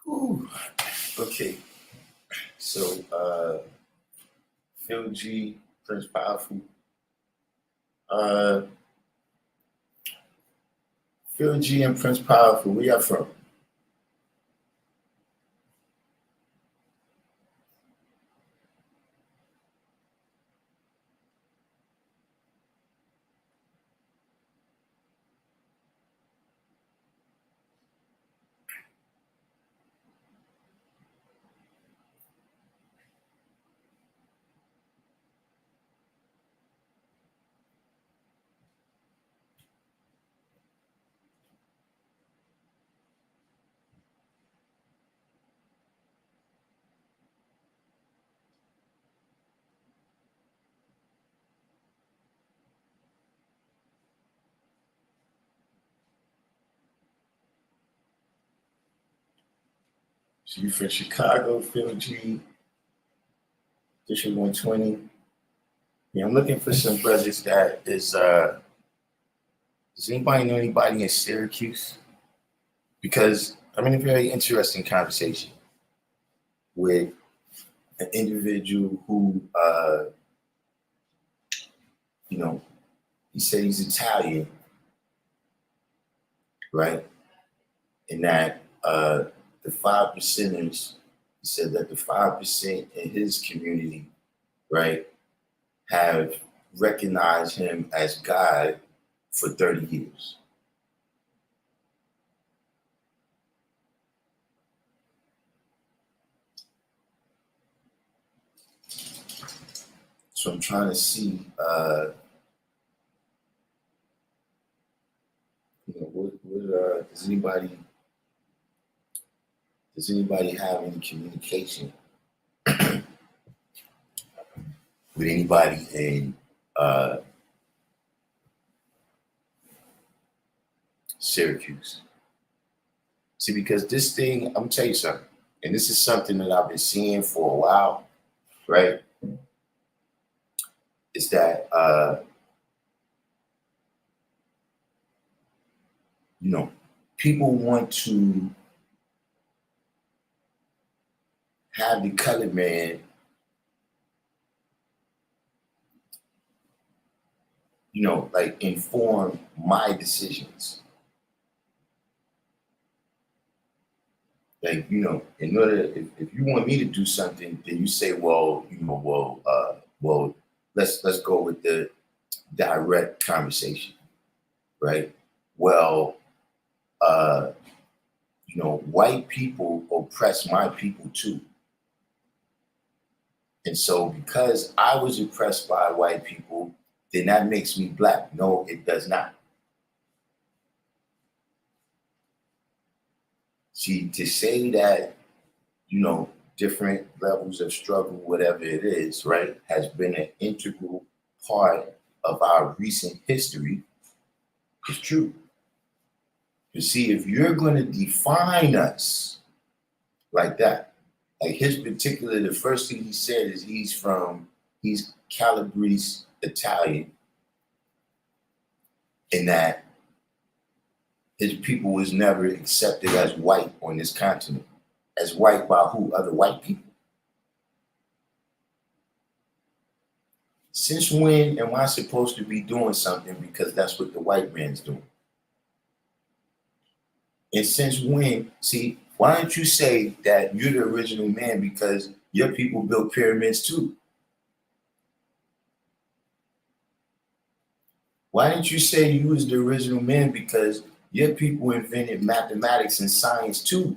Ooh. Okay. So Phil G, Prince Powerful. Uh Phil G and Prince Powerful, where y'all from? So you from Chicago, Phil G, District 120. Yeah, I'm looking for some brothers that is does anybody know anybody in Syracuse? Because I'm in a very interesting conversation with an individual who you know, he said he's Italian, right? And that the 5%ers, he said that the 5% in his community, right, have recognized him as God for 30 years. So I'm trying to see, what does anybody have any communication with anybody in Syracuse? See, because this thing, I'm gonna tell you something, and this is something that I've been seeing for a while, right? Is that people want to have the colored man, like inform my decisions. Like, in order, if you want me to do something, then you say, well, let's go with the direct conversation, right? Well, uh, white people oppress my people too. And so because I was oppressed by white people, then that makes me black. No, it does not. See, to say that, different levels of struggle, whatever it is, right, has been an integral part of our recent history is true. You see, if you're going to define us like that, like the first thing he said is he's Calabrese Italian, and that his people was never accepted as white on this continent. As white by who? Other white people. Since when am I supposed to be doing something because that's what the white man's doing? And since when, see, why don't you say that you're the original man because your people built pyramids too? Why didn't you say you was the original man because your people invented mathematics and science too?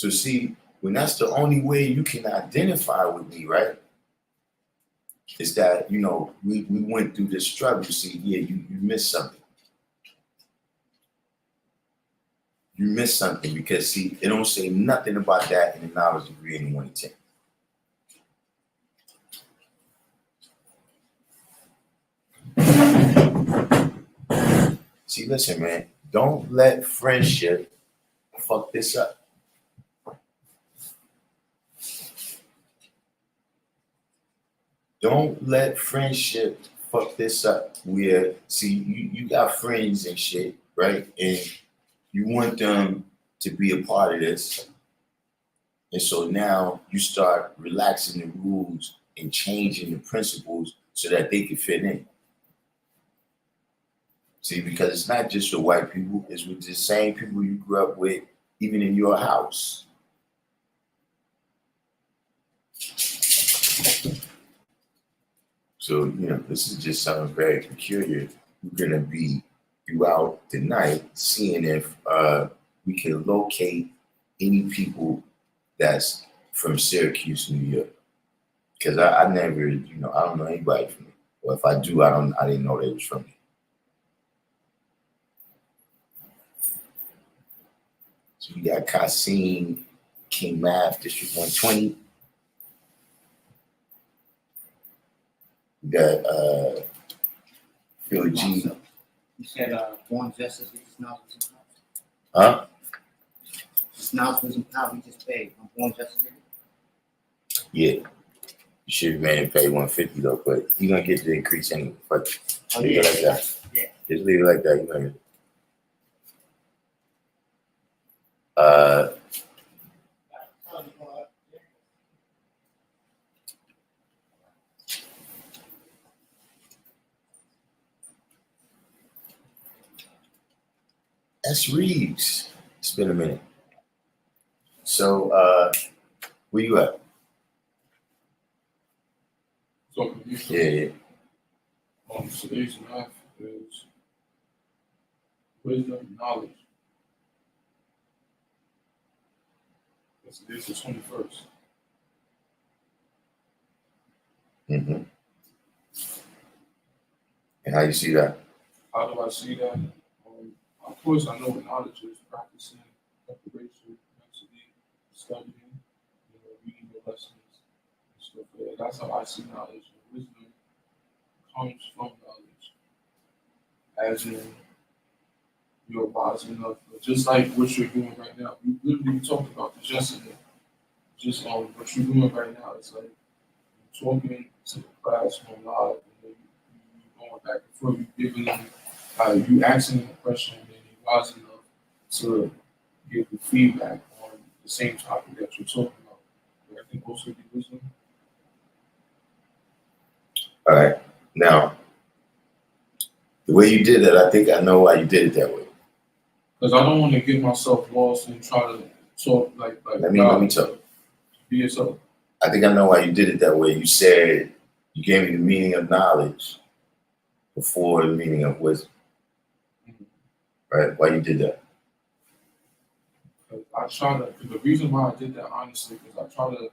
So see, when that's the only way you can identify with me, right? Is that, we went through this struggle. See, yeah, you missed something. You missed something because see, it don't say nothing about that in the knowledge degree in 110. See, listen, man, don't let friendship fuck this up. Don't let friendship fuck this up. Where, see, you got friends and shit, right? And you want them to be a part of this. And so now you start relaxing the rules and changing the principles so that they can fit in. See, because it's not just the white people, it's with the same people you grew up with, even in your house. So, this is just something very peculiar. We're going to be throughout the night seeing if we can locate any people that's from Syracuse, New York. Because I never, I don't know anybody from there. Or if I do, I didn't know they was from there. So we got Kasim, King Math, District 120. We got Phil G. You said Born Justice with the Snout was in power. Huh? The Snout was in power, he just paid. Born Justice. Yeah. You should have made him pay $150 though, but you're gonna get the increase anyway. But leave it like that. Yeah. Just leave it like that. You're gonna S. Reeves. It's been a minute. So where you at? So Yeah. Today's math is wisdom, knowledge. Today's the 21st. Mm-hmm. And how you see that? How do I see that? Of course, I know what knowledge is: practicing, preparation, mentally, studying, reading your lessons and stuff like that. That's how I see knowledge. And wisdom comes from knowledge, as in you're wise enough. Just like what you're doing right now, we talked about this yesterday. Just what you're doing right now, it's like you're talking to the class on live, and then you're going back and forth, you're giving them, you asking them a question, and then you're wise enough to give the feedback on the same topic that you're talking about. But I think also be wisdom. All right. Now, the way you did it, I think I know why you did it that way. Because I don't want to get myself lost and try to talk like let me talk. Be yourself. I think I know why you did it that way. You said you gave me the meaning of knowledge before the meaning of wisdom. Mm-hmm. Right? Why you did that? The reason why I did that, honestly, because I try to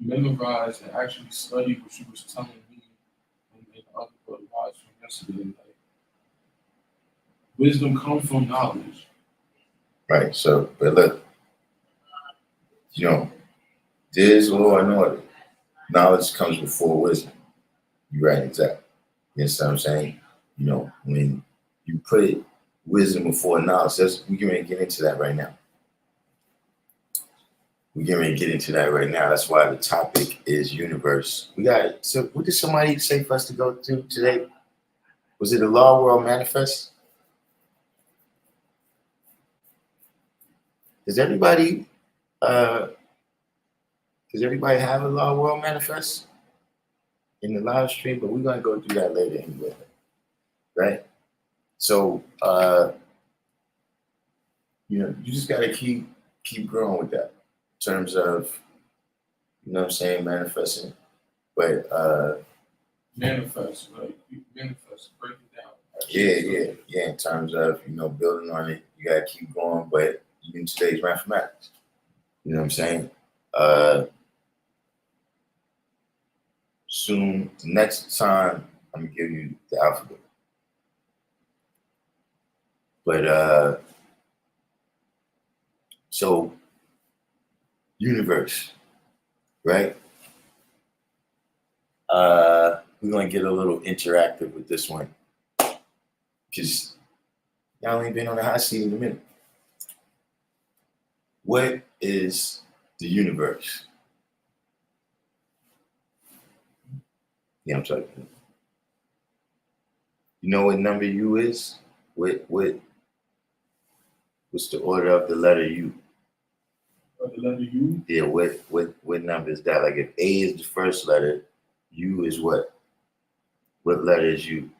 memorize and actually study what you was telling me and the other brothers from yesterday. Like, wisdom comes from knowledge. Right. So, but look, there's law and order. Knowledge comes before wisdom. You're right, exactly. You know what I'm saying? When you put wisdom before knowledge, we're going to get into that right now. That's why the topic is universe. So what did somebody say for us to go to today? Was it a Law World Manifest? Does everybody have a Law World Manifest in the live stream? But we're gonna go through that later anyway. Right? So you just gotta keep growing with that in terms of manifesting. But manifest, right? Manifest, break it down. Yeah. In terms of building on it, you gotta keep going. But in today's mathematics, You know what I'm saying? Soon, next time, I'm gonna give you the alphabet. But so universe, right? We're gonna get a little interactive with this one because y'all ain't been on the hot seat in a minute. What is the universe? Yeah, I'm sorry. You know what number U is? What's the order of the letter U? The letter U. Yeah, what number is that? Like if A is the first letter, U is what? What letter is U?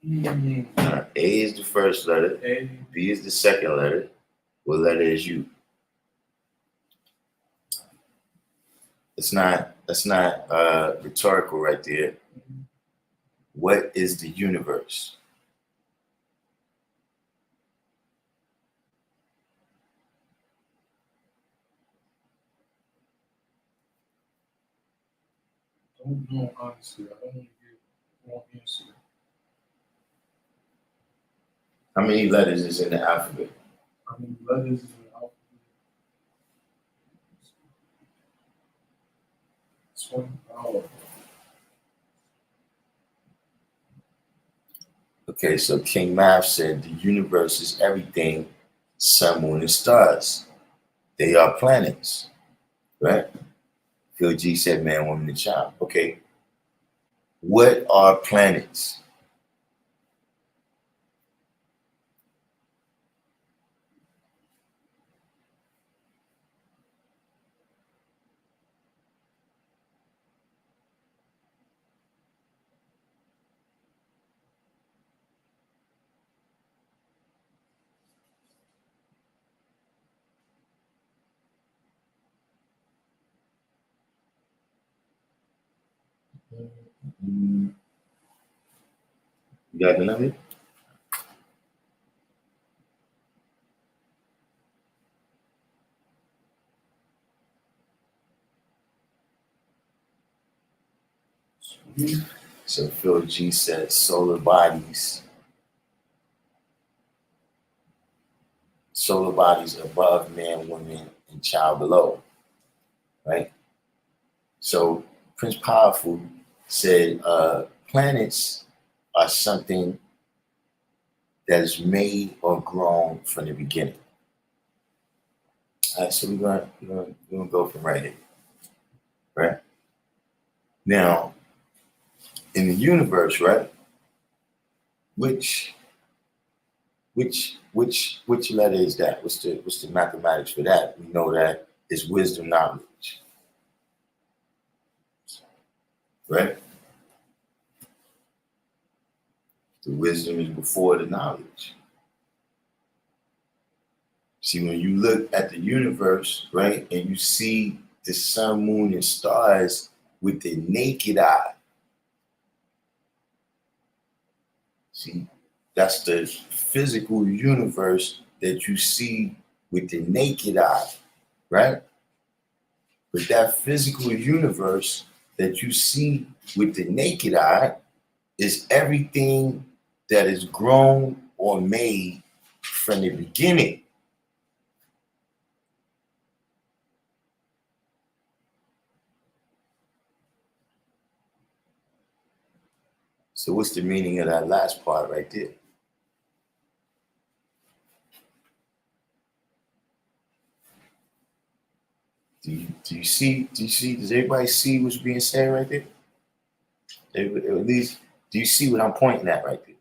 A is the first letter. A. B is the second letter. What letter is U? That's not rhetorical right there. What is the universe? Don't know, honestly. I don't want to give wrong answer. How many letters is in the alphabet? I mean, letters is an alphabet. 20. Oh, Okay, so King Math said the universe is everything, sun, moon, and stars. They are planets, right? Phil G said man, woman, and child. Okay. What are planets? You got the number? So Phil G said solar bodies above man, woman, and child below, right? So Prince Powerful said planets are something that is made or grown from the beginning. All right, so we're gonna go from right here, right? Now, in the universe, right? Which letter is that? What's the mathematics for that? We know that it's wisdom, knowledge, right? The wisdom is before the knowledge. See, when you look at the universe, right, and you see the sun, moon, and stars with the naked eye, see, that's the physical universe that you see with the naked eye, right? But that physical universe that you see with the naked eye is everything that is grown or made from the beginning. So what's the meaning of that last part right there? Do you see, does everybody see what's being said right there? At least, do you see what I'm pointing at right there?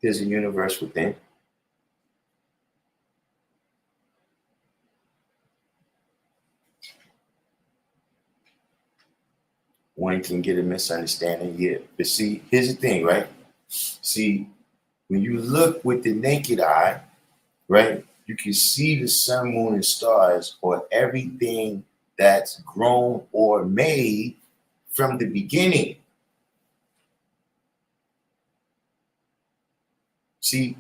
There's a universe within. One can get a misunderstanding, yeah. But see, here's the thing, right? See, when you look with the naked eye, right, you can see the sun, moon, and stars, or everything that's grown or made from the beginning. See,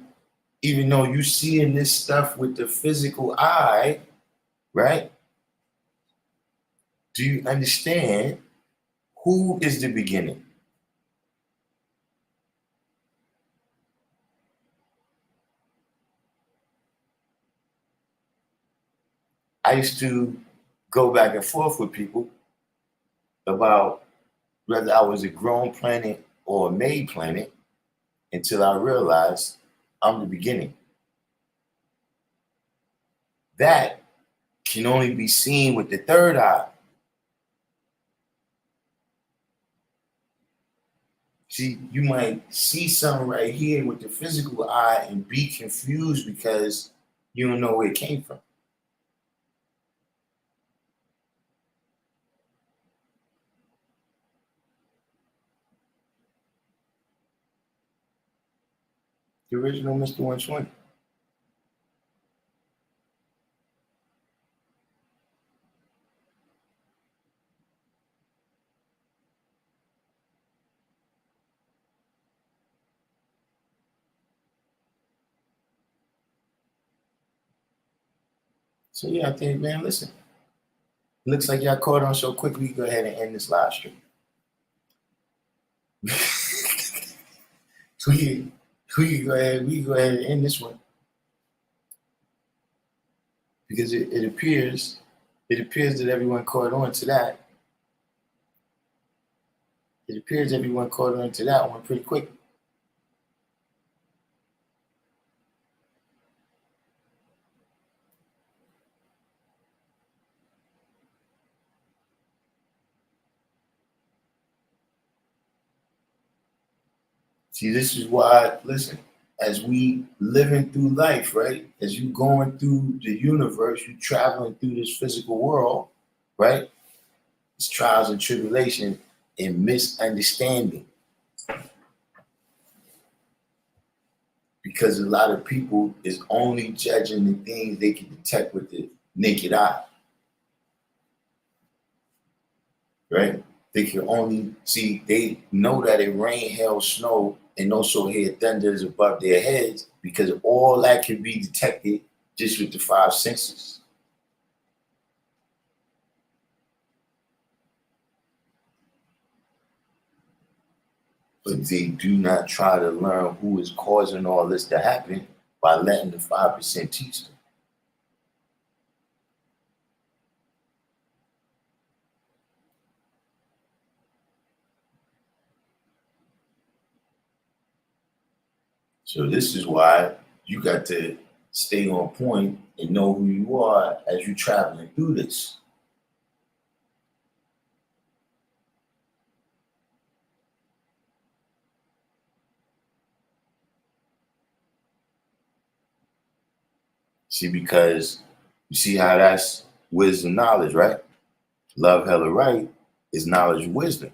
even though you seeing this stuff with the physical eye, right? Do you understand who is the beginning? I used to go back and forth with people about whether I was a grown planet or a made planet until I realized I'm the beginning. That can only be seen with the third eye. See, you might see something right here with the physical eye and be confused because you don't know where it came from. The original Mr. 120. So yeah, I think, man, listen. Looks like y'all caught on so quickly. Go ahead and end this live stream. We can go ahead and end this one because it appears that everyone caught on to that. It appears everyone caught on to that one pretty quick. See, this is why, listen, as we living through life, right? As you going through the universe, you traveling through this physical world, right? It's trials and tribulations and misunderstanding. Because a lot of people is only judging the things they can detect with the naked eye, right? They can only see, they know that it rain, hail, snow, and also hear thunder is above their heads because all that can be detected just with the five senses. But they do not try to learn who is causing all this to happen by letting the 5% teach them. So this is why you got to stay on point and know who you are as you're traveling through this. See, because you see how that's wisdom knowledge, right? Love, hella right is knowledge and wisdom.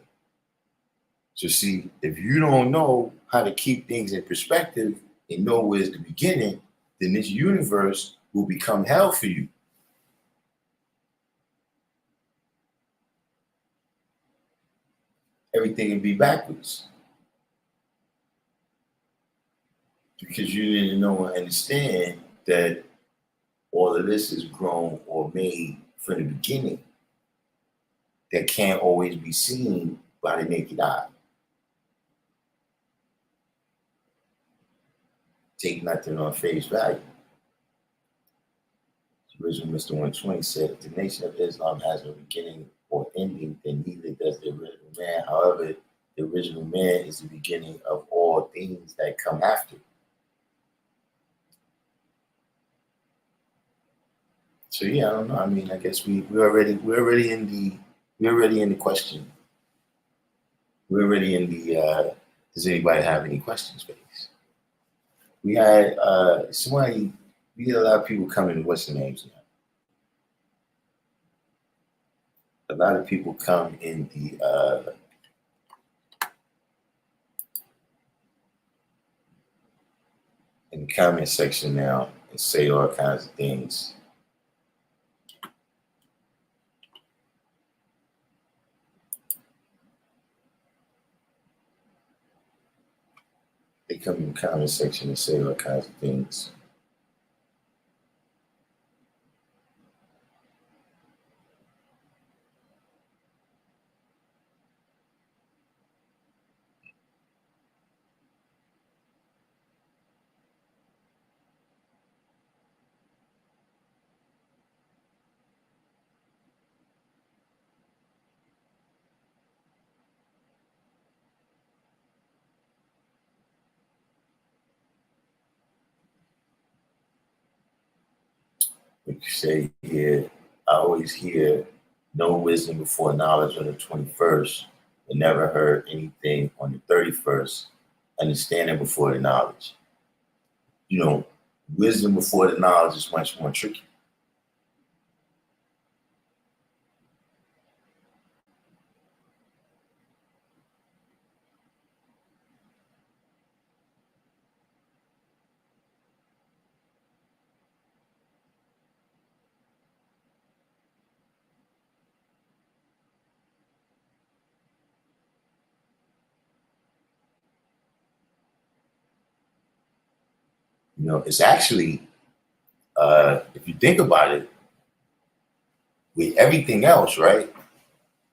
So see, if you don't know how to keep things in perspective and know where's the beginning, then this universe will become hell for you. Everything will be backwards. Because you didn't know and understand that all of this is grown or made from the beginning that can't always be seen by the naked eye. Take nothing on face value. The original Mr. 120 said, if the Nation of Islam has no beginning or ending, then neither does the original man. However, the original man is the beginning of all things that come after. So yeah, I don't know. I mean, I guess we're already in the question. We're already in the does anybody have any questions phase? We had somebody, we get a lot of people coming, what's the names now? A lot of people come in in the comment section now and say all kinds of things. They come in the comment section and say all kinds of things. What you say here, I always hear no wisdom before knowledge on the 21st, but never heard anything on the 31st, understanding before the knowledge. You know, wisdom before the knowledge is much more tricky. You know, it's actually, if you think about it, with everything else, right?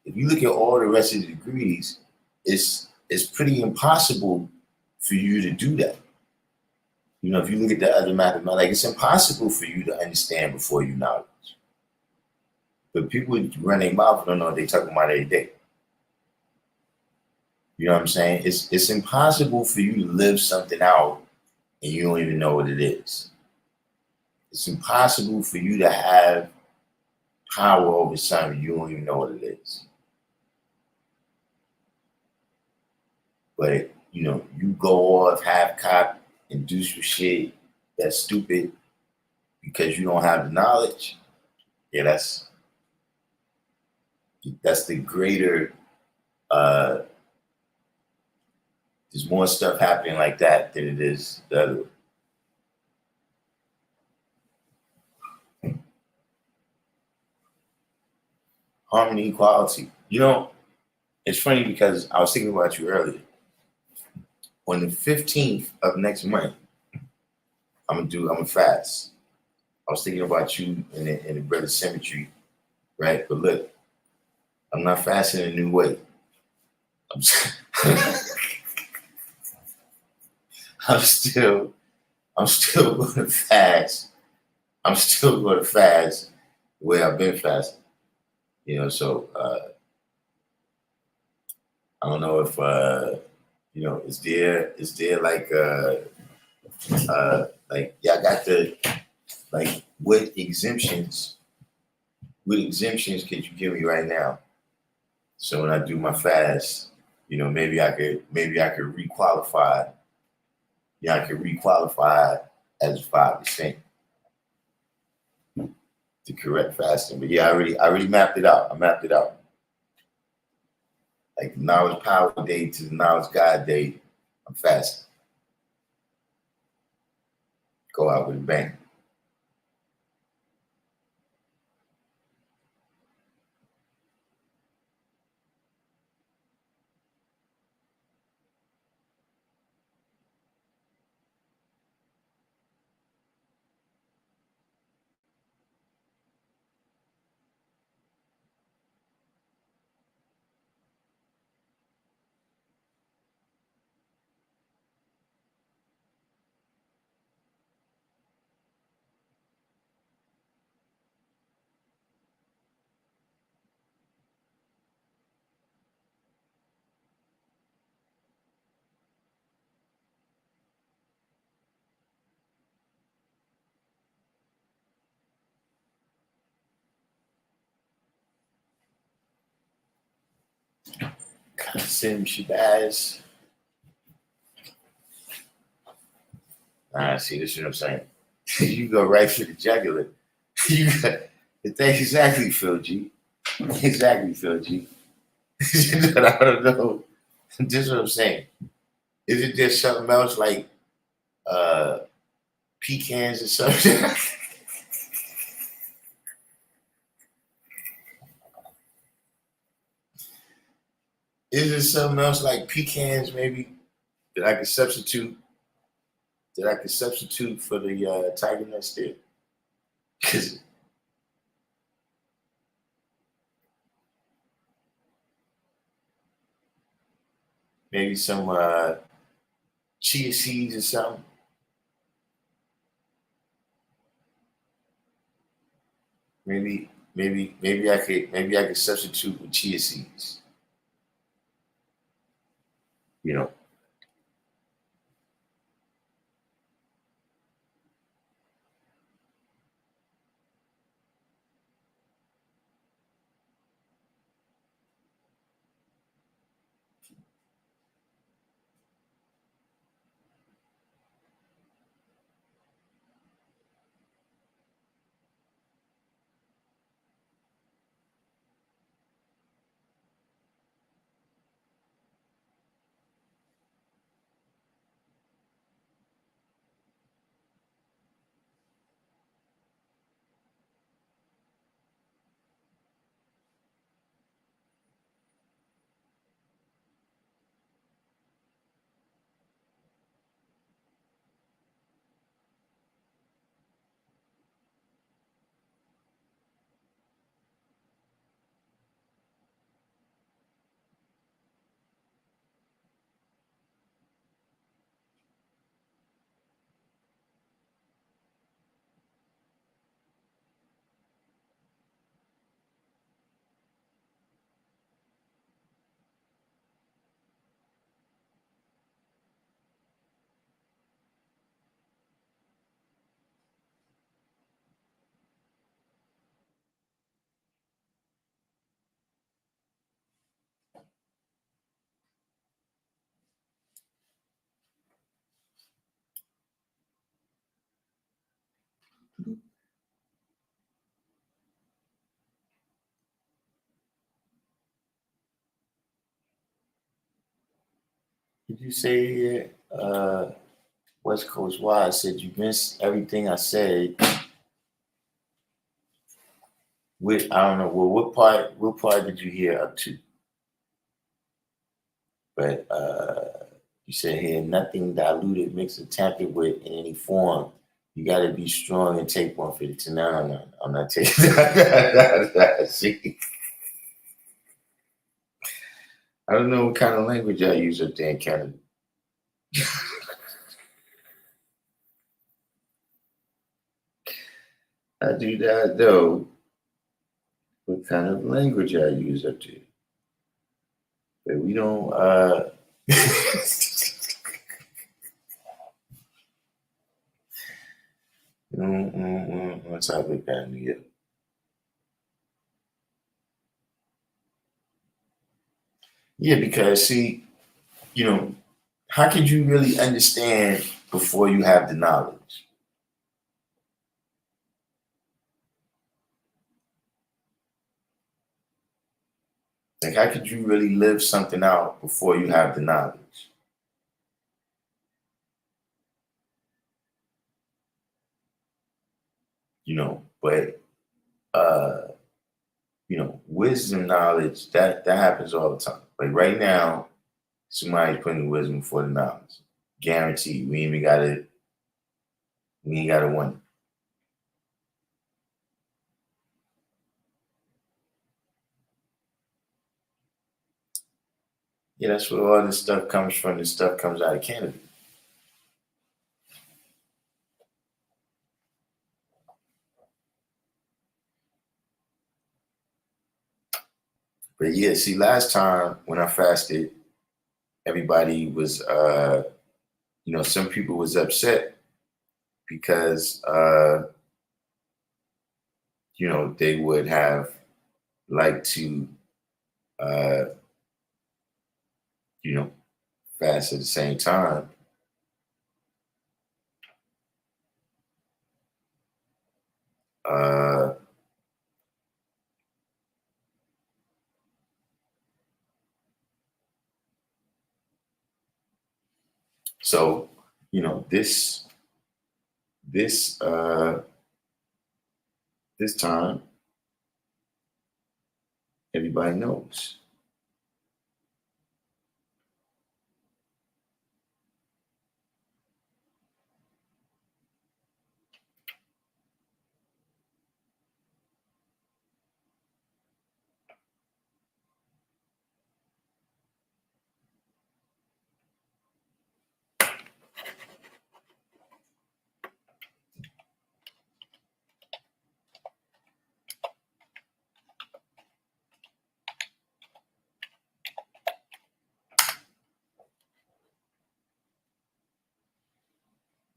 If you look at all the rest of the degrees, it's pretty impossible for you to do that. You know, if you look at the other mathematics, like it's impossible for you to understand before you knowledge. But people run their mouth and don't know what they talking about every day. You know what I'm saying? It's impossible for you to live something out and you don't even know what it is. It's impossible for you to have power over something you don't even know what it is. But you know, you go off half cocked and do some shit that's stupid because you don't have the knowledge. Yeah, that's the greater. There's more stuff happening like that than it is the other way. Harmony, equality. You know, it's funny because I was thinking about you earlier. On the 15th of next month, I'm gonna fast. I was thinking about you in the Brother Cemetery, right? But look, I'm not fasting a new way. I'm, I'm still going to fast. I'm still going to fast the way I've been fasting. You know, so I don't know if you know, is there like y'all got the like what exemptions could you give me right now? So when I do my fast, you know, maybe I could requalify. Yeah, I could requalify as 5%. The correct fasting. But yeah, I already mapped it out. I mapped it out. Like the knowledge power day to the knowledge God day, I'm fasting. Go out with a bang. Sim Shabazz. See, this is what I'm saying. You go right for the jugular. You got exactly, Phil G. Exactly, Phil G. I don't know. This is what I'm saying. Is it just something else like pecans or something. Is there something else like pecans maybe that I could substitute? That I could substitute for the tiger nut stick? Cause maybe some chia seeds or something. Maybe I could substitute with chia seeds. You know. Did you say West Coast Y? I said you missed everything I said. I don't know. Well, what part did you hear up to? But you said here nothing diluted, mixed, or tampered with in any form. You got to be strong and take 152. No, I'm not taking that. See, I don't know what kind of language I use up there in Canada. I do that though. What kind of language I use up there? But we don't. What's up with that? Yeah. Yeah, because see, how could you really understand before you have the knowledge? Like, how could you really live something out before you have the knowledge? But uh, wisdom, knowledge, that happens all the time. Like right now, somebody's putting wisdom before the knowledge. Guaranteed. We ain't gotta wonder. Yeah, that's where all this stuff comes from. This stuff comes out of Canada. But yeah, see, last time when I fasted, everybody was some people was upset because they would have liked to uh you know fast at the same time. uh so this this this time, everybody knows.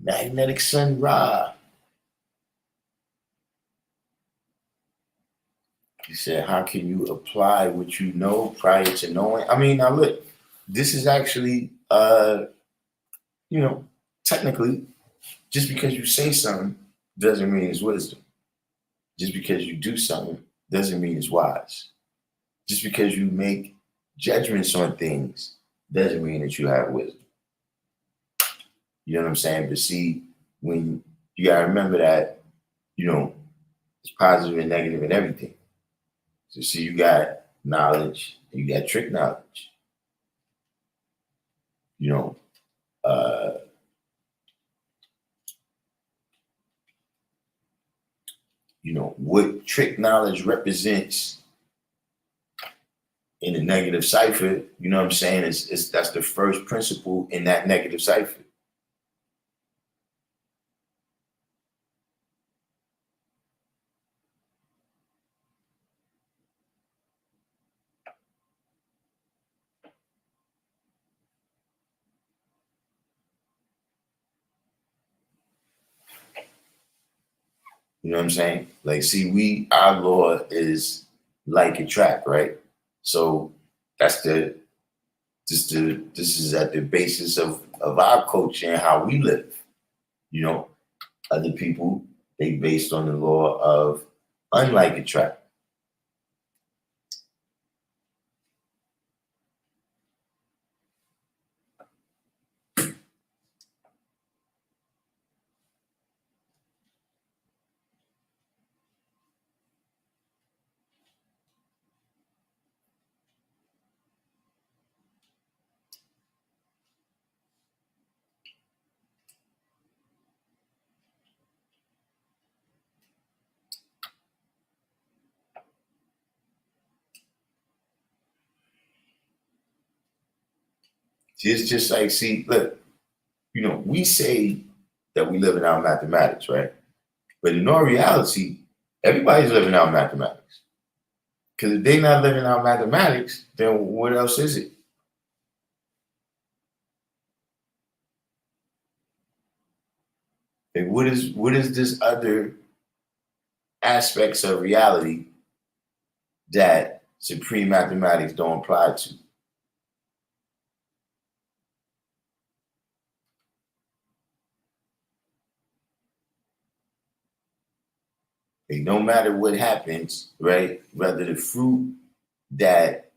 Magnetic Sun Ra. He said, how can you apply what you know prior to knowing? I mean, now look, this is actually you know, technically, just because you say something doesn't mean it's wisdom. Just because you do something doesn't mean it's wise. Just because you make judgments on things doesn't mean that you have wisdom. You know what I'm saying? But see, when you gotta remember that, you know, it's positive and negative in everything. So see, you got knowledge, and you got trick knowledge. You know, uh, what trick knowledge represents in a negative cipher, you know what I'm saying? Is that's the first principle in that negative cipher. You know what I'm saying? Like, see, our law is like attract, right? So that's this is at the basis of our culture and how we live. You know, other people, they based on the law of unlike attract. It's just like, see, look, you know, we say that we live in our mathematics, right? But in all reality, everybody's living out mathematics. Because if they're not living out mathematics, then what else is it? And what is this other aspects of reality that supreme mathematics don't apply to? Like, no matter what happens, right? Whether the fruit that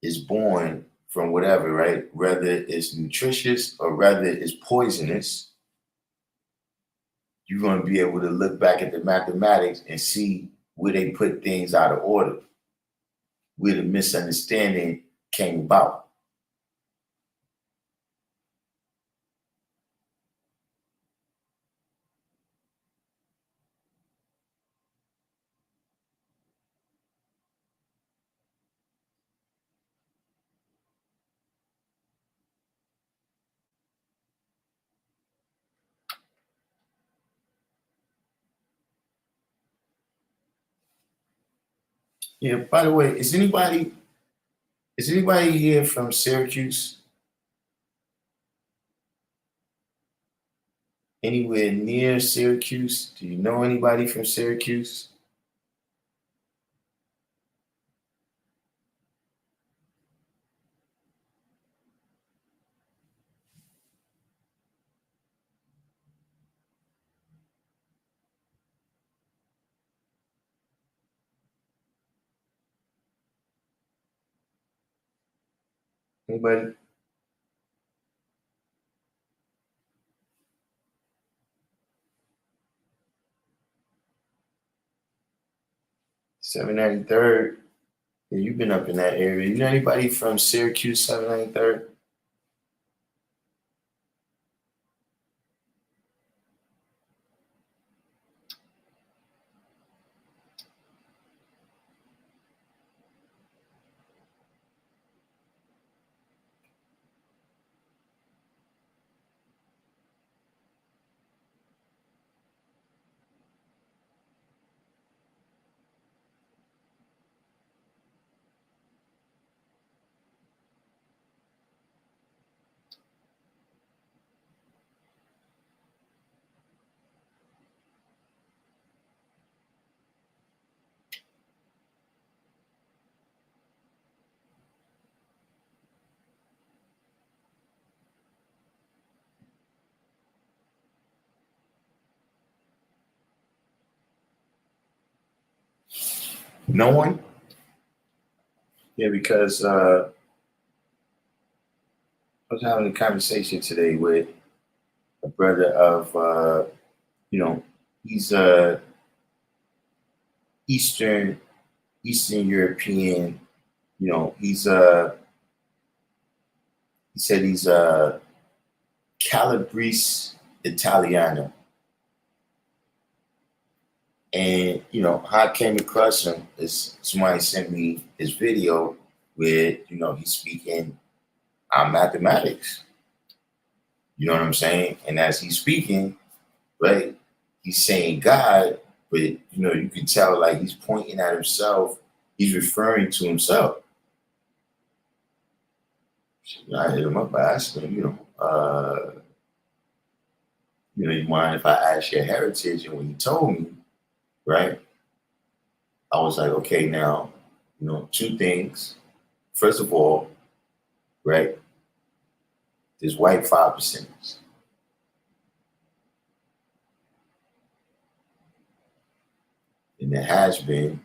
is born from whatever, right? Whether it's nutritious or whether it's poisonous, you're going to be able to look back at the mathematics and see where they put things out of order, where the misunderstanding came about. Yeah. By the way, is anybody here from Syracuse? Anywhere near Syracuse? Do you know anybody from Syracuse? Anybody? 793rd. Yeah, you've been up in that area. You know anybody from Syracuse, 793rd? No one? Yeah, because I was having a conversation today with a brother of, he's Eastern Eastern European. He said he's Calabrese Italiano. And how I came across him is somebody sent me his video where he's speaking mathematics. You know what I'm saying? And as he's speaking, right, he's saying God, but you can tell like he's pointing at himself. He's referring to himself. I hit him up. I asked him, you mind if I ask your heritage? And when he told me, right, I was like, okay, now, two things. First of all, right, there's white 5%. And there has been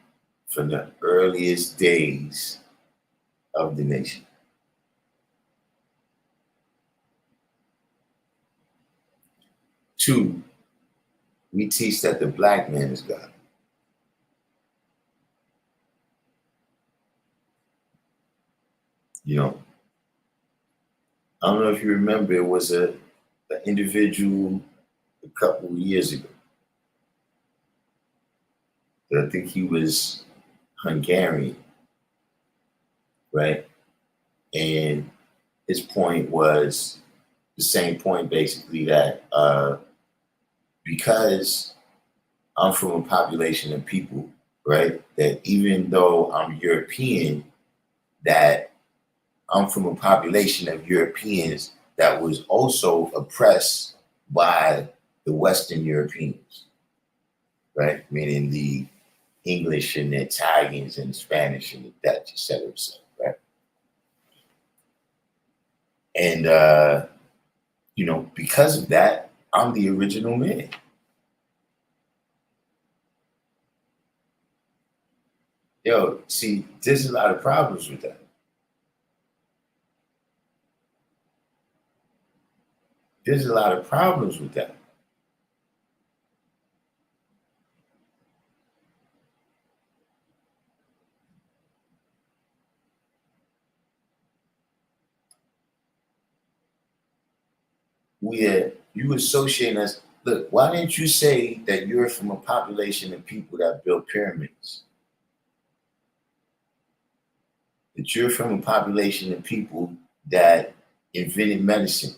from the earliest days of the nation. Two, we teach that the black man is God. I don't know if you remember, it was an individual a couple of years ago. I think he was Hungarian, right? And his point was the same point, basically, that because I'm from a population of people, right, that even though I'm European, that I'm from a population of Europeans that was also oppressed by the Western Europeans, right? Meaning the English and the Italians and the Spanish and the Dutch, et cetera, right? And, because of that, I'm the original man. Yo, see, there's a lot of problems with that. There's a lot of problems with that. You associate us. Look, why didn't you say that you're from a population of people that built pyramids? That you're from a population of people that invented medicine.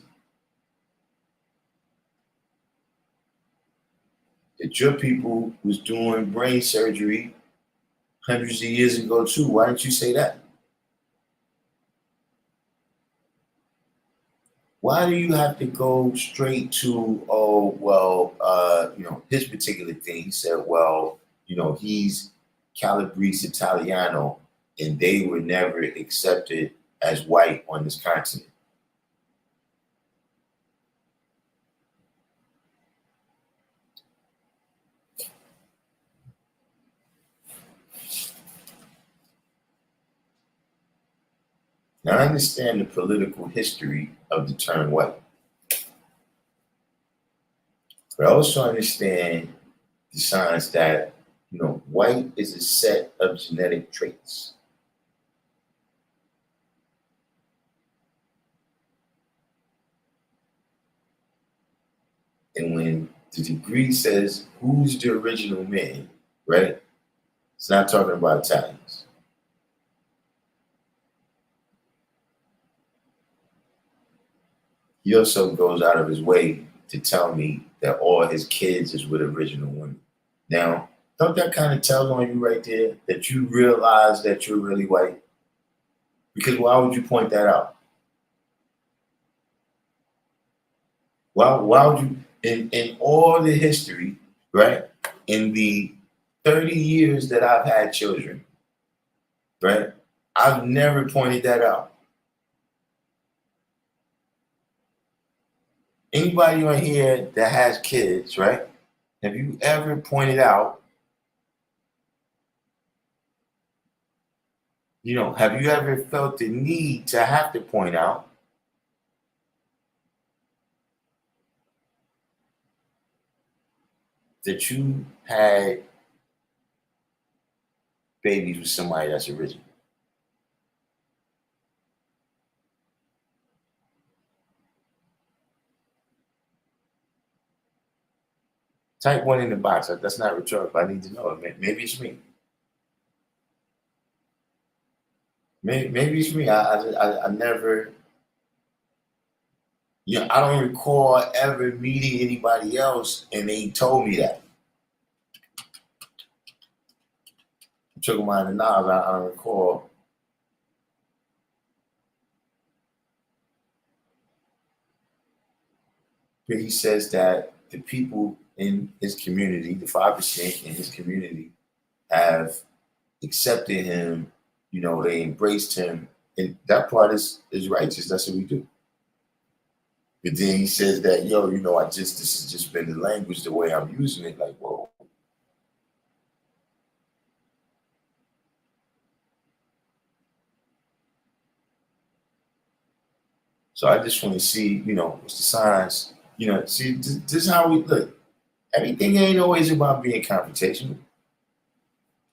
That your people was doing brain surgery hundreds of years ago too. Why didn't you say that? Why do you have to go straight to, oh, well, his particular thing? He said, well, he's Calabrese Italiano, and they were never accepted as white on this continent. Now, I understand the political history of the term white, but I also understand the signs that White is a set of genetic traits. And when the degree says who's the original man, right? It's not talking about Italians. He also goes out of his way to tell me that all his kids is with original women. Now, don't that kind of tell on you right there that you realize that you're really white? Because why would you point that out? Why would you, in all the history, right? In the 30 years that I've had children, right? I've never pointed that out. Anybody on here that has kids, right? Have you ever pointed out, have you ever felt the need to have to point out that you had babies with somebody that's original? Type one in the box. That's not rhetorical. I need to know it. Maybe it's me. Maybe it's me. I never, I don't recall ever meeting anybody else and they told me that. I'm talking about the knowledge. I don't recall. But he says that the people in his community, the 5% in his community, have accepted him. They embraced him, and that part is righteous. That's what we do. But then he says that, this has just been the language, the way I'm using it. Like, whoa. So I just want to see, what's the signs. See, this is how we look. Everything ain't always about being confrontational.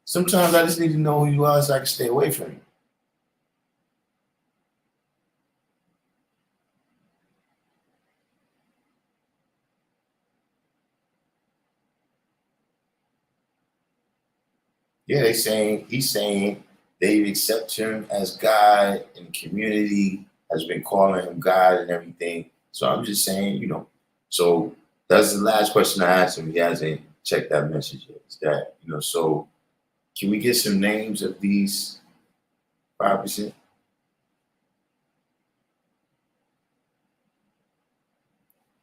Sometimes I just need to know who you are so I can stay away from you. Yeah, he's saying they've accepted him as God, and the community has been calling him God and everything. So I'm just saying, so that's the last question I asked him. He hasn't checked that message yet. Is that, so can we get some names of these 5%?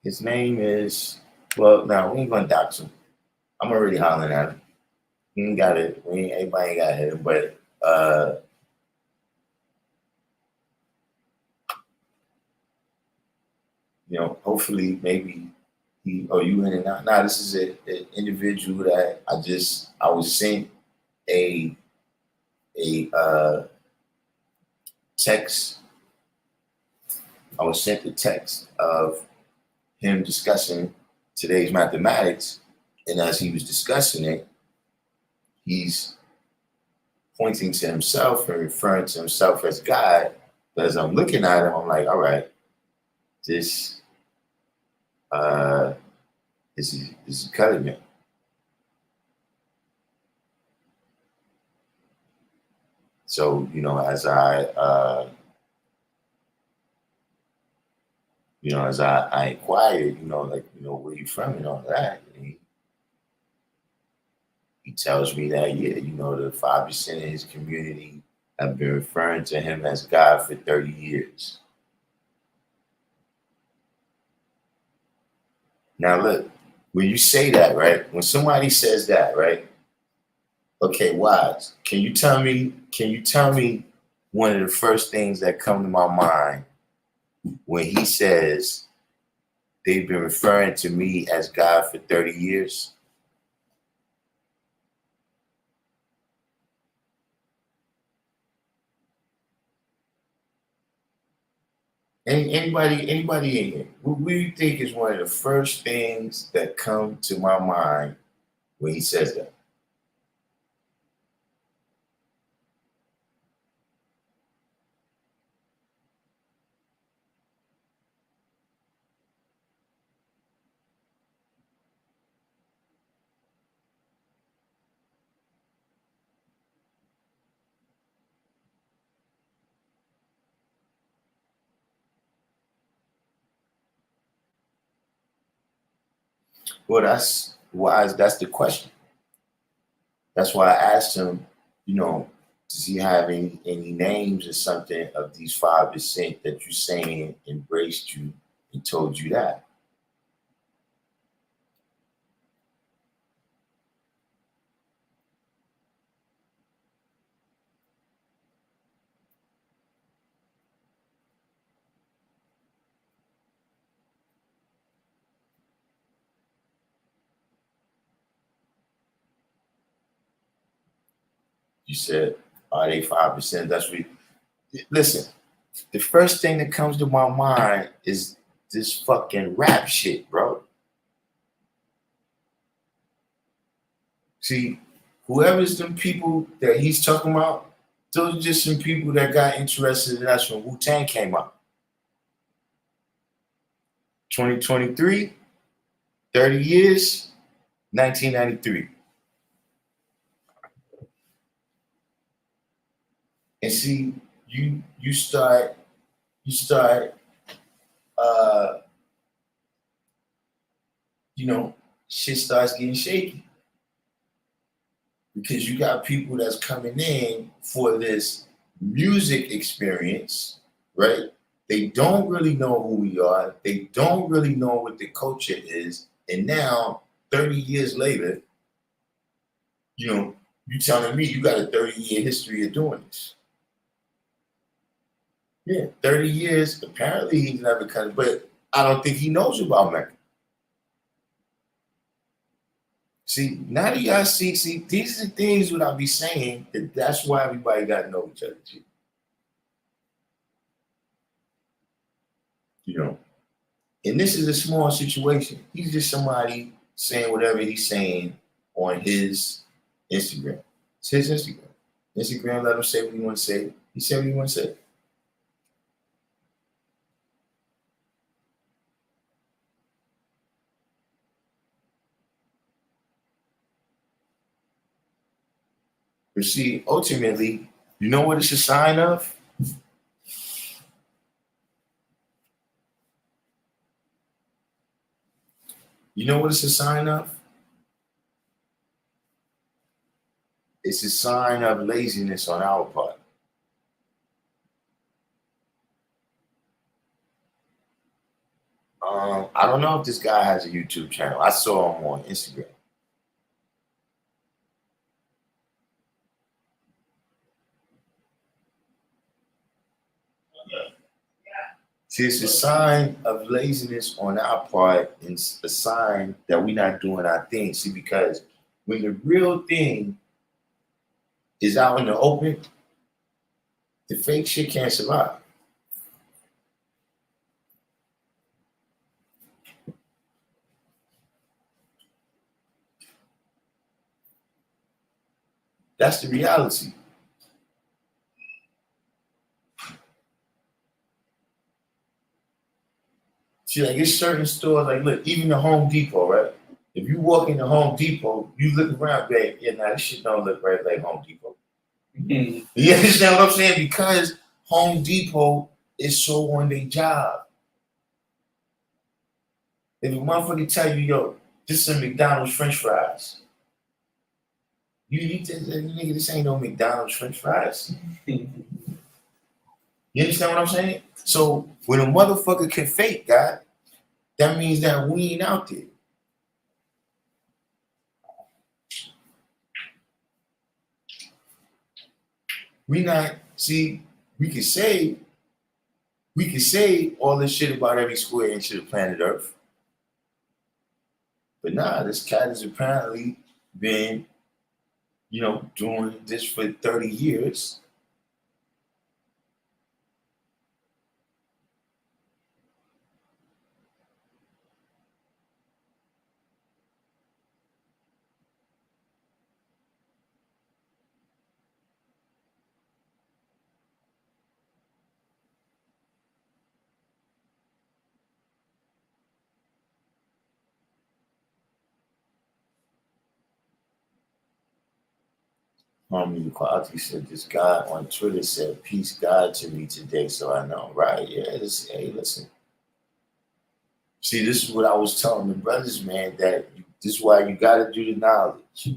His name is, well, now we ain't gonna dox him. I'm already hollering at him. He ain't got it. Everybody ain't got to hit him, but hopefully maybe you in and out. Now this is an individual that I was sent a text. I was sent a text of him discussing today's mathematics, and as he was discussing it, he's pointing to himself and referring to himself as God. But as I'm looking at him, I'm like, all right, this is cutting me. So, as I inquired, where you from and all that, and he tells me that, yeah, the 5% of his community have been referring to him as God for 30 years. Now, look, when you say that, right? When somebody says that, right? Okay, Wise, can you tell me one of the first things that come to my mind when he says they've been referring to me as God for 30 years? Anybody in here? What do you think is one of the first things that come to my mind when he says that? Well, that's the question. That's why I asked him, you know, does he have any names or something of these 5% that you saying embraced you and told you that? You said, are they 5%? That's what. Listen, the first thing that comes to my mind is this fucking rap shit, bro. See, whoever's them people that he's talking about, those are just some people that got interested in us when Wu-Tang came out. 2023, 30 years, 1993. And see, you start uh shit starts getting shaky because you got people that's coming in for this music experience, right? They don't really know who we are. They don't really know what the culture is. And now, 30 years later, you telling me you got a 30-year history of doing this. Yeah, 30 years. Apparently he's never cut, but I don't think he knows about Mecca. See, now that y'all see, these are the things what I'll be saying that's why everybody got to know each other too. And this is a small situation. He's just somebody saying whatever he's saying on his Instagram. It's his Instagram. Instagram let him say what he want to say. He said what he want to say. But see, ultimately, you know what it's a sign of? You know what it's a sign of? It's a sign of laziness on our part. I don't know if this guy has a YouTube channel. I saw him on Instagram. See, it's a sign of laziness on our part, and it's a sign that we're not doing our thing. See, because when the real thing is out in the open, the fake shit can't survive. That's the reality. See, like it's certain stores, like look, even the Home Depot, right? If you walk into Home Depot, you look around, babe, yeah, nah, this shit don't look right like Home Depot. Mm-hmm. You understand what I'm saying? Because Home Depot is so on their job. If a motherfucker tell you, yo, this is a McDonald's French fries, you eat this, nigga, this ain't no McDonald's French fries. You understand what I'm saying? So when a motherfucker can fake that, that means that we ain't out there. We not, see, we can say all this shit about every square inch of the planet Earth. But nah, this cat has apparently been, doing this for 30 years. Harmony Quality said this guy on Twitter said, "Peace God to me today," so I know, right? Yeah, hey, listen. See, this is what I was telling the brothers, man, that you This is why you got to do the knowledge.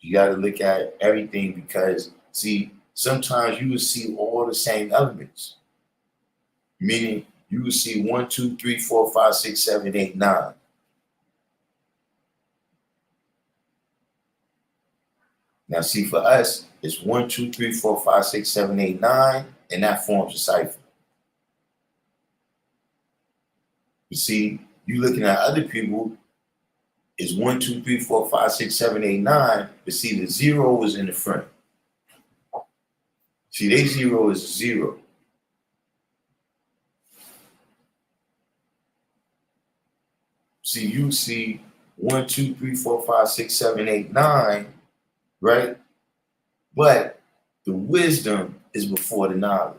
You got to look at everything because, see, sometimes you will see all the same elements. Meaning, you will see 1, 2, 3, 4, 5, 6, 7, 8, 9. Now, see, for us, it's 1, 2, 3, 4, 5, 6, 7, 8, 9, and that forms a cipher. You see, you looking at other people, it's 1, 2, 3, 4, 5, 6, 7, 8, 9, but see, the 0 is in the front. See, their 0 is 0. See, you see 1, 2, 3, 4, 5, 6, 7, 8, 9, right? But the wisdom is before the knowledge.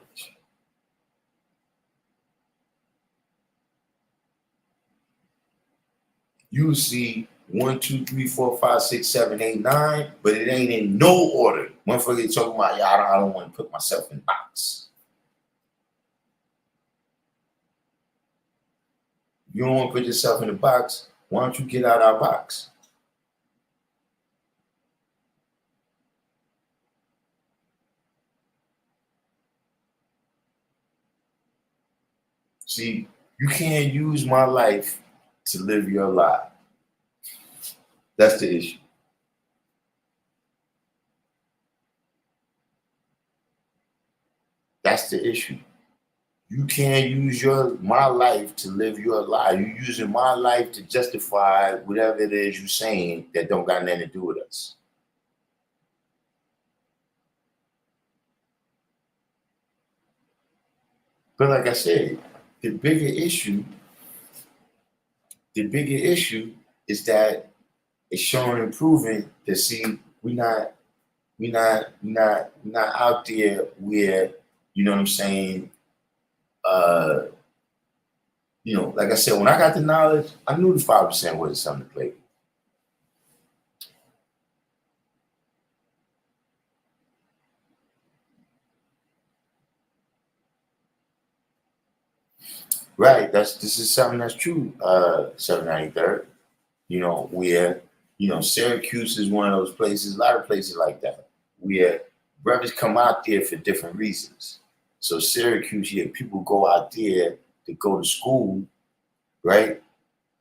You see 1, 2, 3, 4, 5, 6, 7, 8, 9, but it ain't in no order. Motherfucker talking about, yeah, I don't want to put myself in a box. You don't want to put yourself in a box, why don't you get out of our box? See, you can't use my life to live your life. That's the issue. That's the issue. You can't use my life to live your life. You're using my life to justify whatever it is you're saying that don't got nothing to do with us. But like I said, the bigger issue is that it's showing and proving that, see, we're not out there where, you know what I'm saying, like I said, when I got the knowledge, I knew the 5% wasn't something to play with. Right, this is something that's true, 793rd, where, Syracuse is one of those places, a lot of places like that, where brothers come out there for different reasons. So Syracuse, yeah, people go out there to go to school, right?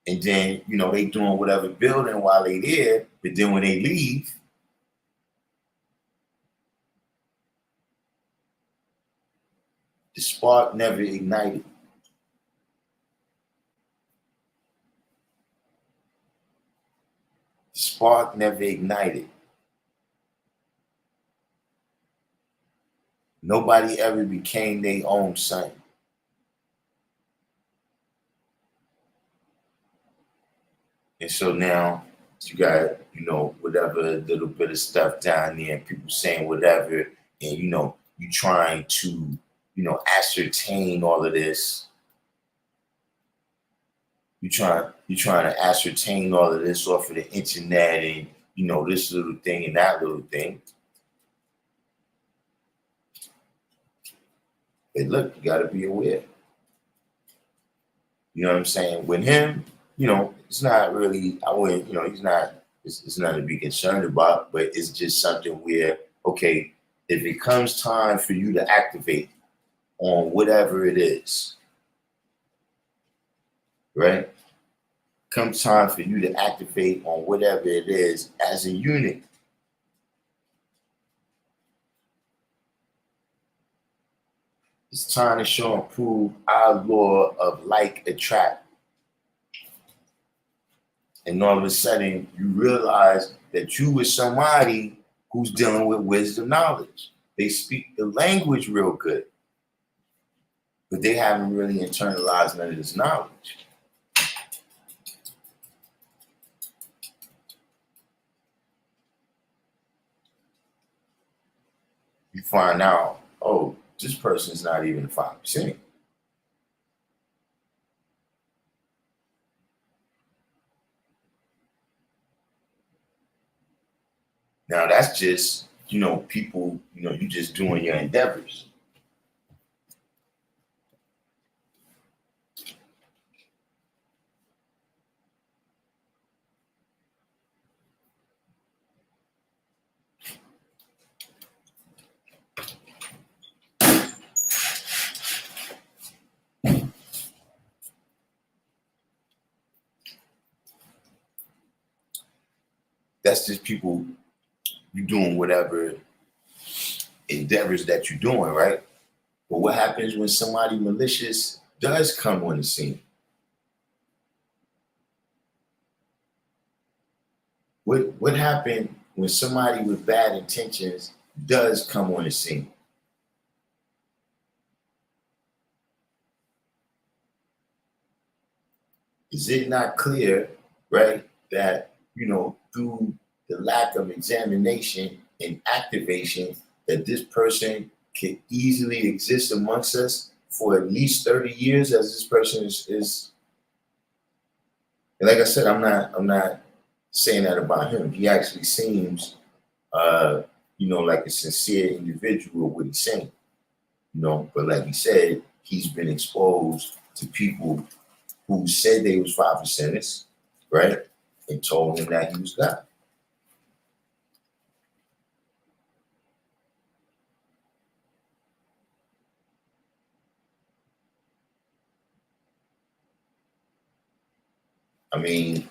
And then, they doing whatever building while they there, but then when they leave, the spark never ignited. The spark never ignited. Nobody ever became their own son. And so now you got, whatever little bit of stuff down there and people saying whatever, and, you trying to, ascertain all of this. You're trying to ascertain all of this off of the internet and, this little thing and that little thing. But look, you got to be aware. You know what I'm saying? With him, it's not really, I wouldn't, he's not, it's nothing to be concerned about, but it's just something where, okay, if it comes time for you to activate on whatever it is, right? Comes time for you to activate on whatever it is as a unit. It's time to show and prove our law of like attract. And all of a sudden, you realize that you is somebody who's dealing with wisdom knowledge. They speak the language real good, but they haven't really internalized none of this knowledge. You find out, oh, this person's not even 5%. Now that's just, people, you just doing your endeavors. that's just people, you doing whatever endeavors that you're doing, right? But what happens when somebody malicious does come on the scene? What happened when somebody with bad intentions does come on the scene? Is it not clear, right, that, through the lack of examination and activation, that this person can easily exist amongst us for at least 30 years as this person is and like I said, I'm not saying that about him. He actually seems like a sincere individual with what he's saying, but like he said, he's been exposed to people who said they was 5%ers, right? And told him that he was God. I mean,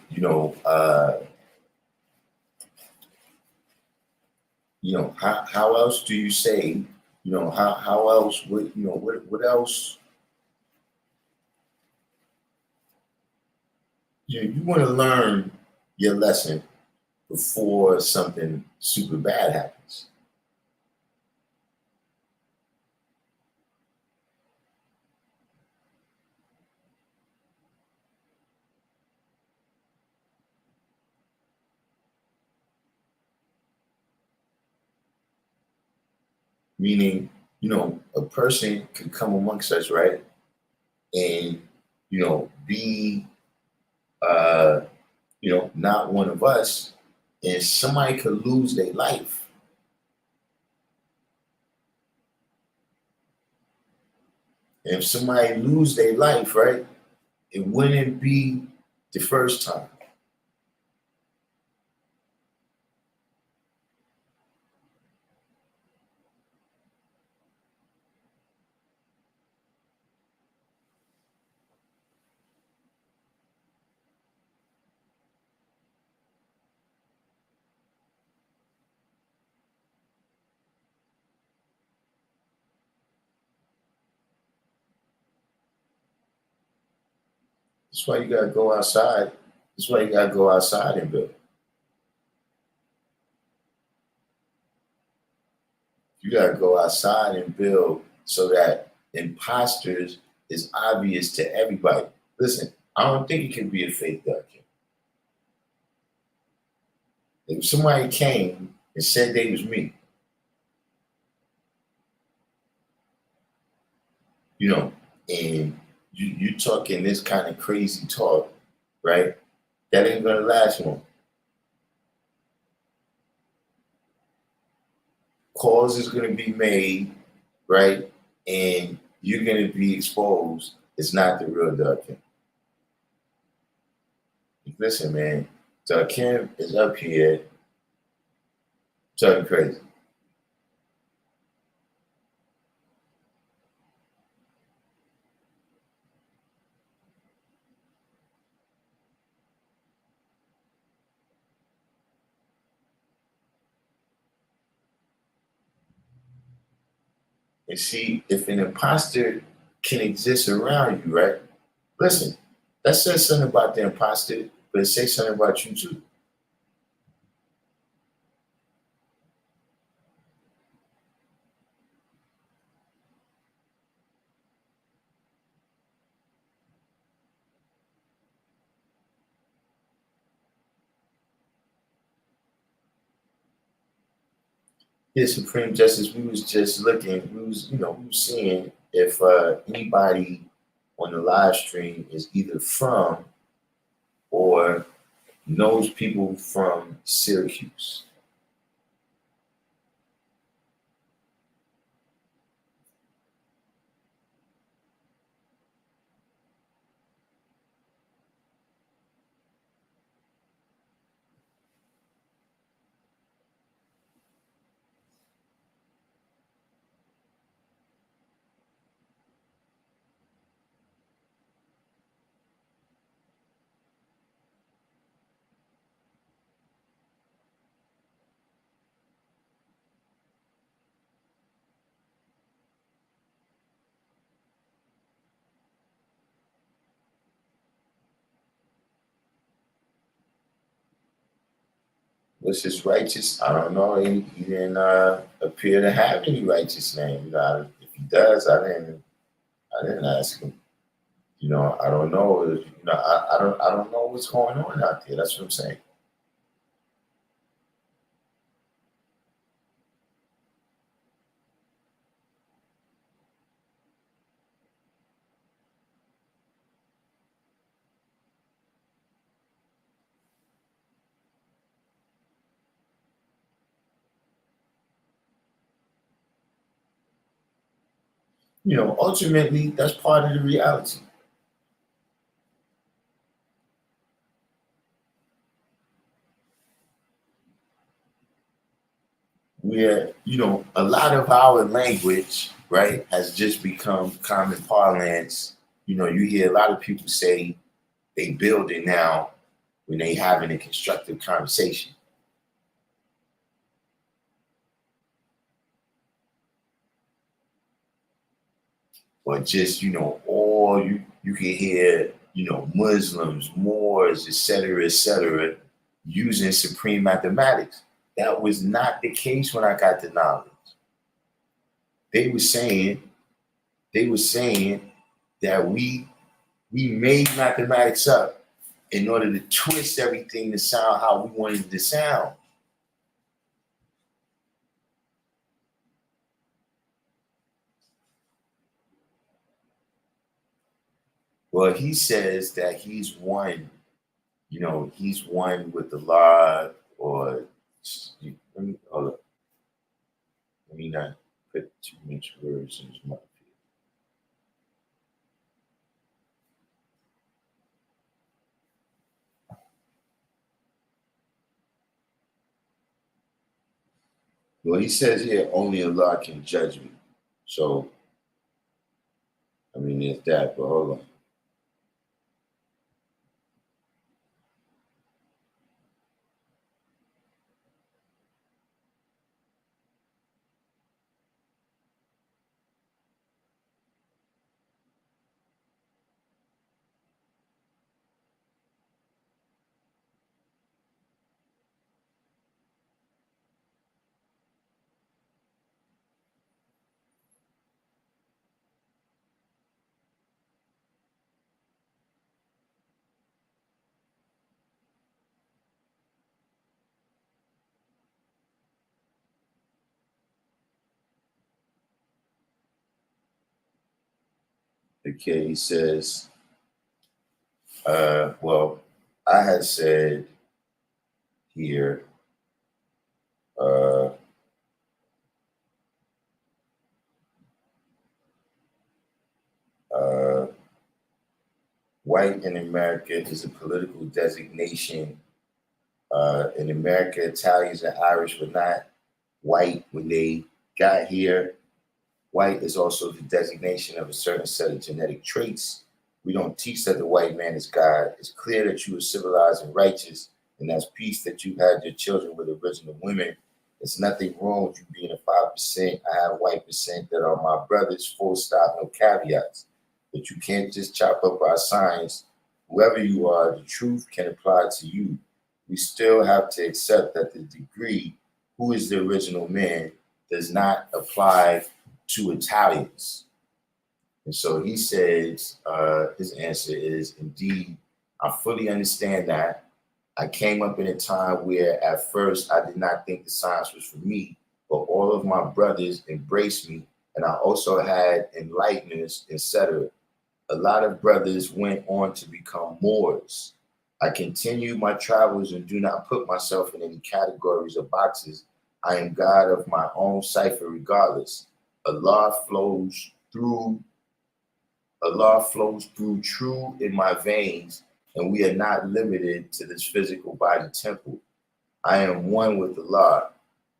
how else do you say, how else what else you want to learn your lesson before something super bad happens. Meaning, a person could come amongst us, right? And, be, not one of us, and somebody could lose their life. And if somebody lose their life, right, it wouldn't be the first time. That's why you gotta go outside. That's why you gotta go outside and build. You gotta go outside and build so that imposters is obvious to everybody. Listen, I don't think it can be a fake Darkim. If somebody came and said they was me, and you talking this kind of crazy talk, right? That ain't gonna last long. Calls is gonna be made, right? And you're gonna be exposed. It's not the real Darkim. Listen, man, Darkim is up here talking crazy. And see, if an imposter can exist around you, right? Listen, that says something about the imposter, but it says something about you too. Yeah, Supreme Justice, we was just looking, we was seeing if anybody on the live stream is either from or knows people from Syracuse. Was his righteous? I don't know. He didn't appear to have any righteous name. You know, if he does, I didn't ask him. You know, I don't know. You know, I don't know what's going on out there. That's what I'm saying. You know, ultimately, that's part of the reality. Where, you know, a lot of our language, right, has just become common parlance. You know, you hear a lot of people say they build it now when they having a constructive conversation. Or just, you know, or you can hear, you know, Muslims, Moors, et cetera, using supreme mathematics. That was not the case when I got the knowledge. They were saying, they were saying that we made mathematics up in order to twist everything to sound how we wanted it to sound. Well, he says that he's one, you know, he's one with the law, or let me hold up. Let me not put too much words in his mouth. Well, he says here only Allah can judge me. So, I mean, there's that, but hold on. Okay, he says, well, I had said here, uh, uh, white in America is a political designation. In America, Italians and Irish were not white when they got here. White is also the designation of a certain set of genetic traits. We don't teach that the white man is God. It's clear that you are civilized and righteous, and that's peace that you had your children with original women. There's nothing wrong with you being a 5%. I have white percent that are my brothers, full stop, no caveats. But you can't just chop up our signs. Whoever you are, the truth can apply to you. We still have to accept that the degree, who is the original man, does not apply to Italians. And so he says, his answer is, indeed, I fully understand that. I came up in a time where at first I did not think the science was for me, but all of my brothers embraced me, and I also had enlighteners, etc. A lot of brothers went on to become Moors. I continue my travels and do not put myself in any categories or boxes. I am God of my own cipher regardless. Allah flows through Allah flows through true in my veins, and we are not limited to this physical body temple. I am one with Allah.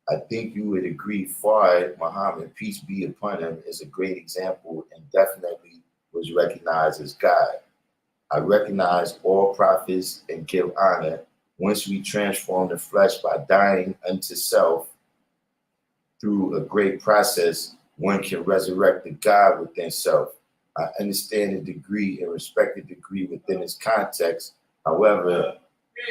I think you would agree Fard Muhammad, peace be upon him, is a great example and definitely was recognized as God. I recognize all prophets and give honor. Once we transform the flesh by dying unto self through a great process, one can resurrect the God within self. I understand the degree and respect the degree within its context. However,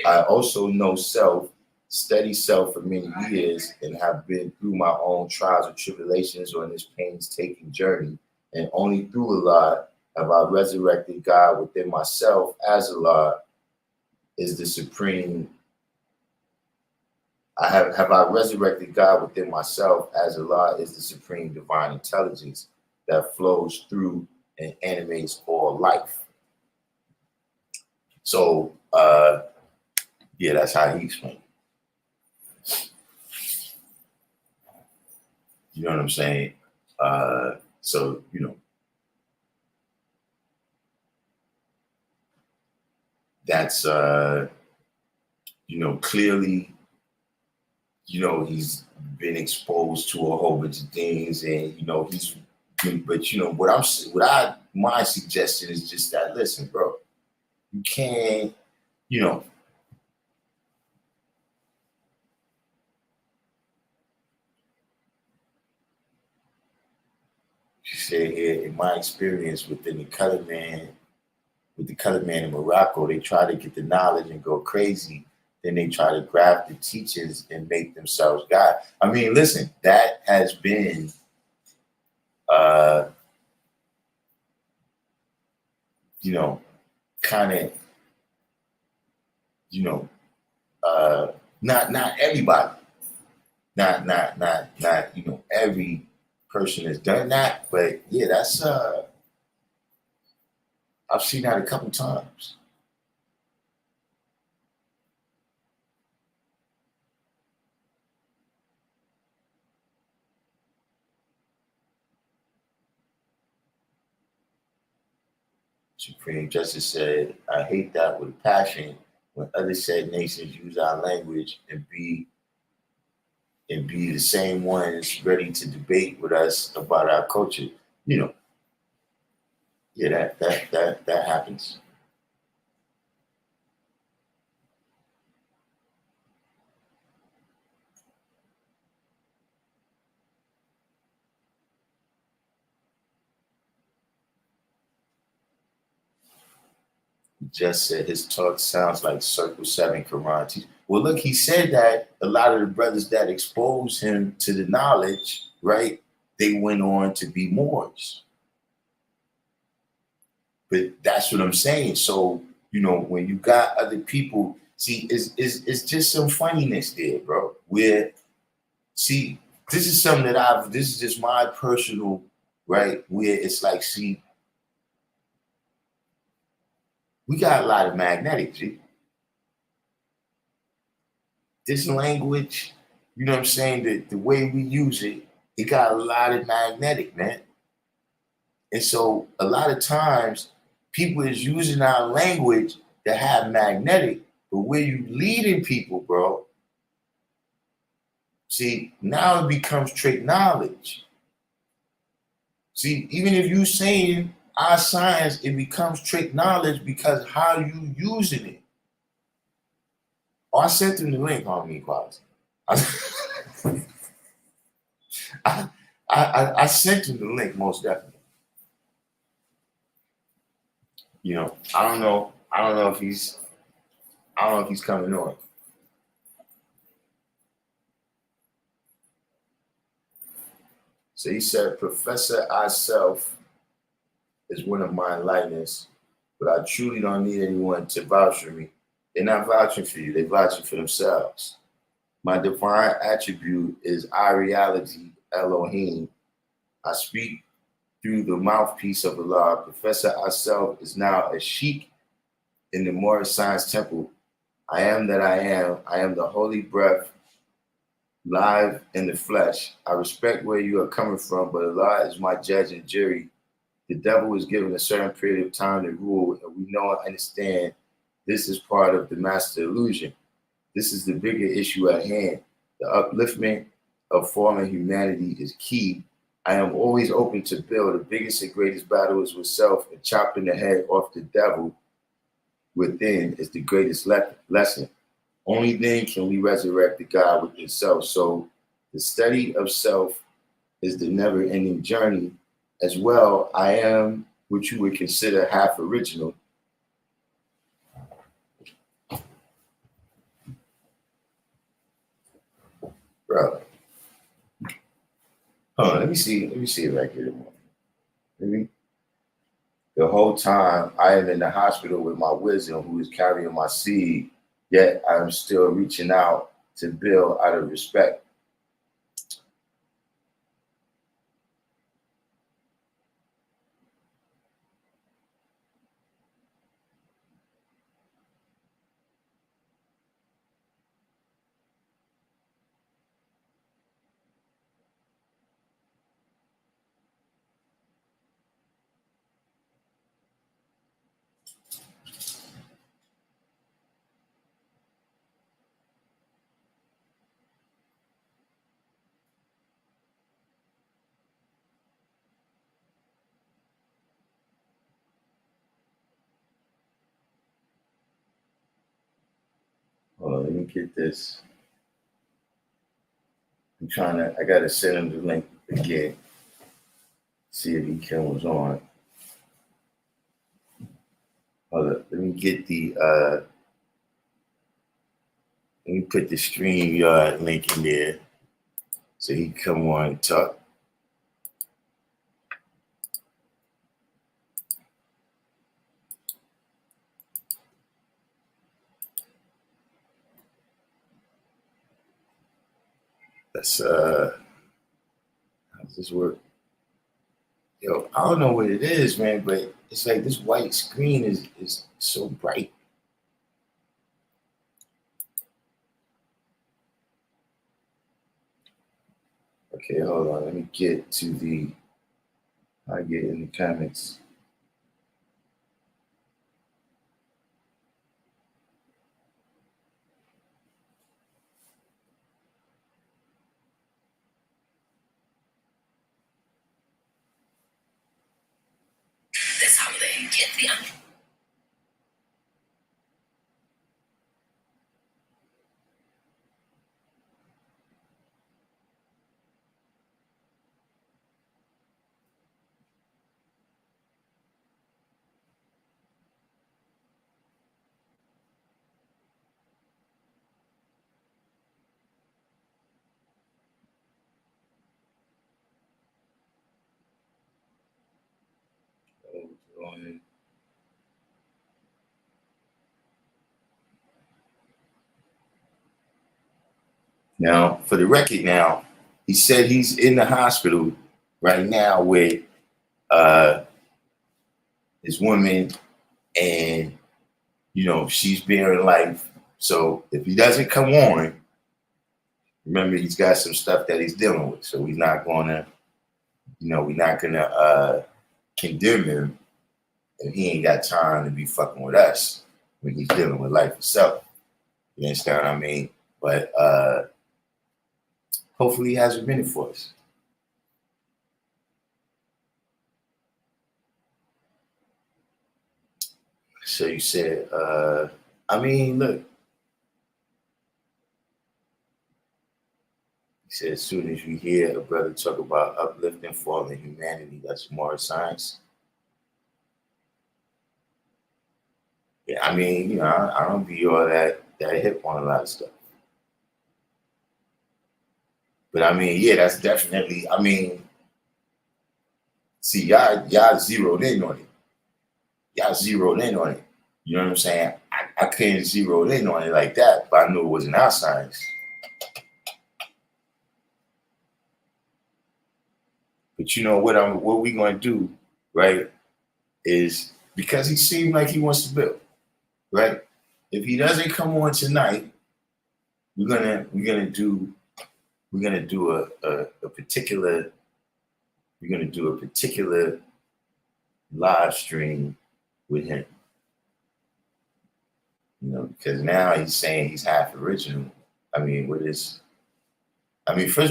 I also know self. studied self for many years and have been through my own trials and tribulations on this painstaking journey. And only through Allah have I resurrected God within myself as Allah is the supreme. Have I resurrected God within myself as Allah is the supreme divine intelligence that flows through and animates all life. So, yeah, that's how he explained it. You know what I'm saying? So, that's, clearly, he's been exposed to a whole bunch of things and, my suggestion is just that, listen, bro, you can't, you say here, in my experience with the colored man in Morocco, they try to get the knowledge and go crazy. Then they try to grab the teachings and make themselves God. I mean, listen, that has been kind of, not everybody, not every person has done that, but yeah, that's I've seen that a couple times. Supreme Justice said, I hate that with a passion when other said nations use our language and be the same ones ready to debate with us about our culture. Yeah, that happens. Just said his talk sounds like Circle 7 Quran. Well, look, he said that a lot of the brothers that exposed him to the knowledge, right, they went on to be Moors. But that's what I'm saying. So, when you got other people, see, it's just some funniness there, bro. Where, see, this is something that this is just my personal, right, where it's like, see, we got a lot of magnetic, G. This language, you know what I'm saying, the way we use it, it got a lot of magnetic, man. And so a lot of times people is using our language to have magnetic, but where you leading people, bro, see, now it becomes trick knowledge. See, even if you saying our science, it becomes trick knowledge because how you using it. Oh, I sent them the link on me, Quaz. I sent him the link most definitely. I don't know if he's coming on. So he said, Professor Self is one of my enlightenments, but I truly don't need anyone to vouch for me. They're not vouching for you, they're vouching for themselves. My divine attribute is I reality, Elohim. I speak through the mouthpiece of Allah. Professor Self is now a sheikh in the Moorish Science Temple. I am that I am. I am the holy breath, live in the flesh. I respect where you are coming from, but Allah is my judge and jury. The devil is given a certain period of time to rule, and we know and understand this is part of the master illusion. This is the bigger issue at hand. The upliftment of fallen humanity is key. I am always open to build. The biggest and greatest battle is with self, and chopping the head off the devil within is the greatest lesson. Only then can we resurrect the God within self. So the study of self is the never-ending journey. As well, I am what you would consider half original. bro. Hold on, let me see if I get it more. Maybe the whole time I am in the hospital with my wisdom who is carrying my seed, yet I'm still reaching out to build out of respect. Hold on, let me get this. I gotta send him the link again. See if he comes on. Hold up, let me get let me put the StreamYard link in there so he can come on and talk. That's how's this work? Yo, I don't know what it is, man, but it's like this white screen is so bright. Okay, hold on. Let me get to I get in the comments. This holiday, get the Now, for the record, now he said he's in the hospital right now with his woman, and she's bearing life. So if he doesn't come on, remember he's got some stuff that he's dealing with. So he's not gonna, we're not gonna condemn him if he ain't got time to be fucking with us when he's dealing with life itself. You understand what I mean? But hopefully he has a minute for us. So you said, I mean, look. He said, as soon as you hear a brother talk about uplifting fallen humanity, that's more science. Yeah, I mean, I don't be all that hip on a lot of stuff. But I mean, yeah, that's definitely, I mean, see, y'all zeroed in on it. Y'all zeroed in on it. You know what I'm saying? I couldn't zero in on it like that, but I knew it wasn't our science. But you know what we gonna do, right? Is because he seemed like he wants to build, right? If he doesn't come on tonight, we're gonna do a particular live stream with him. Because now he's saying he's half original. First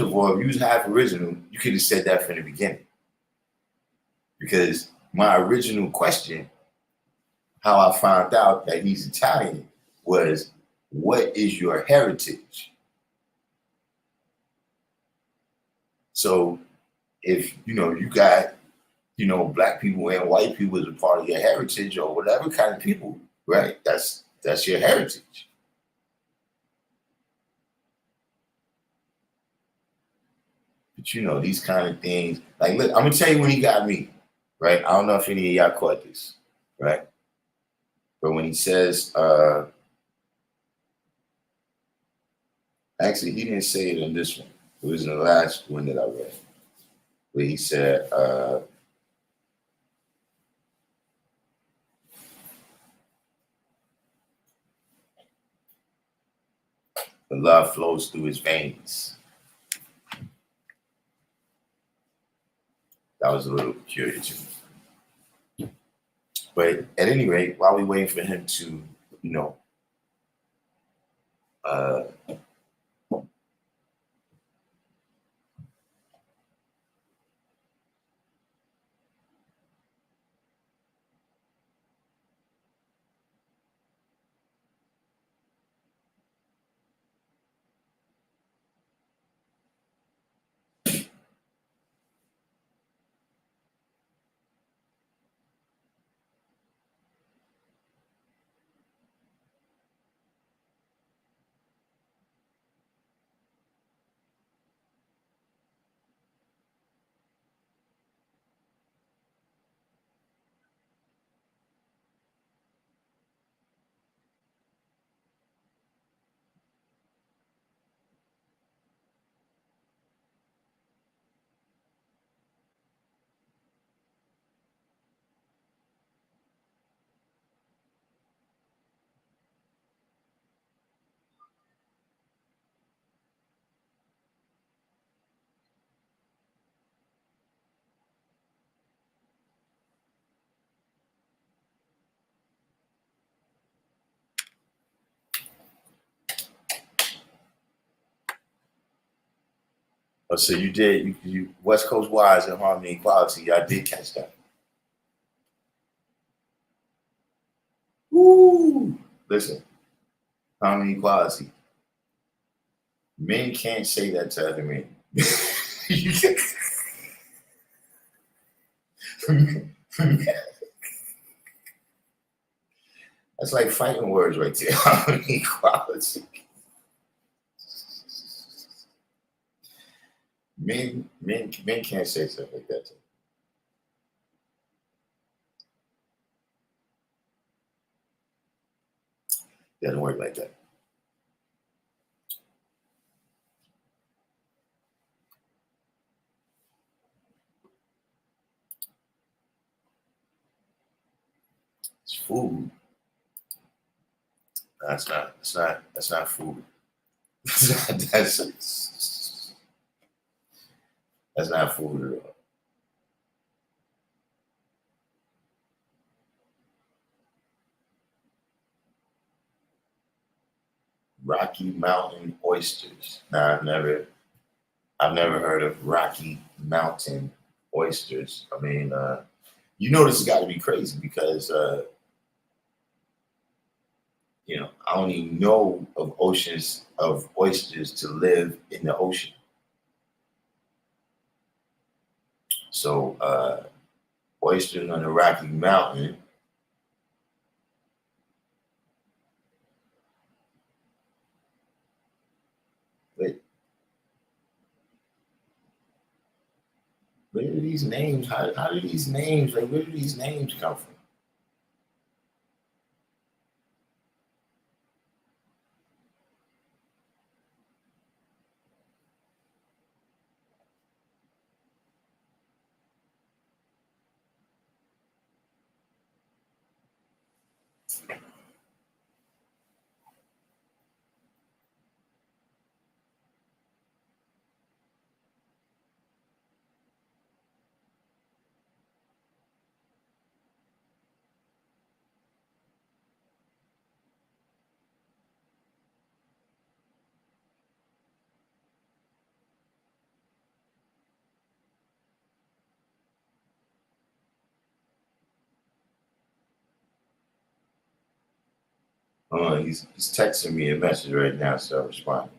of all, if you was half original, you could have said that from the beginning. Because my original question, how I found out that he's Italian, was, what is your heritage? So if you got black people and white people as a part of your heritage, or whatever kind of people, right? That's your heritage. But you know, these kind of things, like, look, I'm gonna tell you when he got me, right? I don't know if any of y'all caught this, right? But when he says, actually, he didn't say it in this one. It was in the last one that I read, where he said, the love flows through his veins. That was a little peculiar to me. But at any rate, while we waiting for him to, you know, uh, oh, so you did, you West Coast Wise and Harmony Equality, y'all did catch that. Woo! Listen, Harmony Equality. Men can't say that to other men. That's like fighting words right there. Harmony Equality. Men can't say stuff like that. It doesn't work like that. It's food. That's not. That's not. That's not food. That's not food at all. Rocky Mountain oysters. Now I've never heard of Rocky Mountain oysters. I mean, you know, this has got to be crazy because you know, I don't even know of oceans of oysters to live in the ocean. So oysters on the Rocky Mountain. Wait, where do these names? How do these names? Like, where do these names come from? Oh, he's texting me a message right now, so I'm responding.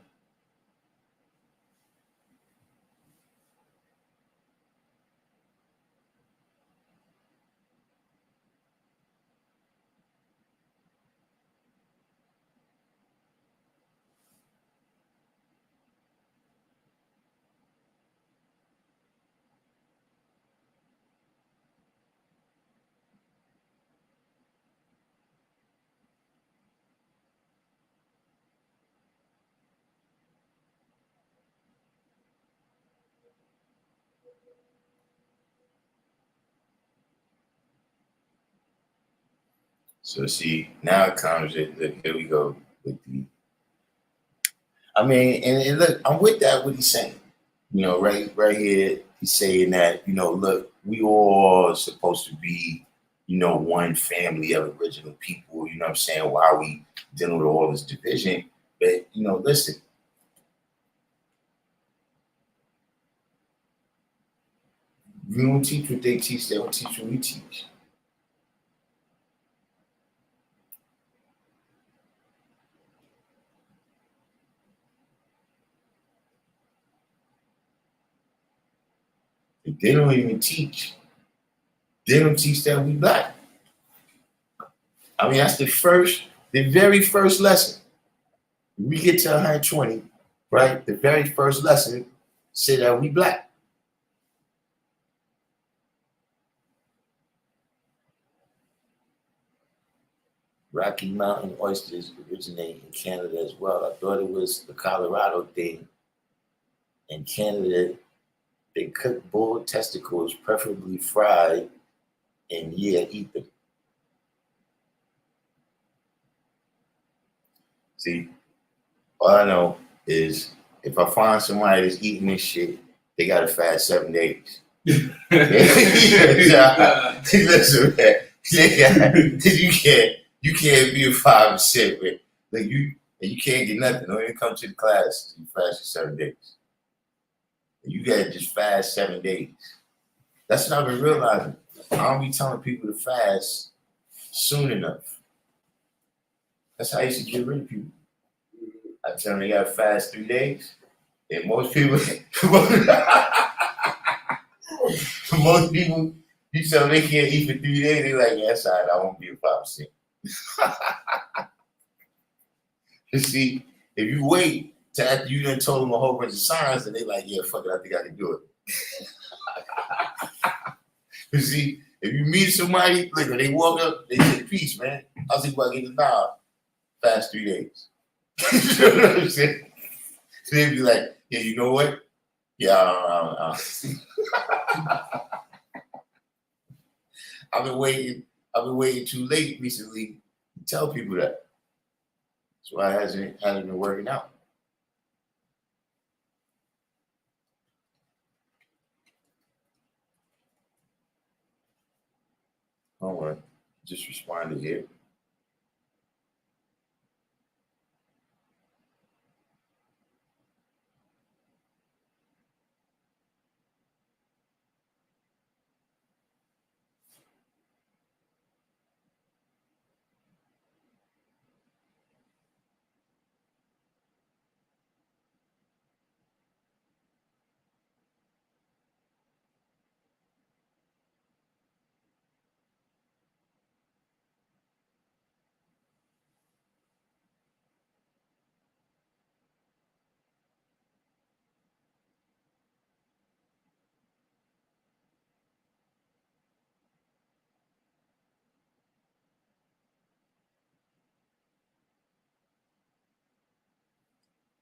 So see, now it comes. Look, here we go with the. I mean, and look, I'm with that. What he's saying, right here, he's saying that look, we all supposed to be, one family of original people. You know what I'm saying? Why are we dealing with all this division? But listen, we don't teach what they teach. They don't teach what we teach. They don't even teach. They don't teach that we black. I mean, that's the very first lesson. We get to 120, right? The very first lesson said that we black. Rocky Mountain oysters originate in Canada as well. I thought it was the Colorado thing. In Canada, they cook bull testicles, preferably fried, and eat them. See, all I know is if I find somebody that's eating this shit, they gotta fast 7 days. Listen, man. You can't be a 5%, man. Like you can't get nothing. Don't even come to the class. You fast for 7 days. You gotta just fast 7 days. That's what I've been realizing. I don't be telling people to fast soon enough. That's how I used to get rid of people. I tell them they gotta fast 3 days. And most people, you tell them they can't eat for 3 days, they like, yeah, that's all right, I won't be a 5%. You see, if you wait till after you done told them a whole bunch of signs, and they like, yeah, fuck it, I think I can do it. You see, if you meet somebody, look, when they walk up, they say, peace, man. I was thinking about getting a nod. Fast 3 days. You know what I'm saying? So they'd be like, yeah, you know what? Yeah, I've been waiting too late recently to tell people that. That's why it hasn't been working out. All right. Just responded here.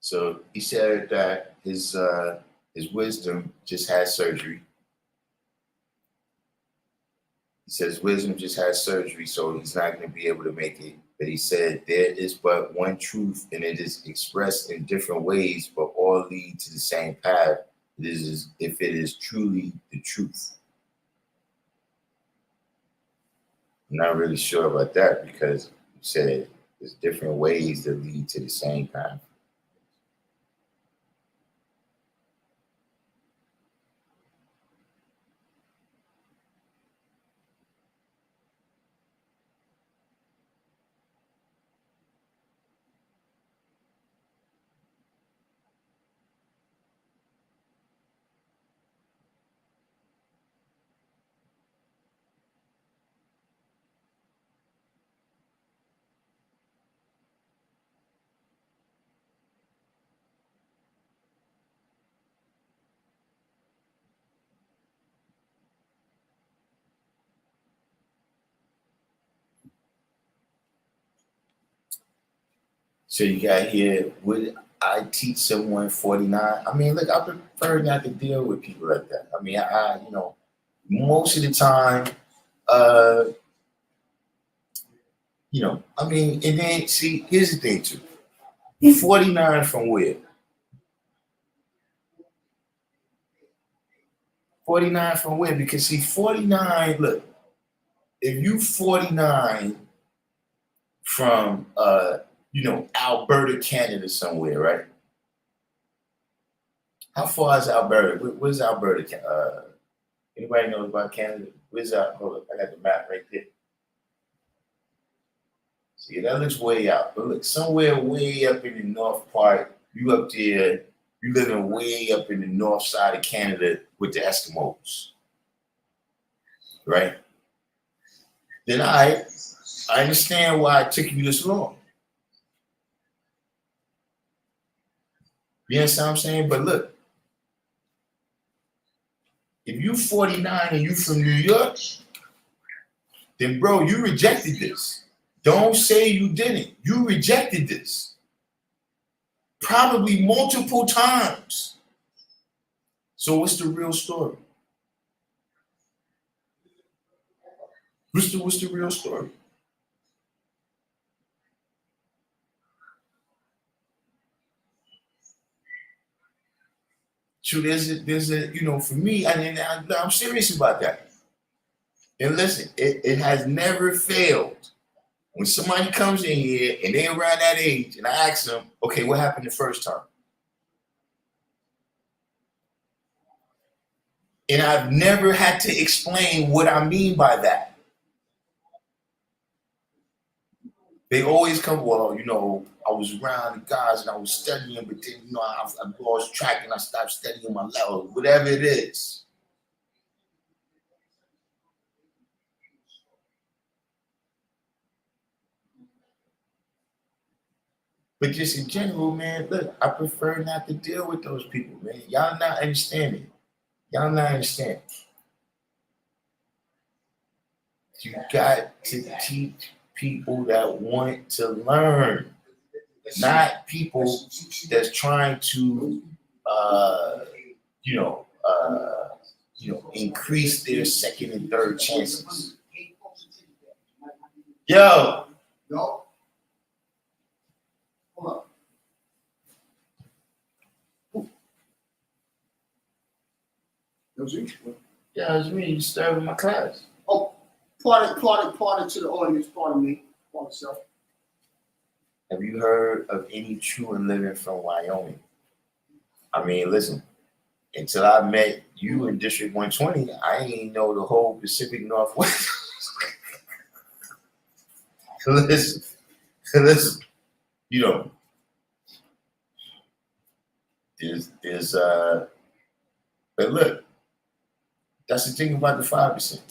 So he said that his wisdom just had surgery. He says wisdom just had surgery, so he's not going to be able to make it. But he said there is but one truth, and it is expressed in different ways, but all lead to the same path. It is if it is truly the truth. I'm not really sure about that because you said there's different ways that lead to the same path. So you got here, would I teach someone 49? I mean, look, I prefer not to deal with people like that. I mean, most of the time, You know, I mean, and then see, here's the thing too. 49 from where? 49 from where? Because see, 49, look, if you 49 from Alberta, Canada somewhere, right? How far is Alberta? Where's Alberta? Anybody knows about Canada? Where's that? Hold up, I got the map right there. See, that looks way out. But look, somewhere way up in the north part, you up there, you living way up in the north side of Canada with the Eskimos. Right? Then I understand why it took you this long. You understand what I'm saying? But look, if you 49 and you from New York, then bro, you rejected this. Don't say you didn't. You rejected this. Probably multiple times. So what's the real story? What's the real story? So there's a for me, I'm serious about that. And listen, it has never failed. When somebody comes in here and they're around that age, and I ask them, okay, what happened the first time? And I've never had to explain what I mean by that. They always come, well, I was around the guys and I was studying, but then, I lost track and I stopped studying my level, whatever it is. But just in general, man, look, I prefer not to deal with those people, man. Y'all not understanding. Y'all not understanding. You got to teach people that want to learn, not people that's trying to, increase their second and third chances. Yo. No. Hold on. That was you? Yeah, it was me. You started my class. Oh, part to the audience, pardon me. Pardon self. Have you heard of any true and living from Wyoming? I mean, listen, until I met you in District 120, I ain't know the whole Pacific Northwest. listen, there's but look, that's the thing about the 5%.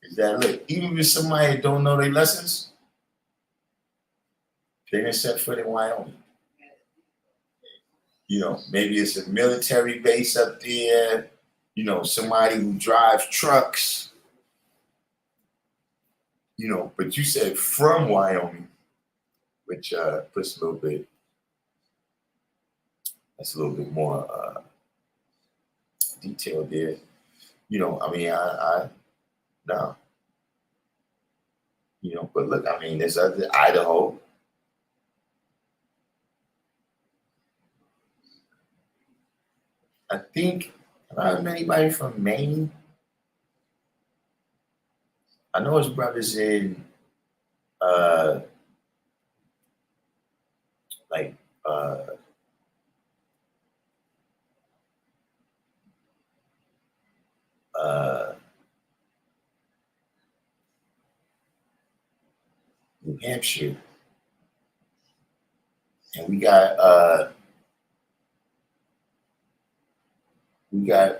Is that look, even if somebody don't know their lessons, they're gonna set foot in Wyoming. Maybe it's a military base up there, somebody who drives trucks, but you said from Wyoming, which puts a little bit, that's a little bit more detailed there. No. But look, there's other Idaho. I think, have I heard anybody from Maine? I know his brother's in, like, New Hampshire. And we got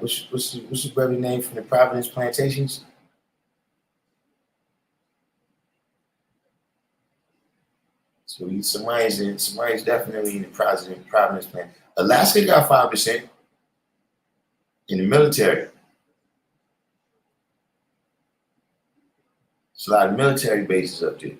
what's the brother name from the Providence Plantations? So somebody's definitely in the Providence Plant. Alaska got 5% in the military. There's a lot of military bases up there.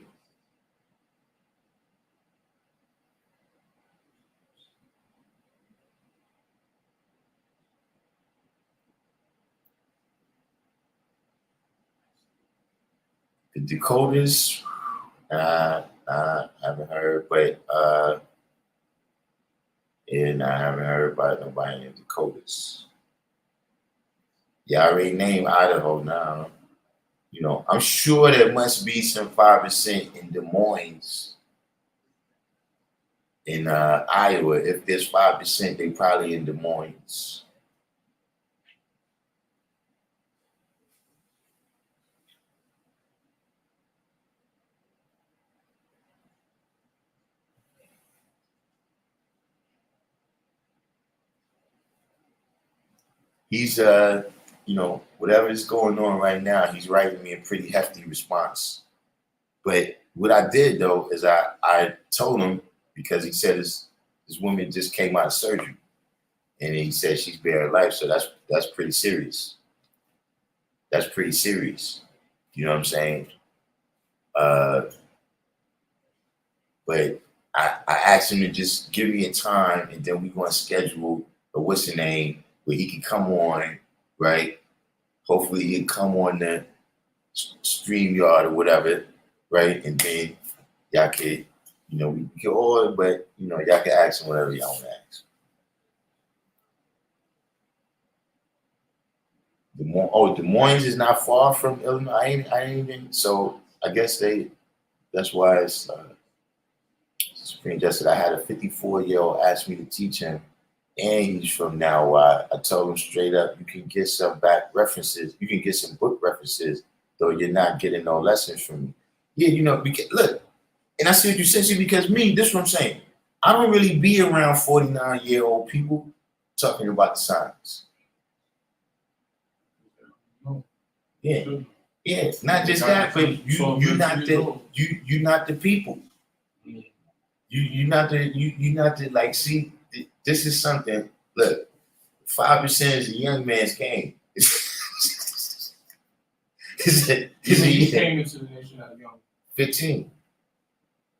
The Dakotas, I haven't heard, but and I haven't heard about nobody in the Dakotas. Yeah, I already named Idaho now. You know, I'm sure there must be some 5% in Des Moines, in Iowa. If there's 5%, they probably in Des Moines. He's you know, whatever is going on right now, he's writing me a pretty hefty response. But what I did though is I told him, because he said this woman just came out of surgery, and he said she's bare life, so that's pretty serious. That's pretty serious. You know what I'm saying? But I asked him to just give me a time, and then we're going to schedule a what's the name where he can come on, right? Hopefully he'll come on the StreamYard or whatever, right? And then y'all could, you know, we can order, but you know, y'all can ask him whatever y'all want to ask. Des Moines is not far from Illinois. I ain't even, so I guess that's why it's Supreme Justice. I had a 54-year-old ask me to teach him, and he's from Now. I told him straight up, you can get some back references, you can get some book references, though you're not getting no lessons from me. Yeah, you know, because, look, and I see what you said, see, because me, this is what I'm saying. I don't really be around 49-year-old people talking about the science. Yeah, yeah, not just that, but you're not the people. You're not the like. See, this is something. Look, 5% is a young man's game. He came into the nation at young. 15.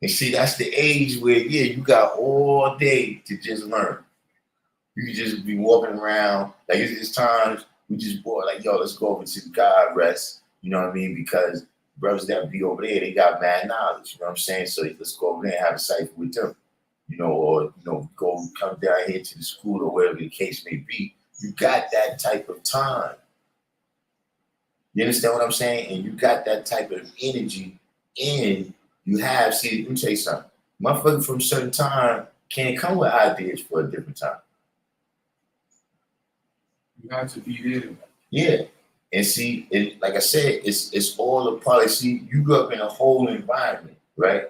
And see, that's the age where, yeah, you got all day to just learn. You can just be walking around. Like, it's times we just bored, like, yo, let's go over to the God rest. You know what I mean? Because brothers that be over there, they got mad knowledge. You know what I'm saying? So let's go over there and have a cipher with them. You know, or, you know, come down here to the school or whatever the case may be. You got that type of time. You understand what I'm saying? And you got that type of energy, and you have, see, let me tell you something. Motherfucker from a certain time can't come with ideas for a different time. You have to be there. Yeah. And see, like I said, it's all a part of, see, you grew up in a whole environment, right?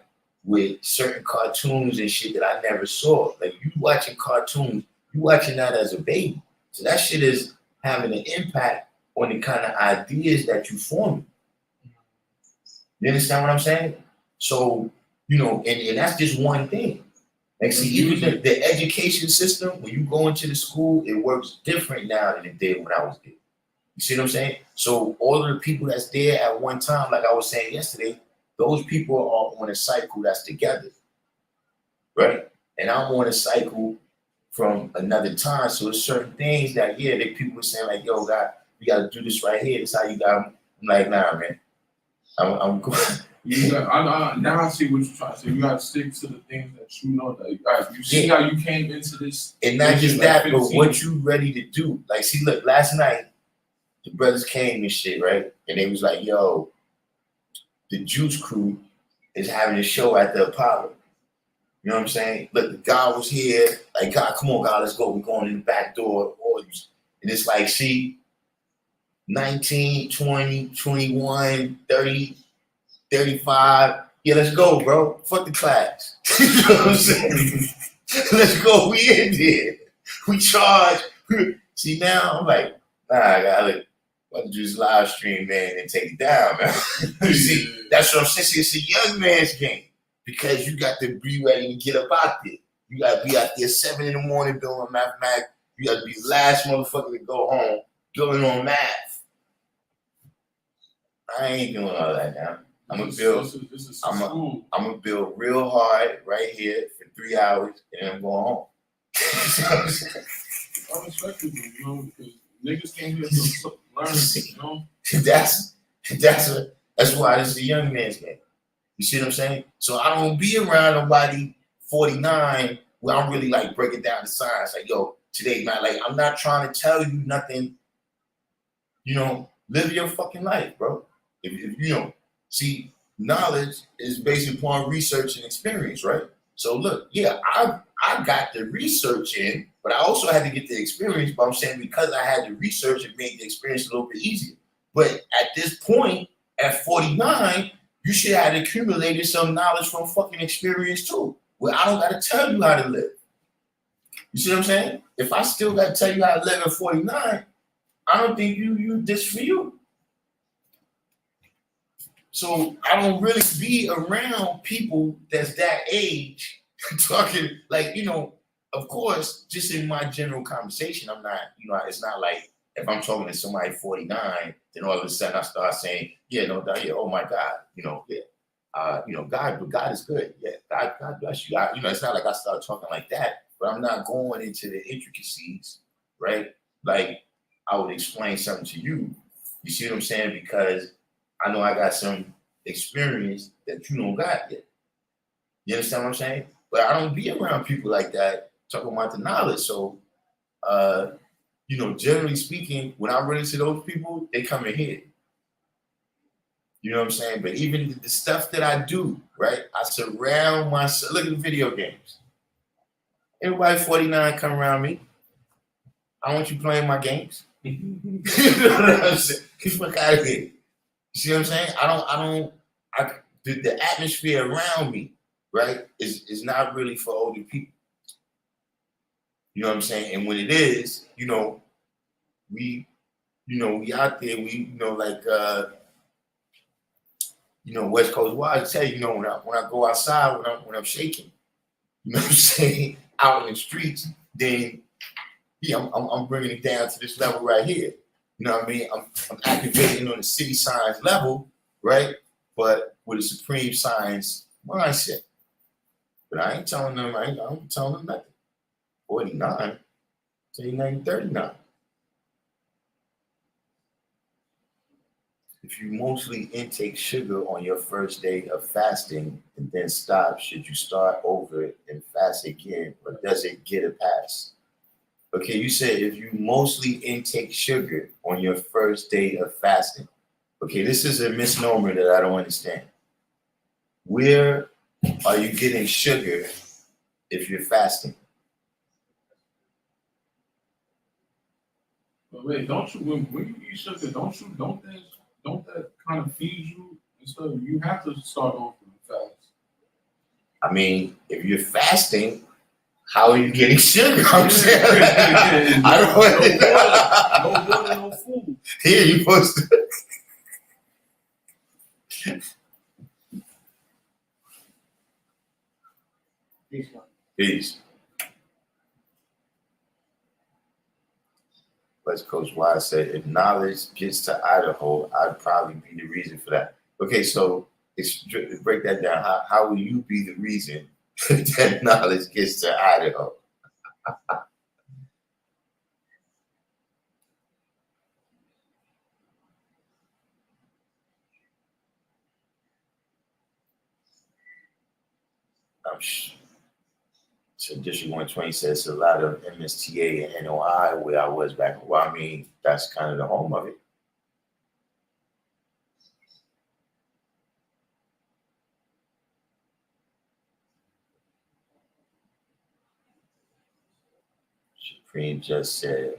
With certain cartoons and shit that I never saw. Like, you watching cartoons, you watching that as a baby. So that shit is having an impact on the kind of ideas that you form. You understand what I'm saying? So, you know, and that's just one thing. Like, see, even the education system, when you go into the school, it works different now than it did when I was there. You see what I'm saying? So all of the people that's there at one time, like I was saying yesterday, those people are on a cycle that's together, right? And I'm on a cycle from another time. So there's certain things that, yeah, that people were saying like, yo, God, we got to do this right here. This is how you got. I'm like, nah, man. I'm going. Now I see what you're trying to say. You got to stick to the things that you know that you see how you came into this. And not just that, but what you ready to do. Like, see, look, last night, the brothers came and shit, right? And they was like, yo, the Juice Crew is having a show at the Apollo. You know what I'm saying? Look, the guy was here. Like, God, come on, God, let's go. We're going in the back door. And it's like, see, 19, 20, 21, 30, 35. Yeah, let's go, bro. Fuck the class. You know what I'm saying? Let's go. We in there. We charge. See, now I'm like, nah, I gotta do this live stream, man, and take it down, man. You see, that's what I'm saying. It's a young man's game, because you got to be ready to get up out there. You got to be out there 7 in the morning doing mathematics. You got to be the last motherfucker to go home doing on math. I ain't doing all that now. I'm gonna build real hard right here for 3 hours, and I'm going home. I respect you, you know, because niggas came here to learn, you know. That's That's why this is a young man's game. You see what I'm saying? So I don't be around nobody 49 where I'm really like breaking down the science. Like, yo, today, man, like I'm not trying to tell you nothing. You know, live your fucking life, bro. If you know, see, knowledge is based upon research and experience, right? So look, yeah, I got the research in, but I also had to get the experience. But I'm saying because I had the research, it made the experience a little bit easier. But at this point, at 49, you should have accumulated some knowledge from fucking experience too. Well, I don't got to tell you how to live. You see what I'm saying? If I still got to tell you how to live at 49, I don't think you this for you. So I don't really be around people that's that age talking like, you know, of course, just in my general conversation, I'm not, you know, it's not like if I'm talking to somebody 49, then all of a sudden I start saying, yeah, no doubt, yeah, oh my God, you know, yeah. You know, God is good. Yeah, God bless you. You know, it's not like I start talking like that, but I'm not going into the intricacies, right? Like I would explain something to you. You see what I'm saying? Because I know I got some experience that you don't got yet. You understand what I'm saying? But I don't be around people like that talking about the knowledge. So, you know, generally speaking, when I run into those people, they come in here. You know what I'm saying? But even the stuff that I do, right? I surround myself. Look at the video games. Everybody 49 come around me. I want you playing my games. You know what I'm saying? Get the fuck out of here. You see what I'm saying? The atmosphere around me, right, is not really for older people. You know what I'm saying? And when it is, you know, we out there, you know, West Coast Wise tell you, you know, when I go outside, when I'm shaking, you know what I'm saying, out in the streets, then yeah, I'm bringing it down to this level right here. You know what I mean? I'm activating on the city science level, right? But with a supreme science mindset. But I ain't telling them, I ain't telling them nothing. 49, 39, 39. If you mostly intake sugar on your first day of fasting and then stop, should you start over and fast again, or does it get a pass? Okay, you said if you mostly intake sugar on your first day of fasting. Okay, this is a misnomer that I don't understand. Where are you getting sugar if you're fasting? But wait, don't you when you eat sugar, don't that kind of feed you and stuff? You have to start off with fast. I mean, if you're fasting, how are you getting sugar? I'm saying, I don't No water, no food. Here you supposed to. Peace. West Coast Wise said, if knowledge gets to Idaho, I'd probably be the reason for that. Okay, so break that down. How will you be the reason that knowledge gets to Idaho? So District 120 says a lot of MSTA and NOI where I was back. Well, I mean, that's kind of the home of it. Supreme just said,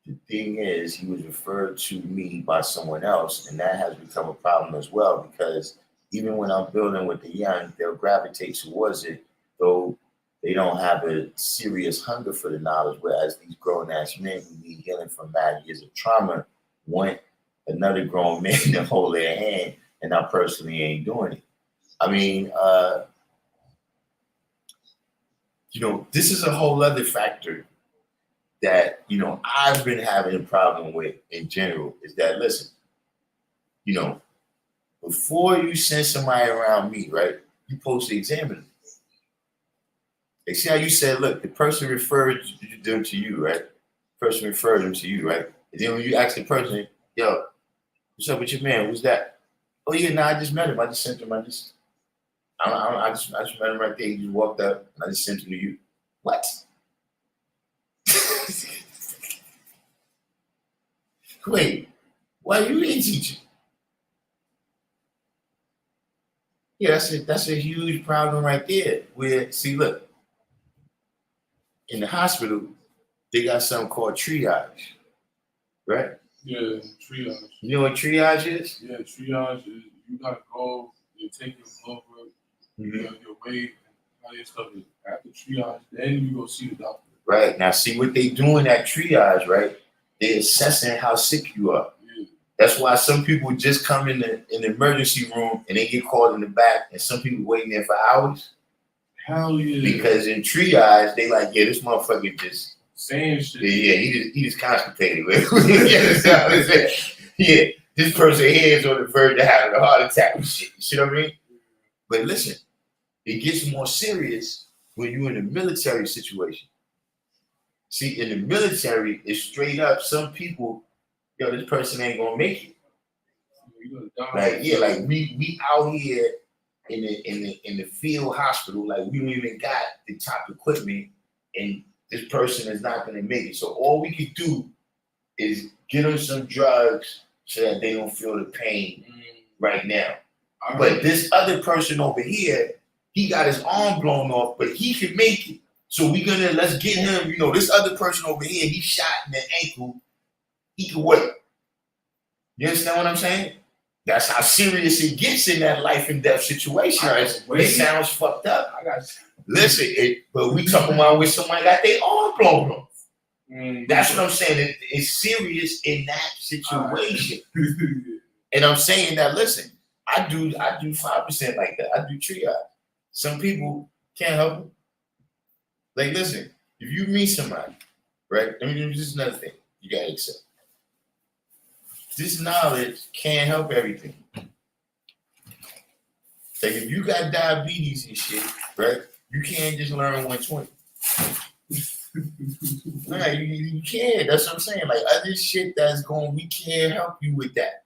the thing is, he was referred to me by someone else, and that has become a problem as well because even when I'm building with the young, they'll gravitate towards it, though they don't have a serious hunger for the knowledge, whereas these grown-ass men who need healing from bad years of trauma want another grown man to hold their hand, and I personally ain't doing it. I mean, you know, this is a whole other factor that, you know, I've been having a problem with in general is that, listen, you know, before you send somebody around me, right, you're supposed to examine them. They see how you said, look, the person referred them to you, right? The person referred them to you, right? And then when you ask the person, yo, What's up with your man? Who's that? Oh yeah, nah, I just met him. I just sent him. I just met him right there. He just walked up, and I just sent him to you. What? Wait, why you ain't teaching? Yeah, that's a huge problem right there. Where see, look, in the hospital, they got something called triage, right? Yeah, triage. You know what triage is? Yeah, triage is you gotta go, you take your blood work, your weight, and all your stuff is after triage, then you go see the doctor. Right. Now see what they doing at triage, right? They're assessing how sick you are. Yeah. That's why some people just come in the emergency room and they get called in the back, and some people waiting there for hours. Hell yeah. Because in triage, they like, yeah, this motherfucker just saying shit. Yeah, he just constipated with. You understand what I'm saying? Yeah, this person here is on the verge of having a heart attack and shit. You see what I mean? But listen, it gets more serious when you're in a military situation. See, in the military, it's straight up. Some people, yo, this person ain't gonna make it. Like, yeah, like we out here in the field hospital, like we don't even got the top equipment, and this person is not gonna make it. So all we could do is get them some drugs so that they don't feel the pain right now. But this other person over here, he got his arm blown off, but he can make it. So let's get him, this other person over here, he shot in the ankle, he can wait. You understand what I'm saying? That's how serious it gets in that life and death situation. It sounds fucked up. Listen, but we talking about when somebody got their arm blown off. That's what I'm saying. It's serious in that situation. And I'm saying that, listen, I do 5% like that. I do triage. Some people can't help it. Like, listen, if you meet somebody, right? I mean, this is another thing you gotta accept. This knowledge can't help everything. Like, if you got diabetes and shit, right? You can't just learn 120. Nah, you can't. That's what I'm saying. Like, other shit we can't help you with that.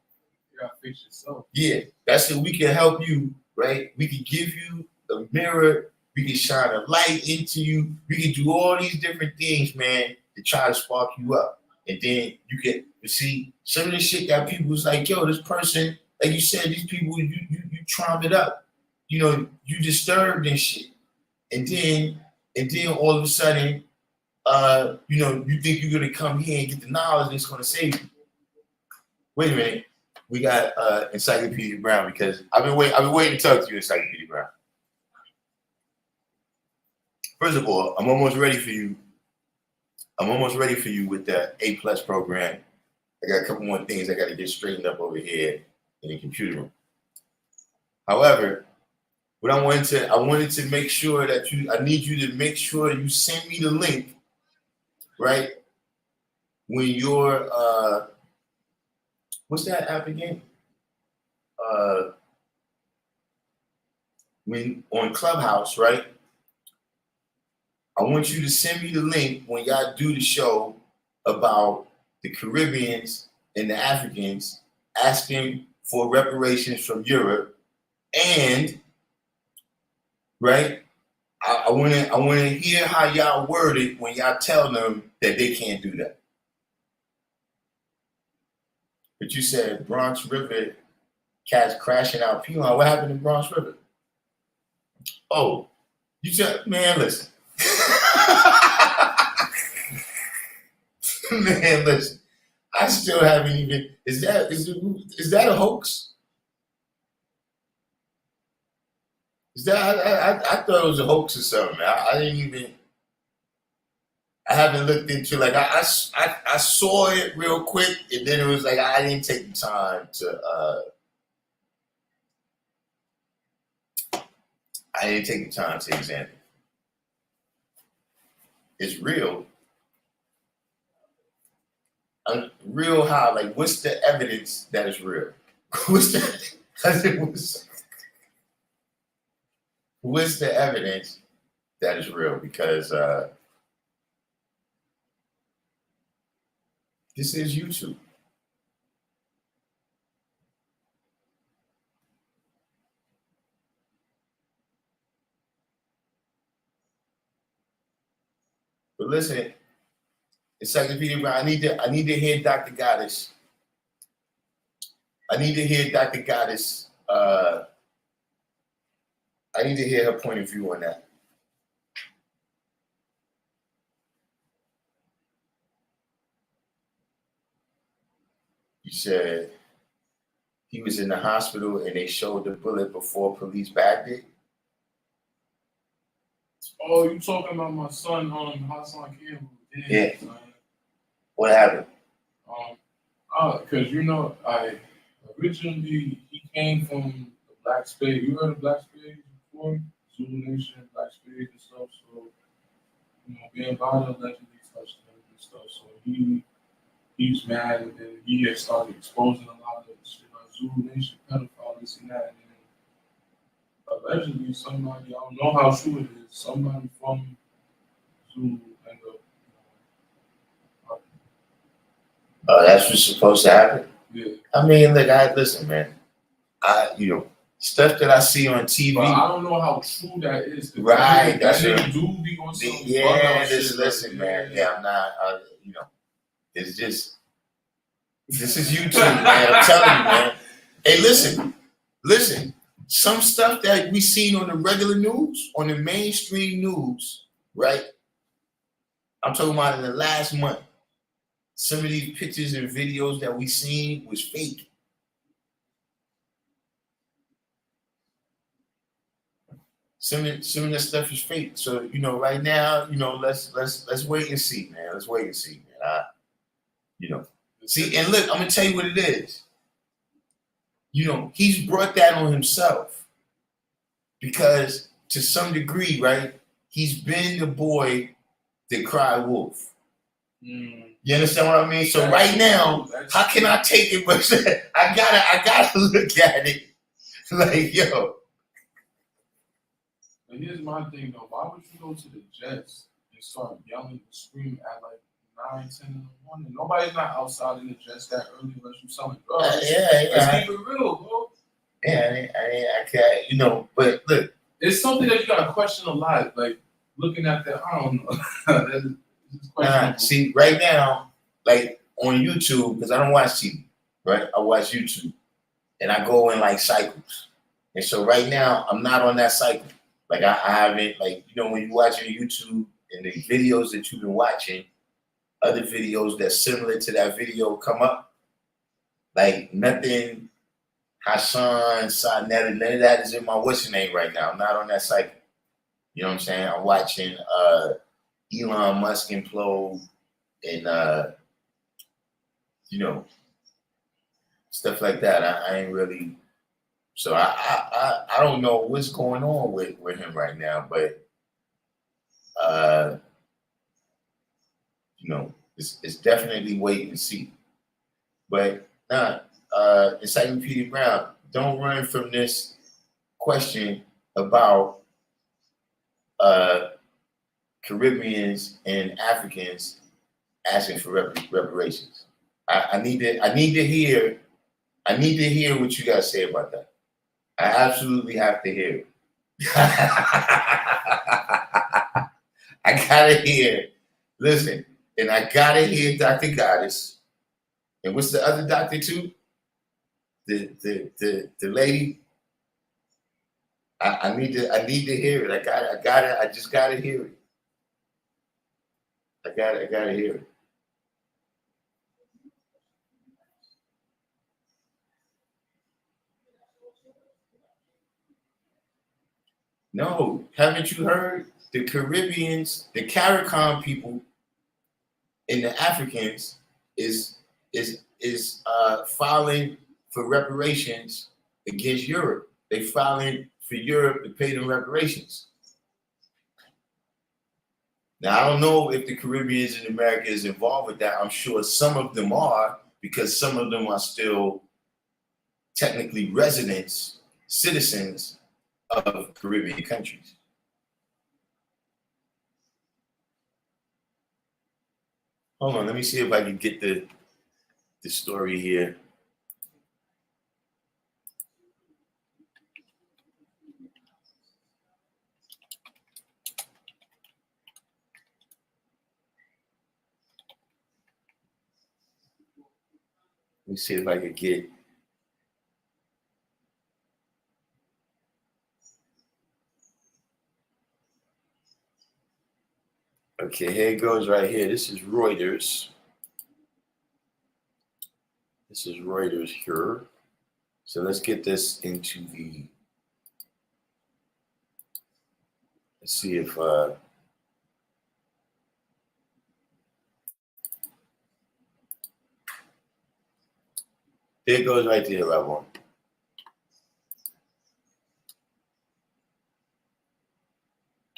You gotta fix yourself. Yeah, that's it. We can help you, right? We can give you a mirror. We can shine a light into you. We can do all these different things, man, to try to spark you up. And then you see some of the shit that people's like, yo, this person, like you said, these people, you traum it up. You disturbed and shit. And then all of a sudden, you think you're gonna come here and get the knowledge and it's gonna save you. Wait a minute. We got Encyclopedia Brown, because I've been waiting to talk to you, Encyclopedia Brown. First of all, I'm almost ready for you with the A+ program. I got a couple more things I got to get straightened up over here in the computer room. However, what I wanted to make sure that I need you to make sure you send me the link, right? When you're what's that app again? When on Clubhouse, right? I want you to send me the link when y'all do the show about the Caribbeans and the Africans asking for reparations from Europe, and right, I want to hear how y'all word it when y'all tell them that they can't do that. But you said Bronx River cats crashing out Pujon. What happened in Bronx River? Oh, you said, man, listen. Man, listen. I still haven't even. Is that a hoax? Is that I thought it was a hoax or something. I didn't even. I haven't looked into, like, I saw it real quick, and then it was like I didn't take the time to. I didn't take the time to examine it. It's real. Real how? Like, what's the evidence that it's real? What's the evidence that is real? Because this is YouTube. But listen, Encyclopedia Brown, I need to hear Dr. Goddess. I need to hear Dr. Goddess. I need to hear her point of view on that. You said he was in the hospital and they showed the bullet before police bagged it. Oh, you talking about my son, Hassan Campbell? Yeah. Son. What happened? Because I originally he came from the Black Spade. You heard of Black Spade before? Zulu Nation, Black Spade and stuff. So being violent allegedly touched him and stuff. So he's mad, and then he had started exposing a lot of shit like Zulu Nation pedophiles, this and that. And then allegedly somebody, I don't know how true it is, somebody from Zulu ended up. Oh, that's what's supposed to happen. Yeah. I mean, look, listen, man. Stuff that I see on TV. But I don't know how true that is. Right, That that's nigga do be on some yeah. shit, Listen, man. Yeah, I'm not. It's just this is YouTube, man. I'm telling you, man. Hey, listen. Some stuff that we seen on the regular news, on the mainstream news, right? I'm talking about in the last month. Some of these pictures and videos that we seen was fake. Some of that stuff is fake. So right now, let's wait and see, man. Let's wait and see, man. See, and look, I'm gonna tell you what it is. He's brought that on himself because to some degree, right? He's been the boy that cried wolf. You understand what I mean? So right now, how can I take it? But I gotta look at it like, yo. But here's my thing though. Why would you go to the Jets and start yelling and screaming at like 9, 10 in the morning? Nobody's not outside in the Jets that early unless you're selling drugs. Let's keep it real, bro. Yeah, I can't, but look. It's something that you gotta question a lot. Like looking at that, I don't know. See, right now, like on YouTube, because I don't watch TV, right? I watch YouTube. And I go in like cycles. And so right now, I'm not on that cycle. Like I haven't, like, when you watch your YouTube and the videos that you've been watching, other videos that's similar to that video come up. Like nothing, Hassan, None of that is in my what's your name right now. I'm not on that cycle. You know what I'm saying? I'm watching Elon Musk implode and stuff like that. I ain't really. So I don't know what's going on with him right now, but it's definitely wait and see. But Encyclopedia Brown, don't run from this question about Caribbeans and Africans asking for reparations. I need to hear what you guys say about that. I absolutely have to hear it. I gotta hear. Listen, and I gotta hear Dr. Goddess. And what's the other doctor too? The lady. I need to hear it. I just gotta hear it. I gotta hear it. No, haven't you heard? The Caribbeans, the CARICOM people, and the Africans is filing for reparations against Europe. They filing for Europe to pay them reparations. Now I don't know if the Caribbeans in America is involved with that. I'm sure some of them are because some of them are still technically residents, citizens of Caribbean countries. Hold on, let me see if I can get the story here. me see if I can get. Okay, here it goes right here. This is Reuters. This is Reuters here. So let's get this into the. Let's see if. There it goes right there, level.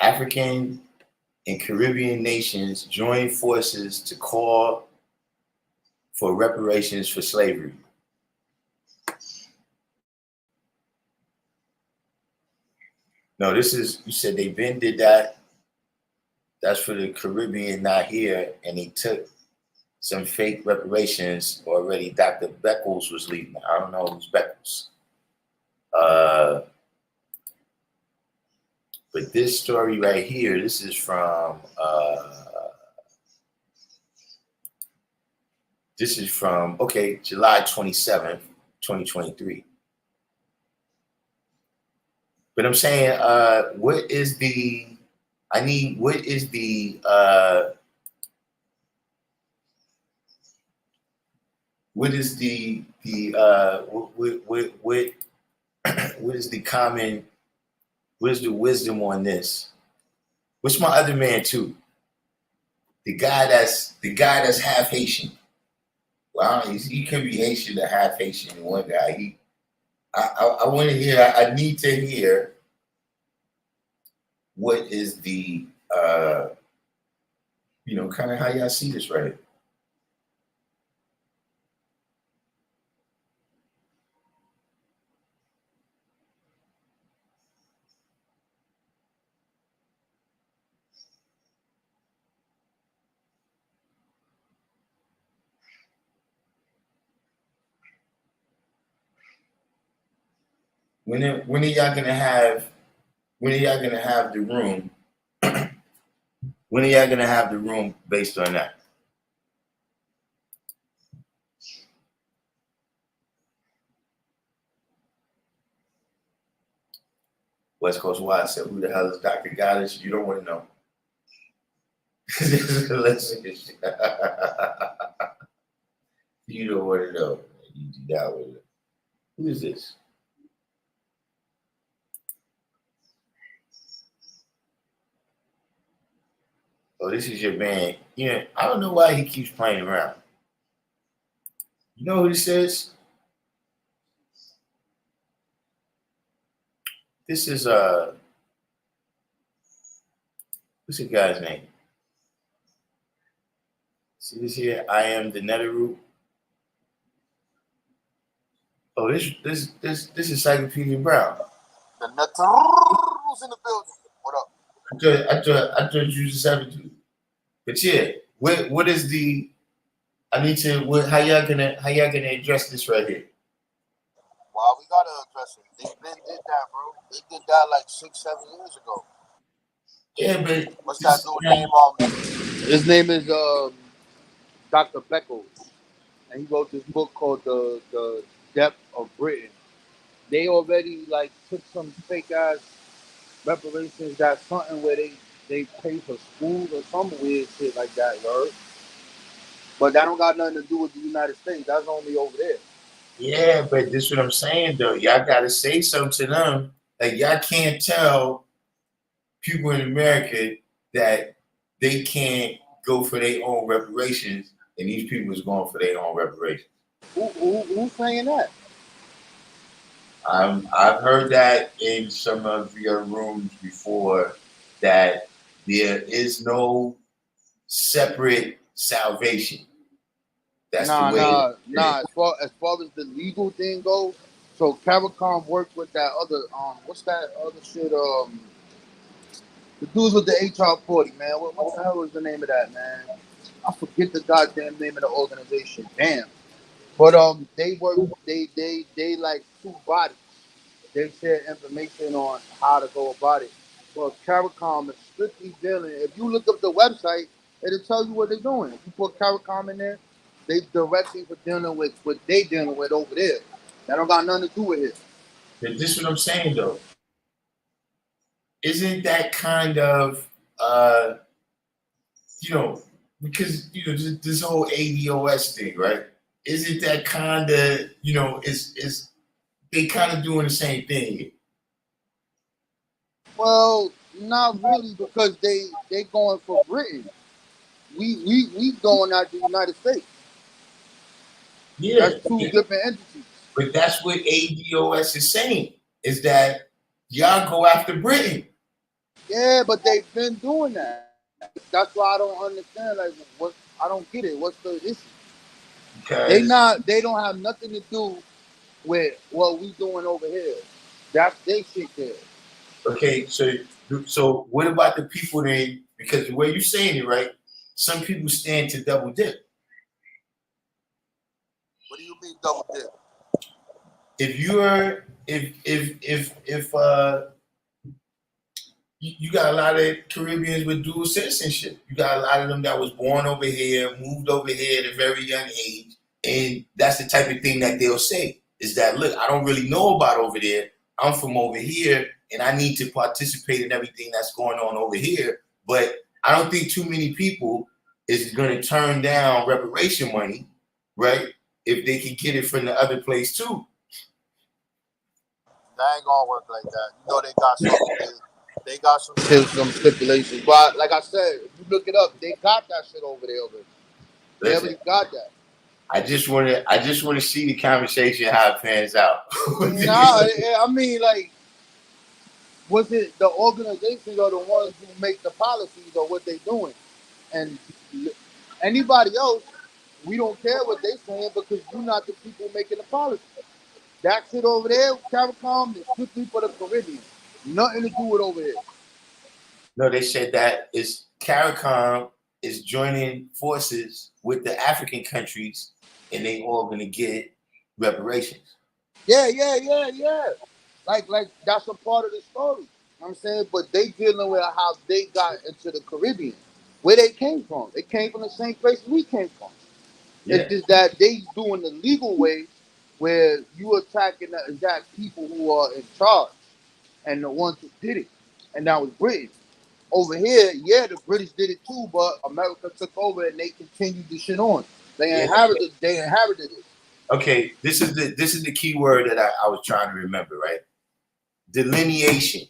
African and Caribbean nations join forces to call for reparations for slavery. No, this is, you said they been did that. That's for the Caribbean, not here. And they took some fake reparations already. Dr. Beckles was leading. I don't know who's Beckles. But this story right here, this is from July 27th, 2023. But I'm saying, what is the what is the what is the what is the common, what is the wisdom on this? What's my other man too? The guy that's half Haitian. Well, he can be Haitian or half Haitian. One guy. I want to hear. I need to hear. What is the kind of how y'all see this right? When are y'all gonna have? When are y'all gonna have the room? When are y'all gonna have the room based on that? West Coast Wide said, "Who the hell is Dr. Goddess? You don't want to know." Listen, you don't want to know. You do not want to know. Who is this? Oh, this is your man. Yeah, I don't know why he keeps playing around. You know who this is? This is what's the guy's name? See this here? I am the Netheru. Oh, this is Encyclopedia Brown. The Netheru's in the building. What up? I thought you was a 17. But yeah, what is the? I need to. How y'all gonna address this right here? Wow, we gotta address it. They been did that, bro. They did that like 6-7 years ago. Yeah, but what's that dude's name? His name is Dr. Beckles, and he wrote this book called the Depth of Britain. They already like took some fake ass reparations. That's something where they pay for schools or some weird shit like that, you heard? But that don't got nothing to do with the United States. That's only over there. Yeah, but this is what I'm saying though. Y'all gotta say something to them. Like y'all can't tell people in America that they can't go for their own reparations, and these people is going for their own reparations. Who's saying that? I've heard that in some of your rooms before, that there is no separate salvation. That's the way. Nah. As far as the legal thing goes, so CARICOM worked with that other what's that other shit the dudes with the HR 40, man. What the hell is the name of that, man? I forget the goddamn name of the organization. Damn. But they work. They like two bodies. They share information on how to go about it. Well, CARICOM is strictly dealing. If you look up the website, it'll tell you what they're doing. If you put CARICOM in there, They directly for dealing with what they dealing with over there. That don't got nothing to do with it. But this is what I'm saying though. Isn't that kind of you know, because this whole ADOS thing, right? Isn't that kind of is they kind of doing the same thing? Well, not really because they going for Britain. We going out the United States. Yeah, That's two different entities. but that's what ADOS is saying is that y'all go after Britain. Yeah, but they've been doing that. That's why I don't understand. Like, what? I don't get it. What's the issue? Because They don't have nothing to do with what we doing over here. That's their shit there. okay, so what about the people then? Because the way you're saying it, right? Some people stand to double dip. What do you mean double dip? If you're if you got a lot of Caribbeans with dual citizenship. You got a lot of them that was born over here, moved over here at a very young age, and that's the type of thing that they'll say is that look, I don't really know about over there. I'm from over here, and I need to participate in everything that's going on over here. But I don't think too many people is going to turn down reparation money, right? If they can get it from the other place too. That ain't gonna work like that. You know they got some stipulations. But like I said, if you look it up, they got that shit over there already. They Listen, already got that. I just want to see the conversation how it pans out. Nah, I mean like was it the organizations are the ones who make the policies or what they doing? And anybody else, we don't care what they saying because you're not the people making the policy. That shit over there, CARICOM, is strictly for the Caribbean. Nothing to do with over here. No, they said that is CARICOM is joining forces with the African countries, and they all gonna get reparations. Yeah. Like that's a part of the story. You know what I'm saying? But they dealing with how they got into the Caribbean. Where they came from. They came from the same place we came from. It's Yeah, just that they doing the legal way where you attacking the exact people who are in charge and the ones who did it. And that was Britain. Over here, yeah, the British did it too, but America took over and they continued the shit on. yeah. They inherited it. Okay, this is the key word that I was trying to remember, right? Delineation.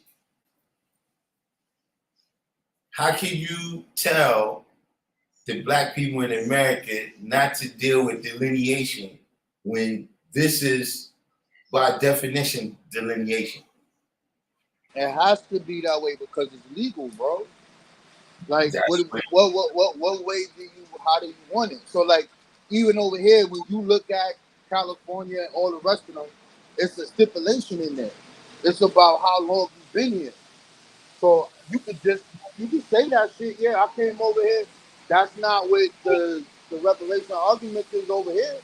How can you tell the black people in America not to deal with delineation when this is by definition delineation? It has to be that way because it's legal, bro. Like, That's what, what way do you? How do you want it? So, like, even over here, when you look at California and all the rest of them, it's a stipulation in there. It's about how long you've been here. So you could say that shit. Yeah, I came over here. That's not what the reparation argument is over here.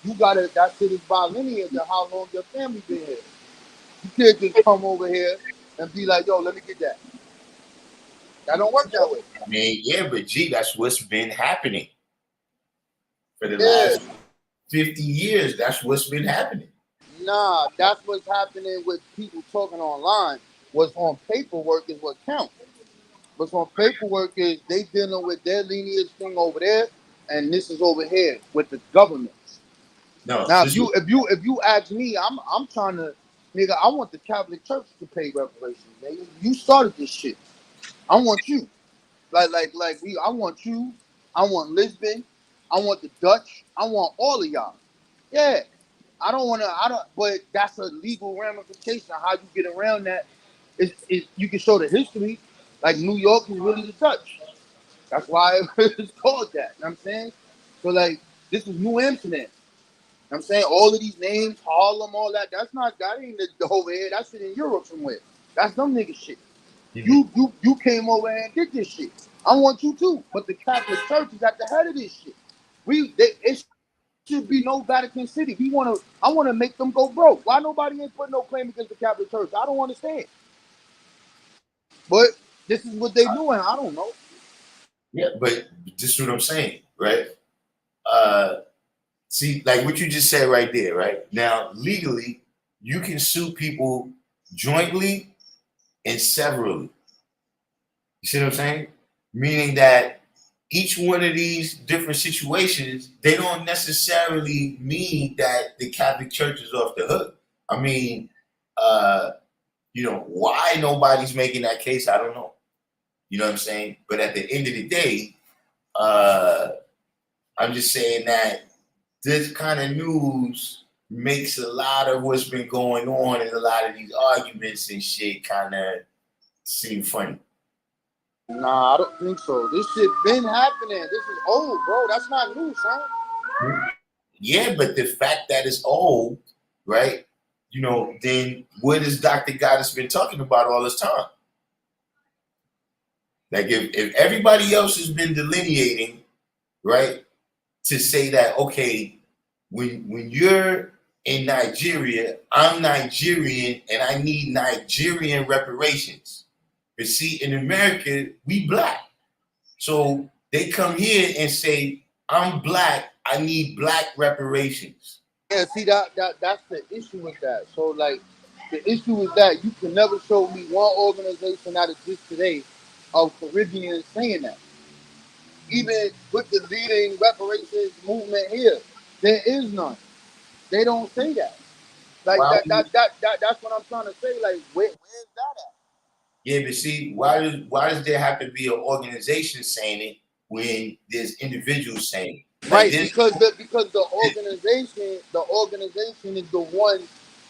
You gotta that shit is by lineage of how long your family been here. You can't just come over here and be like, yo, let me get that. That don't work that way. I mean, yeah, but gee, that's what's been happening for the Yeah, last 50 years. That's what's been happening. nah, that's what's happening with people talking online. What's on paperwork is what counts. What's on paperwork is they dealing with their lineage thing over there, and this is over here with the government. No, Now, this was if you ask me, I'm trying to, nigga, I want the Catholic Church to pay reparations, nigga. You started this shit. I want you, I want you. I want Lisbon. I want the Dutch. I want all of y'all. Yeah, I don't want to. I don't. But that's a legal ramification. How you get around that is you can show the history. Like New York is really the Dutch. That's why it's called that. You know what I'm saying? So like this is New Amsterdam. I'm saying all of these names, Harlem, all that. That ain't the over here. That shit in Europe somewhere. That's them nigga shit. You came over here and did this shit. I want you too. But the Catholic Church is at the head of this shit. It should be no Vatican City. I wanna make them go broke. Why nobody ain't put no claim against the Catholic Church? I don't understand. But this is what they doing. I don't know. yeah, but this is what I'm saying, right? see, like what you just said right there, right? Now, legally, you can sue people jointly and severally. You see what I'm saying? Meaning that each one of these different situations, they don't necessarily mean that the Catholic Church is off the hook. I mean, why nobody's making that case, I don't know. You know what I'm saying? But at the end of the day, I'm just saying that this kind of news makes a lot of what's been going on and a lot of these arguments and shit kind of seem funny. Nah, I don't think so. This shit been happening. This is old, bro. That's not new, son. Yeah, but the fact that it's old, right? Then what has Dr. Goddess been talking about all this time? Like if everybody else has been delineating, right, to say that, okay, when you're in Nigeria, I'm Nigerian and I need Nigerian reparations. But see, in America, we black. So they come here and say, I'm black, I need black reparations. Yeah, see that's the issue with that. So like the issue is that you can never show me one organization that exists today of Caribbeans saying that. Even with the leading reparations movement here, there is none. They don't say that. Like Why? that's what I'm trying to say. Like where's that at? Yeah, but see, why does there have to be an organization saying it when there's individuals saying it? Like Right, this. because the organization is the one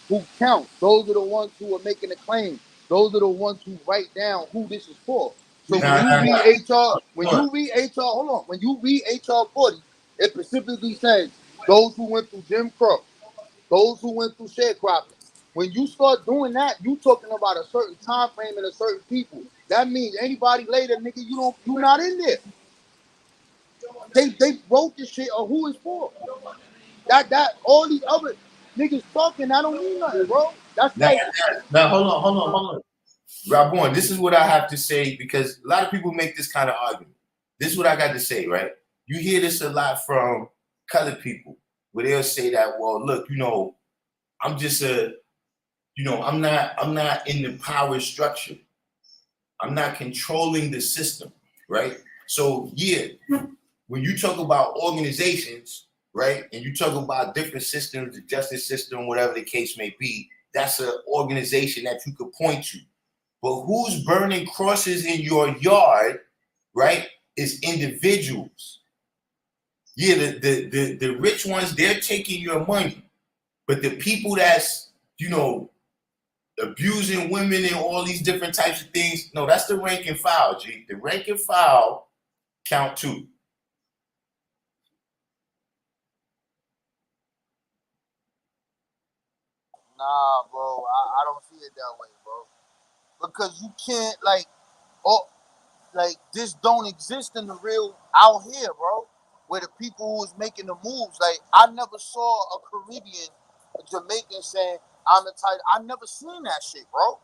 who counts. Those are the ones who are making the claim. Those are the ones who write down who this is for. So when you read HR, hold on, when you read HR 40, it specifically says those who went through Jim Crow, those who went through sharecropping. When you start doing that, you talking about a certain time frame and a certain people. That means anybody later, nigga, you not in there. They wrote this shit on who it's for. That all these other niggas talking, I don't mean nothing, bro. That's Now, like now, hold on. Rabon, this is what I have to say because a lot of people make this kind of argument. This is what I got to say, right? You hear this a lot from colored people where they'll say that, well, look, I'm just I'm not in the power structure. I'm not controlling the system, right? So yeah, when you talk about organizations, right, and you talk about different systems, the justice system, whatever the case may be, that's an organization that you could point to. But who's burning crosses in your yard, right, is individuals. Yeah, the rich ones, they're taking your money. But the people that's, abusing women and all these different types of things, no, that's the rank and file, G. The rank and file count too. nah, bro. I don't see it that way, bro. Because you can't like this don't exist in the real out here, bro. Where the people who is making the moves, like I never saw a Caribbean, a Jamaican saying I'm the type. I never seen that shit, bro.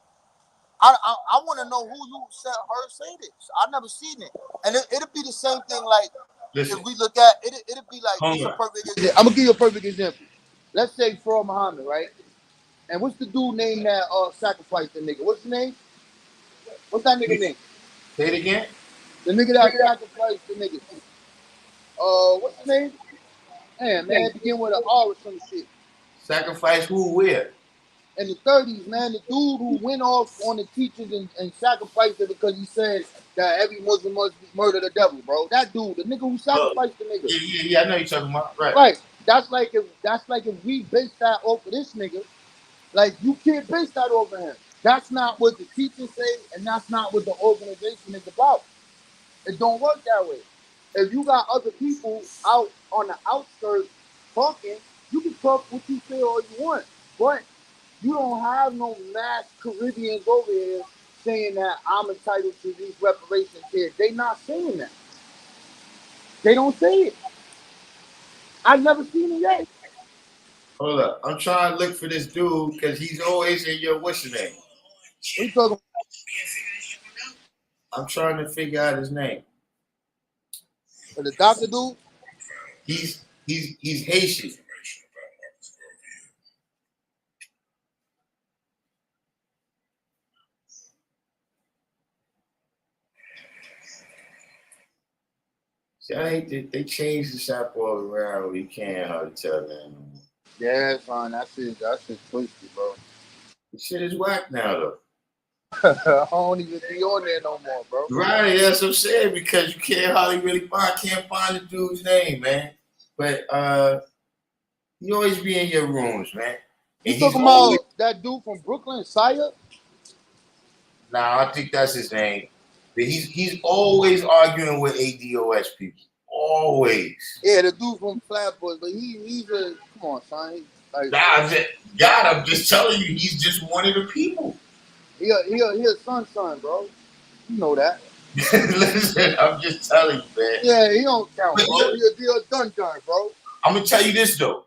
I want to know who you said her say this. I never seen it, and it'll be the same thing. Like Listen, if we look at it, it'll be like hold this. A on. perfect example. I'm gonna give you a perfect example. Let's say Fro Muhammad, right? And what's the dude name that sacrificed the nigga? What's his name? What's that nigga name? Say it again. The nigga that sacrificed the nigga. What's his name? Man, begin with an R or some shit. Sacrifice who, where? In the 30s, man, the dude who went off on the teachers and sacrificed it because he said that every Muslim must murder the devil, bro. That dude, the nigga who sacrificed the nigga. Yeah, I know you're talking about. Right. Right. That's like if we base that off of this nigga, like you can't base that over him. That's not what the teachers say, and that's not what the organization is about. It don't work that way. If you got other people out on the outskirts talking, you can talk what you feel all you want. But you don't have no mass Caribbeans over here saying that I'm entitled to these reparations here. They not saying that. They don't say it. I've never seen it yet. Hold up. I'm trying to look for this dude because he's always in your what's your name? What you talking I'm trying to figure out his name. about? The doctor dude? He's Haitian. See, I hate that they changed the shop all around. You can't hardly tell that anymore. Yeah, son, that's twisted, bro. The shit is whack now, though. I don't even be on there no more, bro. Right, that's what I'm saying, because you can't hardly really can't find the dude's name, man. But he always be in your rooms, man. You And talking about that dude from Brooklyn, Sire? Nah, I think that's his name. But he's always arguing with ADOS people. Always. Yeah, the dude from Flatbush, but he's a come on, son. Like, God, I'm just telling you, he's just one of the people. he a son, bro. You know that. Listen, I'm just telling you, man. Yeah, he don't count, bro. He a dun, bro. I'm gonna tell you this though.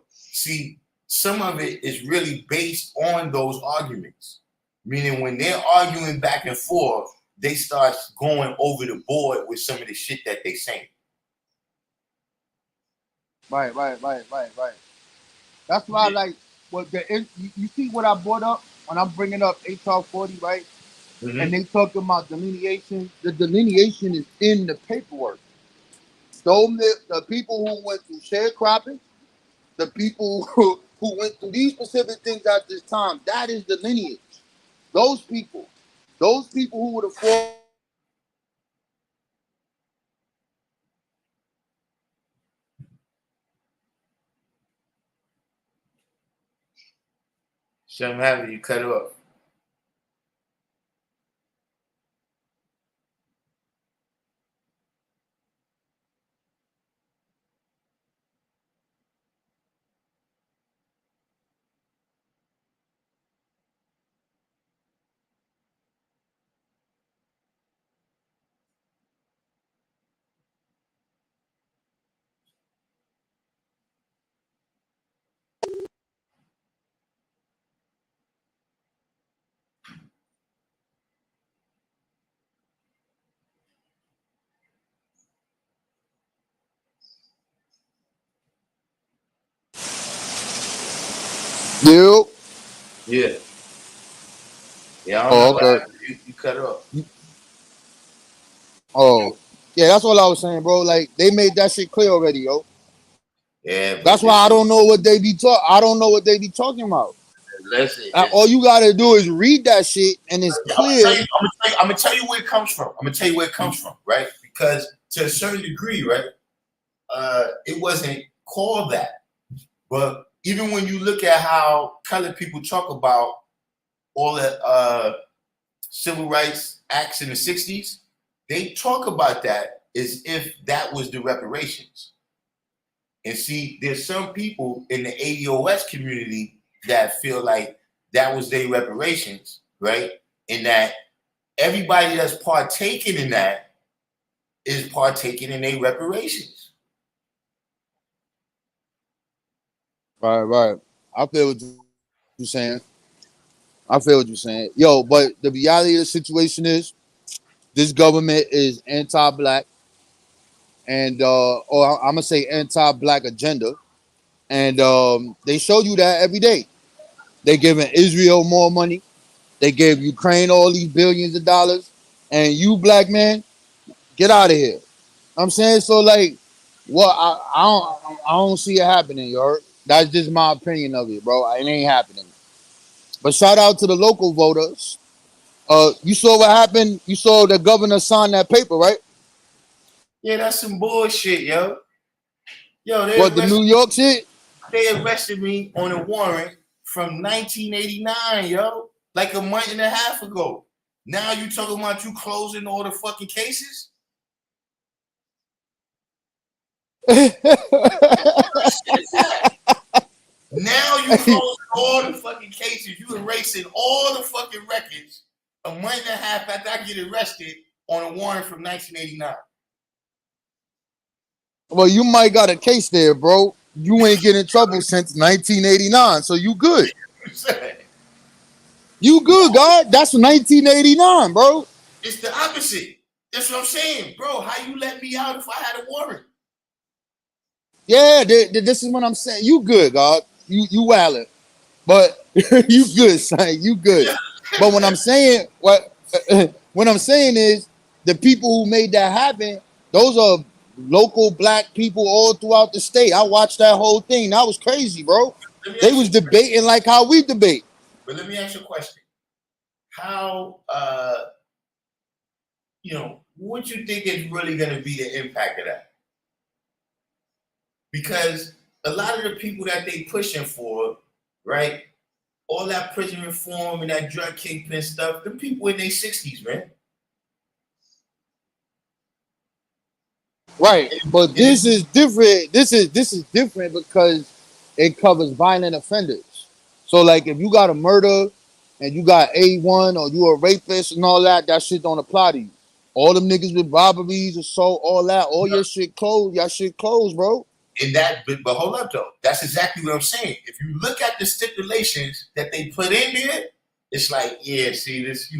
See, some of it is really based on those arguments. Meaning when they're arguing back and forth, they start going over the board with some of the shit that they saying. Right. That's why I like what you see what I brought up when I'm bringing up HR 40, right? Mm-hmm. And they talking about delineation. The delineation is in the paperwork. So the people who went through sharecropping, the people who went through these specific things at this time, that is the lineage. Those people who would have fought. Something happened, you cut off. You. Yeah. Yeah, I don't Oh, know okay. you cut off. Oh, yeah, that's all I was saying, bro. Like they made that shit clear already, yo. Yeah, but That's why I don't know what they be talking about. listen, All you gotta do is read that shit, and it's clear. I'm gonna tell you where it comes from. Right? Because to a certain degree, right, it wasn't called that. But even when you look at how colored people talk about all the civil rights acts in the 60s, they talk about that as if that was the reparations. And see, there's some people in the ADOS community that feel like that was their reparations, right? And that everybody that's partaking in that is partaking in their reparations. Right. I feel what you're saying. Yo, but the reality of the situation is this government is anti-black and or I'm gonna say anti-black agenda. And they show you that every day. They giving Israel more money. They gave Ukraine all these billions of dollars. And you, black man, get out of here. I'm saying, so like, what I don't see it happening, you heard? That's just my opinion of it, bro. It ain't happening. But shout out to the local voters. You saw what happened. You saw the governor sign that paper, right? Yeah, that's some bullshit, yo. Yo, What, the New York shit? They arrested me on a warrant from 1989, yo. Like a month and a half ago. Now you talking about you closing all the fucking cases? Now you closing all the fucking cases. You erasing all the fucking records a month and a half after I get arrested on a warrant from 1989. Well, you might got a case there, bro. You ain't get in trouble since 1989, so you good. You good, God. That's 1989, bro. It's the opposite. That's what I'm saying, bro. How you let me out if I had a warrant? Yeah, this is what I'm saying. You good, God. You wildin'. But you good, son. You good. But what I'm saying is the people who made that happen, those are local black people all throughout the state. I watched that whole thing. That was crazy, bro. Let me They ask was you, debating like how we debate. but let me ask you a question. How what you think is really gonna be the impact of that? Because a lot of the people that they pushing for, right? All that prison reform and that drug kingpin stuff, the people in their 60s, man. Right. But And this is different. This is different because it covers violent offenders. So like if you got a murder and you got A1 or you a rapist and all that, that shit don't apply to you. All them niggas with robberies, assault, all that, all your shit closed, y'all shit closed, bro. but hold up though. That's exactly what I'm saying. If you look at the stipulations that they put in there, it's like, yeah, see this,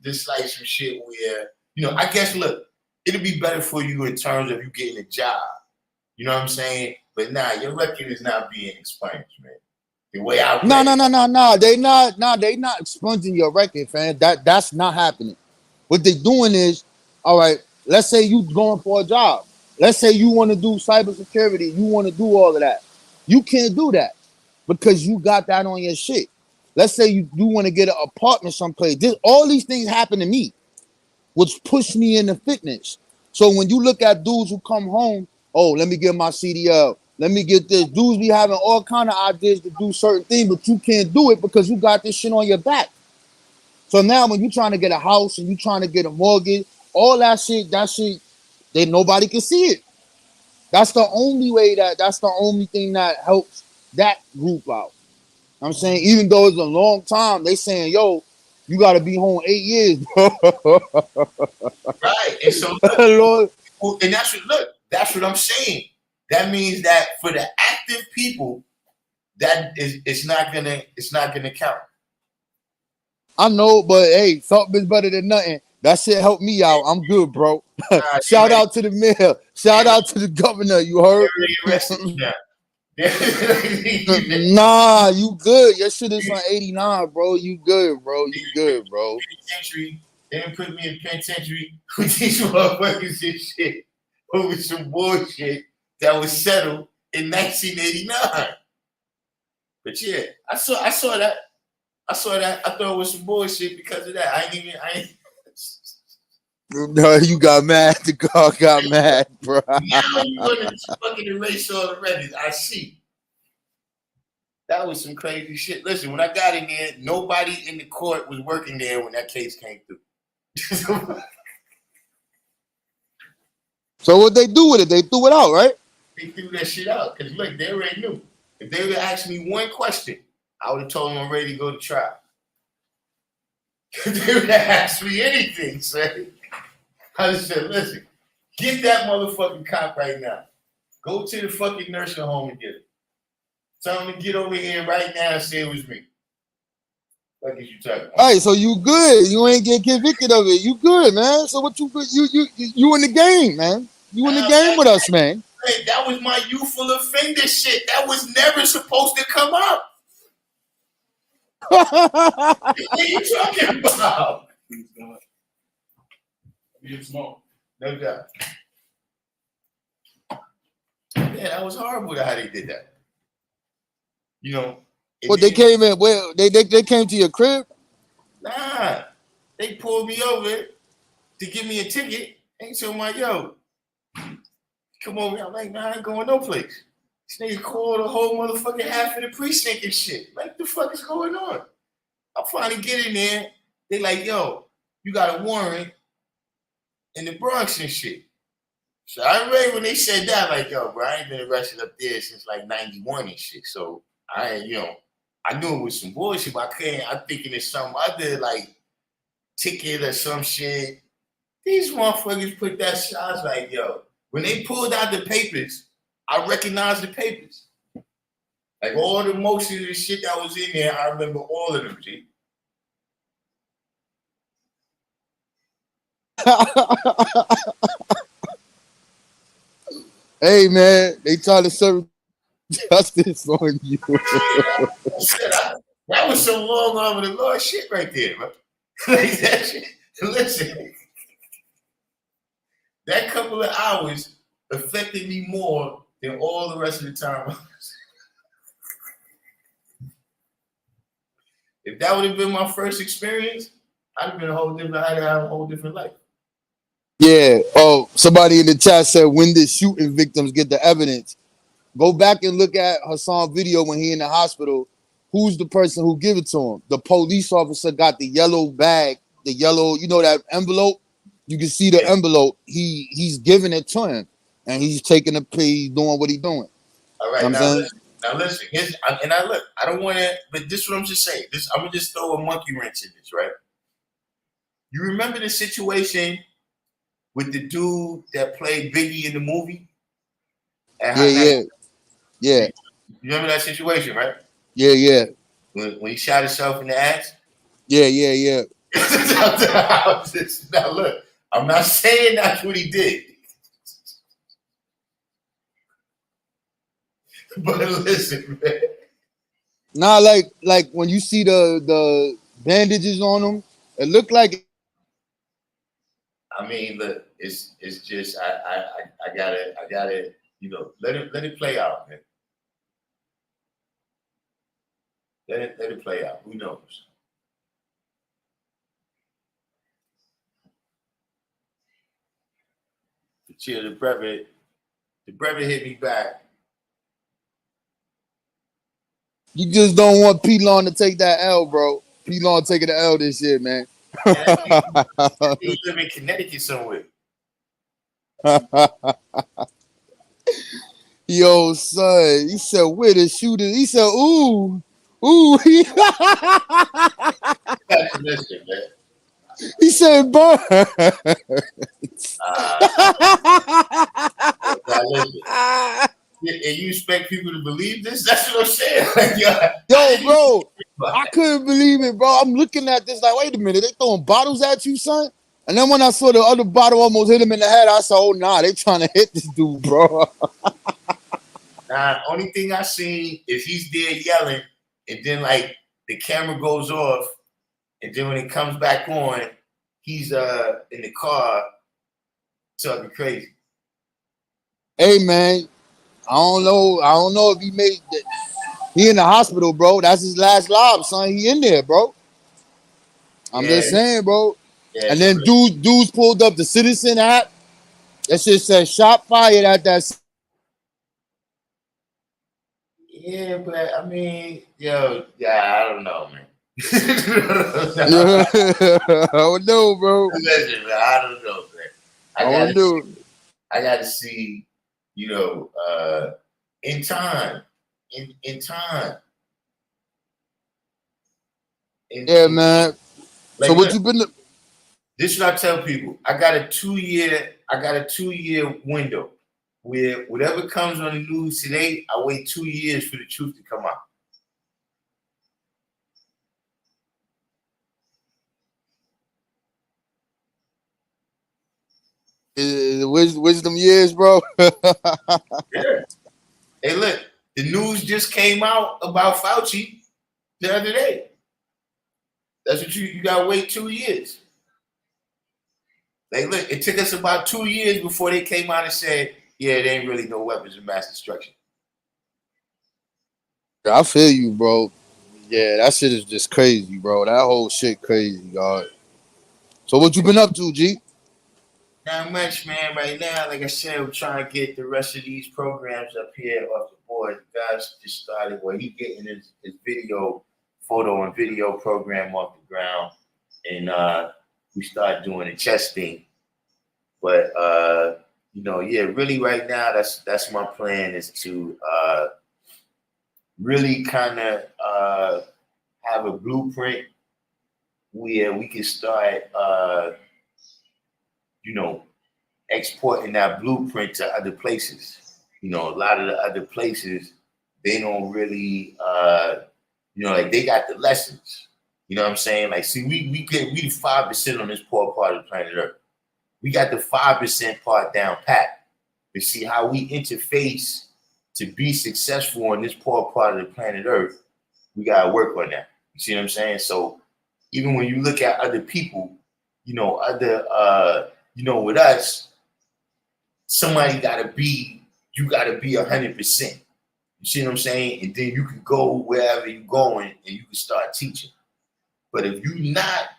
this like some shit where, I guess look, it'll be better for you in terms of you getting a job. You know what I'm saying? But nah, your record is not being expunged, man. The way I No, read no, it. no, no, no. They not expunging your record, fam. That's not happening. What they doing is, all right, let's say you going for a job. Let's say you want to do cybersecurity, you want to do all of that. You can't do that because you got that on your shit. Let's say you want to get an apartment someplace. All these things happen to me, which pushed me into fitness. So when you look at dudes who come home, oh, let me get my CDL, let me get this. Dudes be having all kind of ideas to do certain things, but you can't do it because you got this shit on your back. So now when you trying to get a house and you trying to get a mortgage, all that shit, they nobody can see it. That's the only thing that helps that group out. I'm saying, even though it's a long time, they saying, yo, you gotta be home 8 years, bro. Right. And so Lord. and that's what I'm saying. That means that for the active people, that is it's not gonna count. I know, but hey, something is better than nothing. That shit helped me out. I'm good, bro. Nah, they Shout ready, out to the mayor. Shout out to the governor. You they heard? already arrested you now. They Nah, you good. Your shit is on 89, bro. You good, bro. You good, bro. penitentiary. They didn't put me in penitentiary with these motherfuckers and shit over some bullshit that was settled in 1989. But yeah, I saw that. I saw that. I thought it was some bullshit because of that. I ain't No, you got mad. The car got mad, bro. now you want to fucking erase all the records. I see. That was some crazy shit. Listen, when I got in there, nobody in the court was working there when that case came through. So what they do with it? They threw it out, right? They threw that shit out because look, they already knew. If they would have asked me one question, I would have told them I'm ready to go to trial. If they would have asked me anything, son, I would have said, listen, get that motherfucking cop right now. Go to the fucking nursing home and get it. Tell him to get over here right now and say it was me. What is you talking All about? right, so you good. You ain't get convicted of it. You good, man. So what you in the game, man. You in the game with us, man. Hey, that was my youthful offender shit. That was never supposed to come up. What are you talking about? Please God. Be small. No doubt. Yeah, that was horrible how they did that. You know, and What they then, came in? Well, they came to your crib. nah, they pulled me over to give me a ticket. Ain't so my yo, come over here. I'm like, nah, I ain't going no place. This nigga called the whole motherfucking half of the precinct and shit. Like, the fuck is going on? I finally get in there. They like, yo, you got a warrant in the Bronx and shit. So I read when they said that, like, yo, bro, I ain't been arrested up there since like 91 and shit. So I knew it was some bullshit, but I'm thinking it's some other like ticket or some shit. These motherfuckers put that shit. I was like, yo, when they pulled out the papers, I recognized the papers. Like all the motions and shit that was in there, I remember all of them, G. Hey man, they try to serve justice on you. Shit, that was some long arm of the Lord shit right there, bro. Like that shit. Listen, that couple of hours affected me more than all the rest of the time. If that would have been my first experience, I'd have been a whole different. I'd have a whole different life. Yeah. Oh, somebody in the chat said, when did shooting victims get the evidence? Go back and look at Hassan's video when he in the hospital. Who's the person who give it to him? The police officer got the yellow bag, the yellow, that envelope. You can see the Yeah. envelope. He's giving it to him, and he's taking the plea, doing what he's doing. You know All what right, I'm saying? now listen. And I look. I don't want to, but this is what I'm just saying. I'm gonna just throw a monkey wrench in this, right? You remember the situation with the dude that played Biggie in the movie? And how Yeah. you remember that situation, right? Yeah. When he shot himself in the ass? Yeah. Now look, I'm not saying that's what he did. But listen, man. Nah, like when you see the bandages on him, it looked like. I mean, look, it's just I gotta let it play out, man. Let it play out. Who knows? The chill, the brother hit me back. You just don't want P-Lon to take that L, bro. P-Lon taking the L this year, man. Man, he live in Connecticut somewhere. Yo, son, he said, where the shooter? He said, ooh. Listen, man. He said, burn. Now listen. And you expect people to believe this? That's what I'm saying. Like, Yo, bro, I couldn't believe it, bro. I'm looking at this like, wait a minute, they throwing bottles at you, son? And then when I saw the other bottle almost hit him in the head, I said, oh, nah, they trying to hit this dude, bro. Nah, only thing I seen is he's there yelling, and then like the camera goes off, and then when it comes back on, he's in the car talking crazy. Hey, man, I don't know if he made that. He in the hospital, bro. That's his last live, son. He in there, bro. I'm just saying, bro. Yeah, And then dudes pulled up the Citizen app. That shit said shot fired at that. Yeah, but I mean, I don't know, man. I don't know, bro. Listen, man, I don't know, man. I don't know. I gotta see, in time. In time. Yeah, man. Like, so what look, you been? This is what I tell people. I got a 2-year window where whatever comes on the news today, I wait 2 years for the truth to come out. Wisdom years, bro. Yeah. Hey, look, the news just came out about Fauci the other day. That's what you gotta wait 2 years. Like, look, it took us about 2 years before they came out and said, yeah, there ain't really no weapons of mass destruction. I feel you, bro. Yeah, that shit is just crazy, bro. That whole shit crazy, God. So what you been up to, G? Not much, man. Right now, like I said, we're trying to get the rest of these programs up here off the board. The guys just started, he getting his photo and video program off the ground. And we started doing the chess thing. But really right now, that's my plan, is to really kind of have a blueprint where we can start exporting that blueprint to other places. A lot of the other places, they don't really, like they got the lessons. You know what I'm saying? Like, see, we the 5% on this poor part of the planet Earth. We got the 5% part down pat. to see how we interface to be successful on this poor part of the planet Earth. We gotta work on that. You see what I'm saying? So even when you look at other people, you know, with us, somebody you gotta be 100%. You see what I'm saying? And then you can go wherever you're going and you can start teaching. But if you're not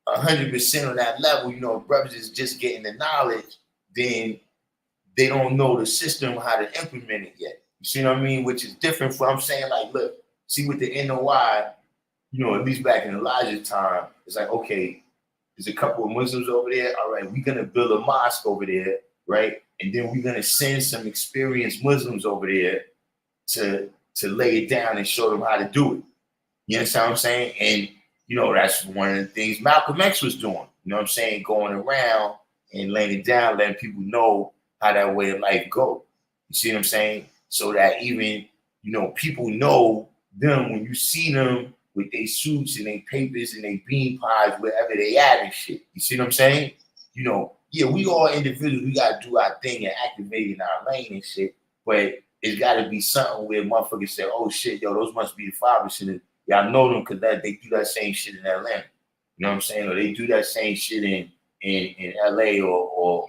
100% on that level, you know, brothers is just getting the knowledge, then they don't know the system, how to implement it yet. You see what I mean? Which is different from, I'm saying, like, look, see with the NOI, you know, at least back in Elijah's time, it's like, okay, there's a couple of Muslims over there. All right, we're going to build a mosque over there, right? And then we're going to send some experienced Muslims over there to lay it down and show them how to do it. You understand what I'm saying? And, you know, that's one of the things Malcolm X was doing. You know what I'm saying? Going around and laying it down, letting people know how that way of life go. You see what I'm saying? So that even, you know, people know them when you see them with their suits and their papers and their bean pies, wherever they at and shit. You see what I'm saying? You know, yeah, we all individuals, we got to do our thing and activate in our lane and shit. But it's got to be something where motherfuckers say, oh shit, yo, those must be the fathers. Y'all know them because they do that same shit in Atlanta. You know what I'm saying? Or they do that same shit in LA or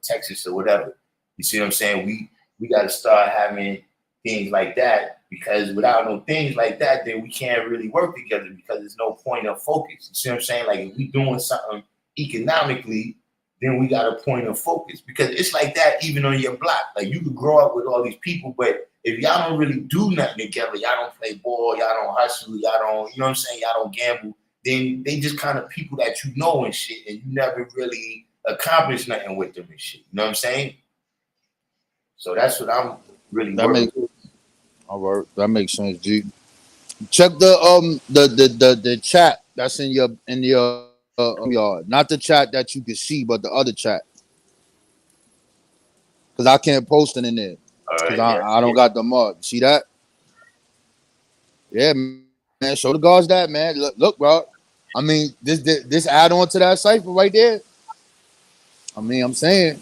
Texas or whatever. You see what I'm saying? We got to start having things like that, because without no things like that, then we can't really work together because there's no point of focus. You see what I'm saying? Like if we doing something economically, then we got a point of focus, because it's like that even on your block. Like you could grow up with all these people, but if y'all don't really do nothing together, y'all don't play ball, y'all don't hustle, y'all don't, you know what I'm saying, y'all don't gamble, then they just kind of people that you know and shit, and you never really accomplish nothing with them and shit. You know what I'm saying? So that's what I'm really working. All right, that makes sense, G. Check the chat that's in your not the chat that you can see, but the other chat, because I can't post it in there All because right, yeah. I don't got the mug. See that? Yeah, man. Show the guards that, man. Look, bro. I mean, this add on to that cipher right there. I mean, I'm saying,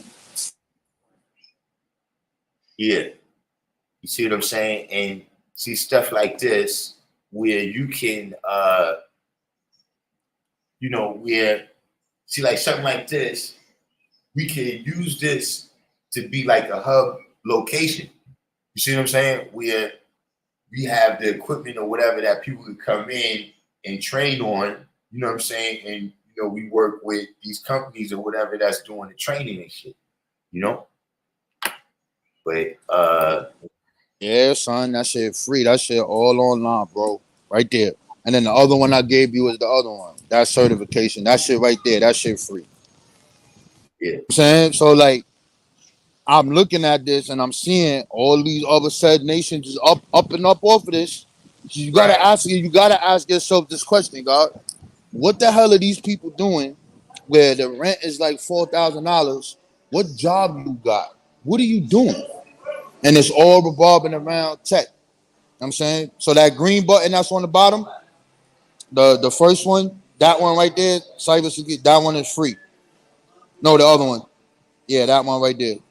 Yeah. You see what I'm saying? And see stuff like this where you can you know, where see like something like this, we can use this to be like a hub location. You see what I'm saying? Where we have the equipment or whatever that people could come in and train on, you know what I'm saying? And you know, we work with these companies or whatever that's doing the training and shit, you know? But yeah, son, that shit free. That shit all online, bro. Right there. And then the other one I gave you is the other one. That certification. That shit right there. That shit free. yeah, You know what I'm saying? So like I'm looking at this and I'm seeing all these other said nations is up and up off of this. So you gotta right. ask yourself this question, God. What the hell are these people doing where the rent is like $4,000? What job you got? What are you doing? And it's all revolving around tech. You know what I'm saying? So that green button that's on the bottom, the first one, that one right there, cybersecurity, that one is free. No, the other one. Yeah, that one right there. You know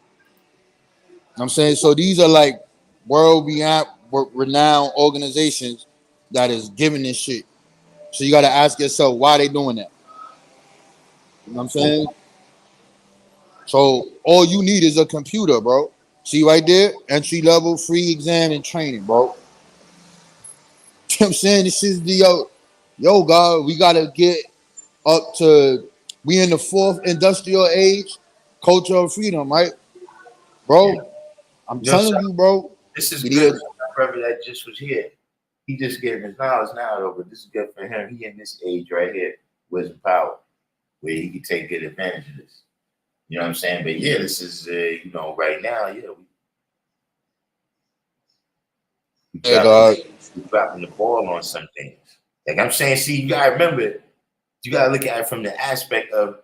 what I'm saying? So these are like world renowned organizations that is giving this shit. So you gotta ask yourself why they doing that. You know what I'm saying? So all you need is a computer, bro. See right there? Entry level, free exam and training, bro. You know what I'm saying? This is the yo, God, we gotta get up to we in the fourth industrial age, culture of freedom, right? Yeah. Bro, I'm You know, so telling you, bro. this is good Video, for my brother that just was here. He just getting his knowledge now, though, but this is good for him. He in this age right here, wisdom power, where he can take good advantage of this. You know what I'm saying? But yeah, this is, you know, right now, yeah, we yeah, dropping, God. we dropping the ball on some things. Like I'm saying, see, you gotta remember, you gotta look at it from the aspect of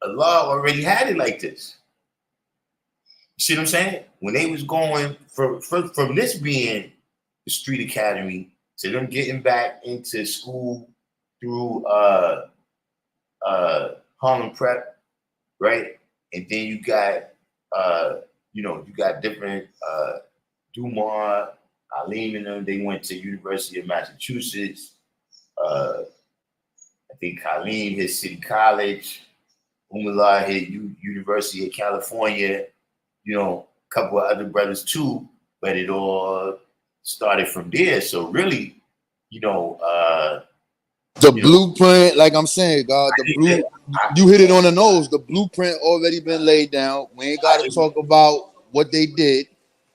Allah already had it like this. You see what I'm saying? When they was going from this being the street academy to them getting back into school through Harlem Prep, right? And then you got you know, you got different Dumar, Alim and them, they went to University of Massachusetts. I think Khalid hit City College, Umar hit University of California, you know, a couple of other brothers too, but it all started from there. So really, you know, The you know, blueprint, like I'm saying, God, you hit it on the nose. The blueprint already been laid down. We ain't got to talk about what they did,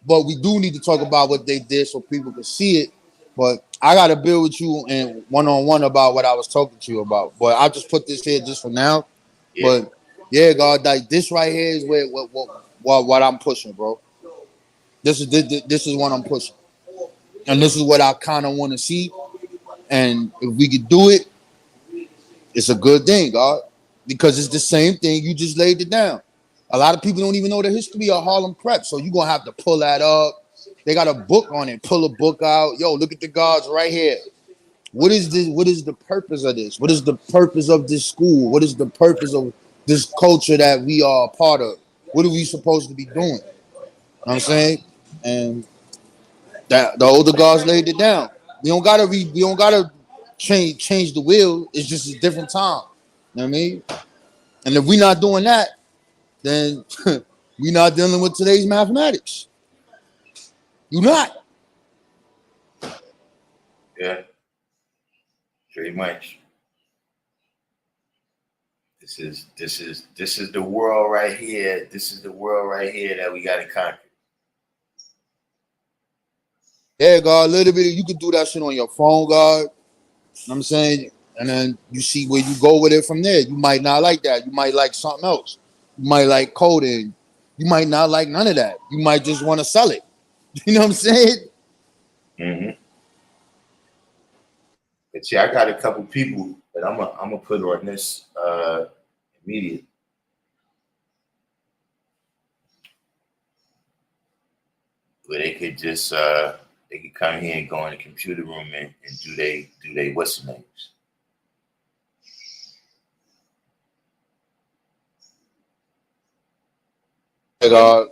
but we do need to talk about what they did so people can see it. But I got to build with you and one-on-one about what I was talking to you about. But I just put this here just for now. yeah, But yeah, God, like this right here is where what I'm pushing, bro. This is what I'm pushing, and this is what I kind of want to see. And if we could do it, it's a good thing, God, because it's the same thing. You just laid it down. A lot of people don't even know the history of Harlem Prep, so you're gonna have to pull that up. They got a book on it. Pull a book out. Yo, look at the gods right here. What is this? What is the purpose of this? What is the purpose of this school? What is the purpose of this culture that we are a part of? What are we supposed to be doing? You know what I'm saying? And that the older gods laid it down. We don't gotta change the wheel. It's just a different time. You know what I mean? And if we're not doing that, then we're not dealing with today's mathematics. You're not. yeah, pretty much. This is the world right here. This is the world right here that we got to conquer. Yeah, God, a little bit. You could do that shit on your phone, God. You know what I'm saying? And then you see where you go with it from there. You might not like that. You might like something else. You might like coding. You might not like none of that. You might just want to sell it. You know what I'm saying? Mm-hmm. But yeah, I got a couple people that I'm gonna put on this immediate. Where they could just they could come here and go in the computer room and do they what's the names. Hey, God.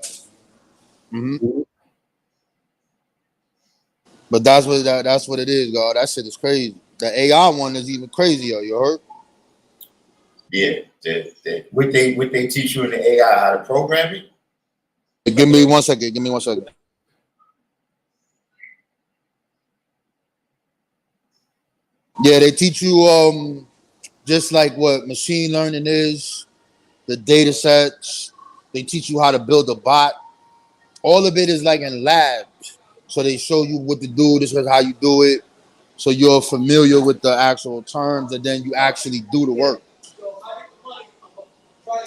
But that's what it is, God. That shit is crazy. The AI one is even crazier. You heard? Yeah, what they teach you in the AI how to program it. Give me 1 second. Give me 1 second. Yeah, they teach you just like what machine learning is, the data sets. They teach you how to build a bot. All of it is like in labs. So they show you what to do. This is how you do it. So you're familiar with the actual terms, and then you actually do the work.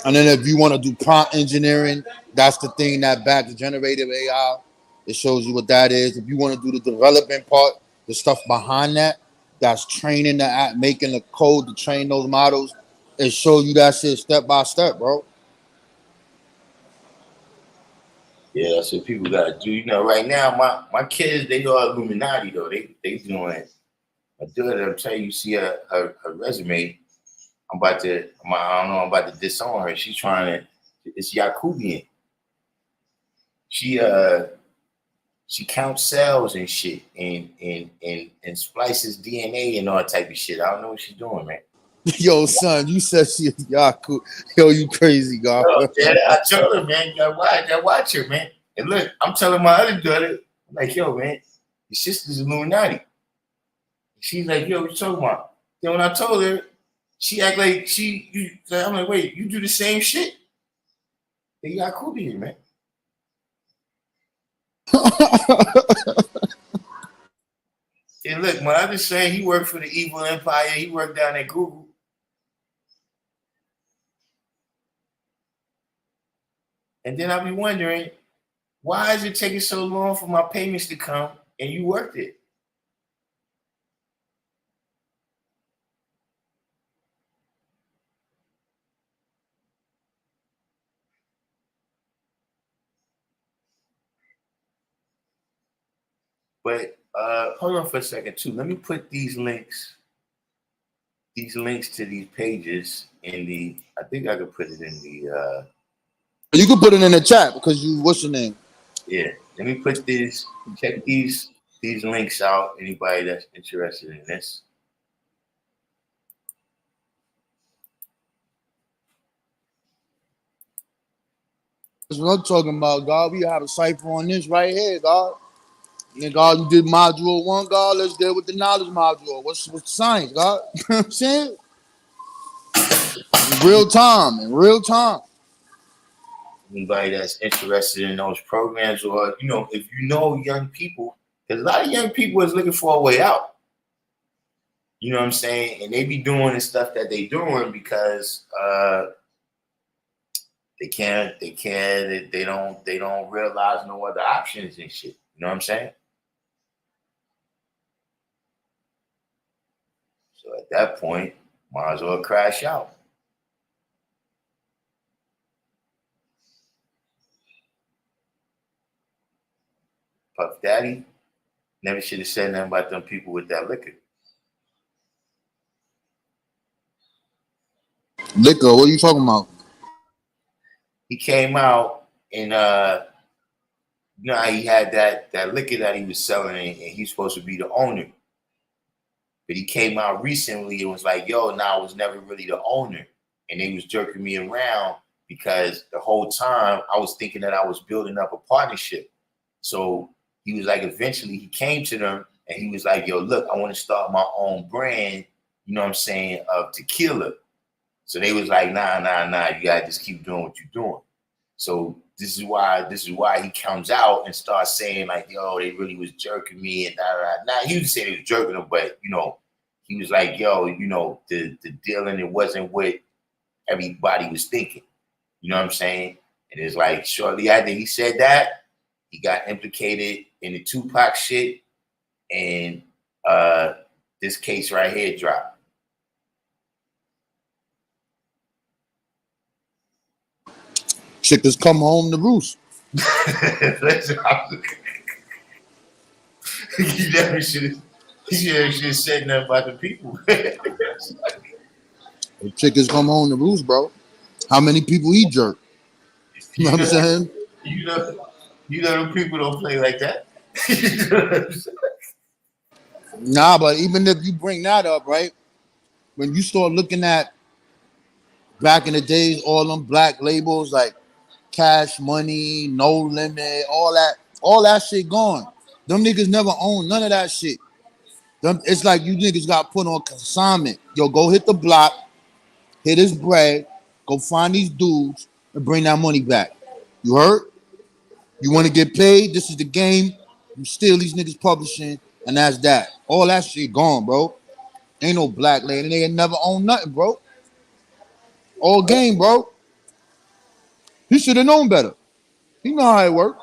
And then if you want to do prompt engineering, that's the thing that back to generative AI. It shows you what that is. If you want to do the development part, the stuff behind that, that's training the app, making the code to train those models. It shows you that shit step by step, bro. Yeah, that's what people gotta do. You know, right now my kids they are Illuminati though. They doing I do it. I'm telling you, you see her resume. I don't know, I'm about to disown her. She's trying to, it's Yakubian. She she counts cells and shit and splices DNA and all type of shit. I don't know what she's doing, man. Yo, son, you said she is Yaku. Yo, you crazy, God. Yo, Dad, I told her, man, you gotta watch her, man. And look, I'm telling my other daughter, I'm like, yo, man, your sister's Illuminati. She's like, yo, what you talking about? Then when I told her, she act like I'm like, wait, you do the same shit? They Yakubian, man. And look, my other son, he worked for the evil empire. He worked down at Google. And then I'll be wondering, why is it taking so long for my payments to come and you worked it? But hold on for a second too. Let me put these links to these pages in the, I think I could put it in the You can put it in the chat because you, what's your name? Yeah. Let me put these, check these links out. Anybody that's interested in this. That's what I'm talking about, God. We have a cipher on this right here, God. And God, you did module 1, God. Let's deal with the knowledge module. What's science, God? You know what I'm saying? In real time, in real time. Anybody that's interested in those programs, or if you know young people, because a lot of young people is looking for a way out. You know what I'm saying? And they be doing the stuff that they doing because they don't realize no other options and shit. You know what I'm saying? So at that point, might as well crash out. Puff Daddy never should have said nothing about them people with that liquor. Liquor, what are you talking about? He came out and he had that liquor that he was selling, and he's supposed to be the owner. But he came out recently and was like, yo, I was never really the owner. And they was jerking me around because the whole time I was thinking that I was building up a partnership. So he was like, eventually he came to them and he was like, yo, look, I want to start my own brand, you know what I'm saying, of tequila. So they was like, nah, you gotta just keep doing what you're doing. So this is why he comes out and starts saying like, yo, they really was jerking me and Nah, he was saying they was jerking him, but he was like, yo, the dealing, it wasn't what everybody was thinking. You know what I'm saying? And it's like shortly after he said that, he got implicated in the Tupac shit, and this case right here dropped. Chickens come home to roost. You never should have said nothing about the people. Chickens come home to roost, bro. How many people he jerk? You know what I'm saying? You know them people don't play like that. Nah, but even if you bring that up, right? When you start looking at back in the days, all them black labels like Cash Money, No Limit, all that shit gone. Them niggas never owned none of that shit. It's like you niggas got put on consignment. Yo, go hit the block, hit his bread, go find these dudes and bring that money back. You heard? You want to get paid? This is the game. You steal these niggas publishing, and that's that. All that shit gone, bro. Ain't no black lady. They ain't never owned nothing, bro. All game, bro. He should have known better. He know how it works.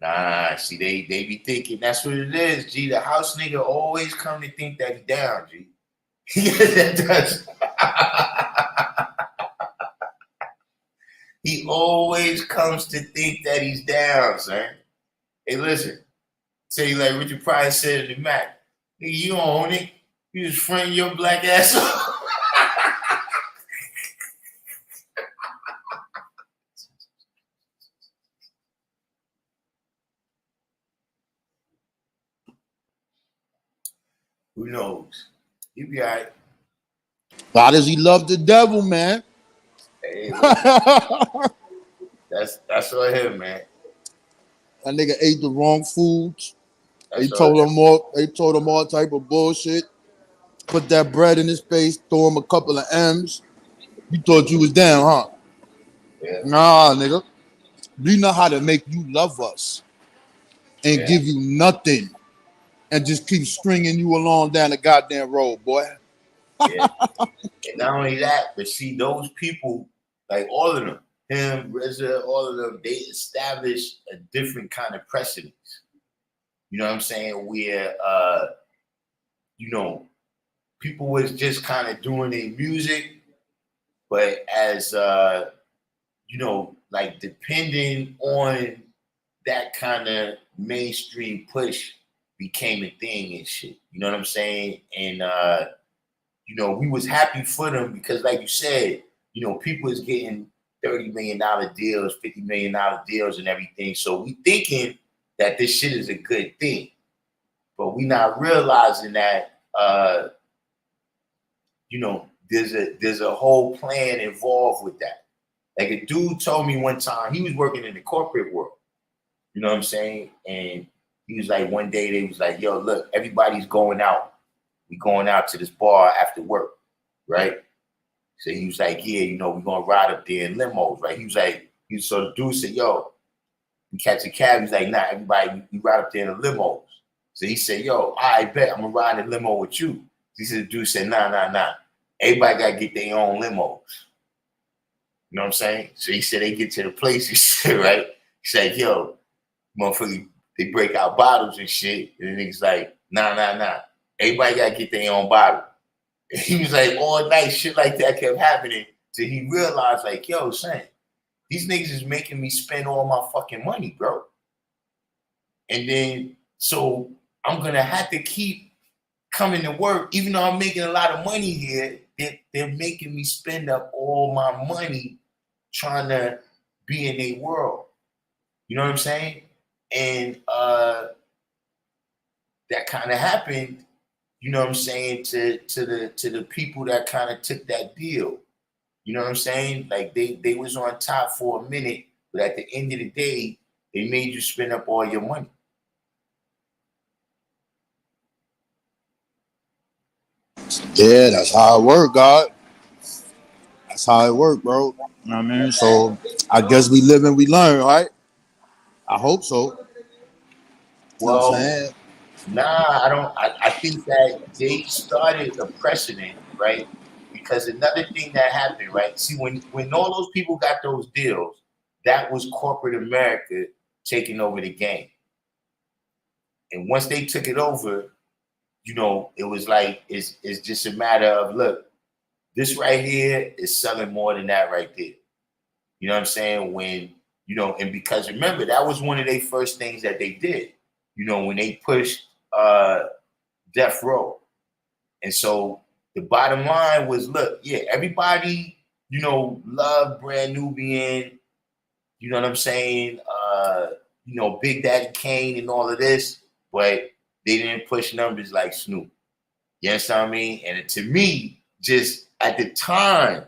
Nah, see, they be thinking that's what it is, G. The house nigga always come to think that he down, G. He always comes to think that he's down, son. Hey, listen. Say like Richard Pryor said in the Mac, nigga, you don't own it. You just fronting your black ass off. Who knows? You be all right. Why does he love the devil, man? Hey, That that's on him, man. nigga ate the wrong foods. They That's told on him. him all type of bullshit. Put that bread in his face, throw him a couple of M's. You thought you was down, huh? Yeah. Nah, nigga. We know how to make you love us and give you nothing and just keep stringing you along down the goddamn road, boy. Yeah. And not only that, but see those people, like all of them, him, RZA, all of them, they established a different kind of precedence. You know what I'm saying? Where people was just kind of doing their music, but as like depending on that kind of mainstream push became a thing and shit. You know what I'm saying? And we was happy for them because, like you said, people is getting $30 million deals, $50 million deals and everything. So we thinking that this shit is a good thing. But we not realizing that there's a whole plan involved with that. Like a dude told me one time, he was working in the corporate world. You know what I'm saying? And he was like, one day they was like, yo, look, everybody's going out. We going out to this bar after work, right? So he was like, yeah, we're gonna ride up there in limos, right? So the dude said, yo, we catch a cab. He's like, nah, everybody, we ride up there in the limos. So he said, yo, I bet I'm gonna ride in a limo with you. He said, the dude said, nah. Everybody gotta get their own limos. You know what I'm saying? So he said they get to the place, he said, right? He said, yo, motherfucker, they break out bottles and shit. And the nigga's like, nah. Everybody gotta get their own bottle. And he was like, all night, shit like that kept happening till he realized, like, yo, son, these niggas is making me spend all my fucking money, bro. And then, so I'm gonna have to keep coming to work, even though I'm making a lot of money here. They're making me spend up all my money trying to be in their world. You know what I'm saying? And that kind of happened, you know what I'm saying, to the people that kind of took that deal. You know what I'm saying? Like they was on top for a minute, but at the end of the day, they made you spend up all your money. Yeah, that's how it work, God. That's how it work, bro. You know what I mean? So I guess we live and we learn, right? I hope so. You know what I'm Well, saying? nah, I don't. I think that they started a precedent, right? Because another thing that happened, right? See, when all those people got those deals, that was corporate America taking over the game. And once they took it over, it was like it's just a matter of, look, this right here is selling more than that right there. You know what I'm saying? And because remember, that was one of their first things that they did, when they pushed death row. And so the bottom line was, look, yeah, everybody, loved Brand Nubian, you know what I'm saying? Big Daddy Kane and all of this, but they didn't push numbers like Snoop. You understand what I mean? And to me, just at the time,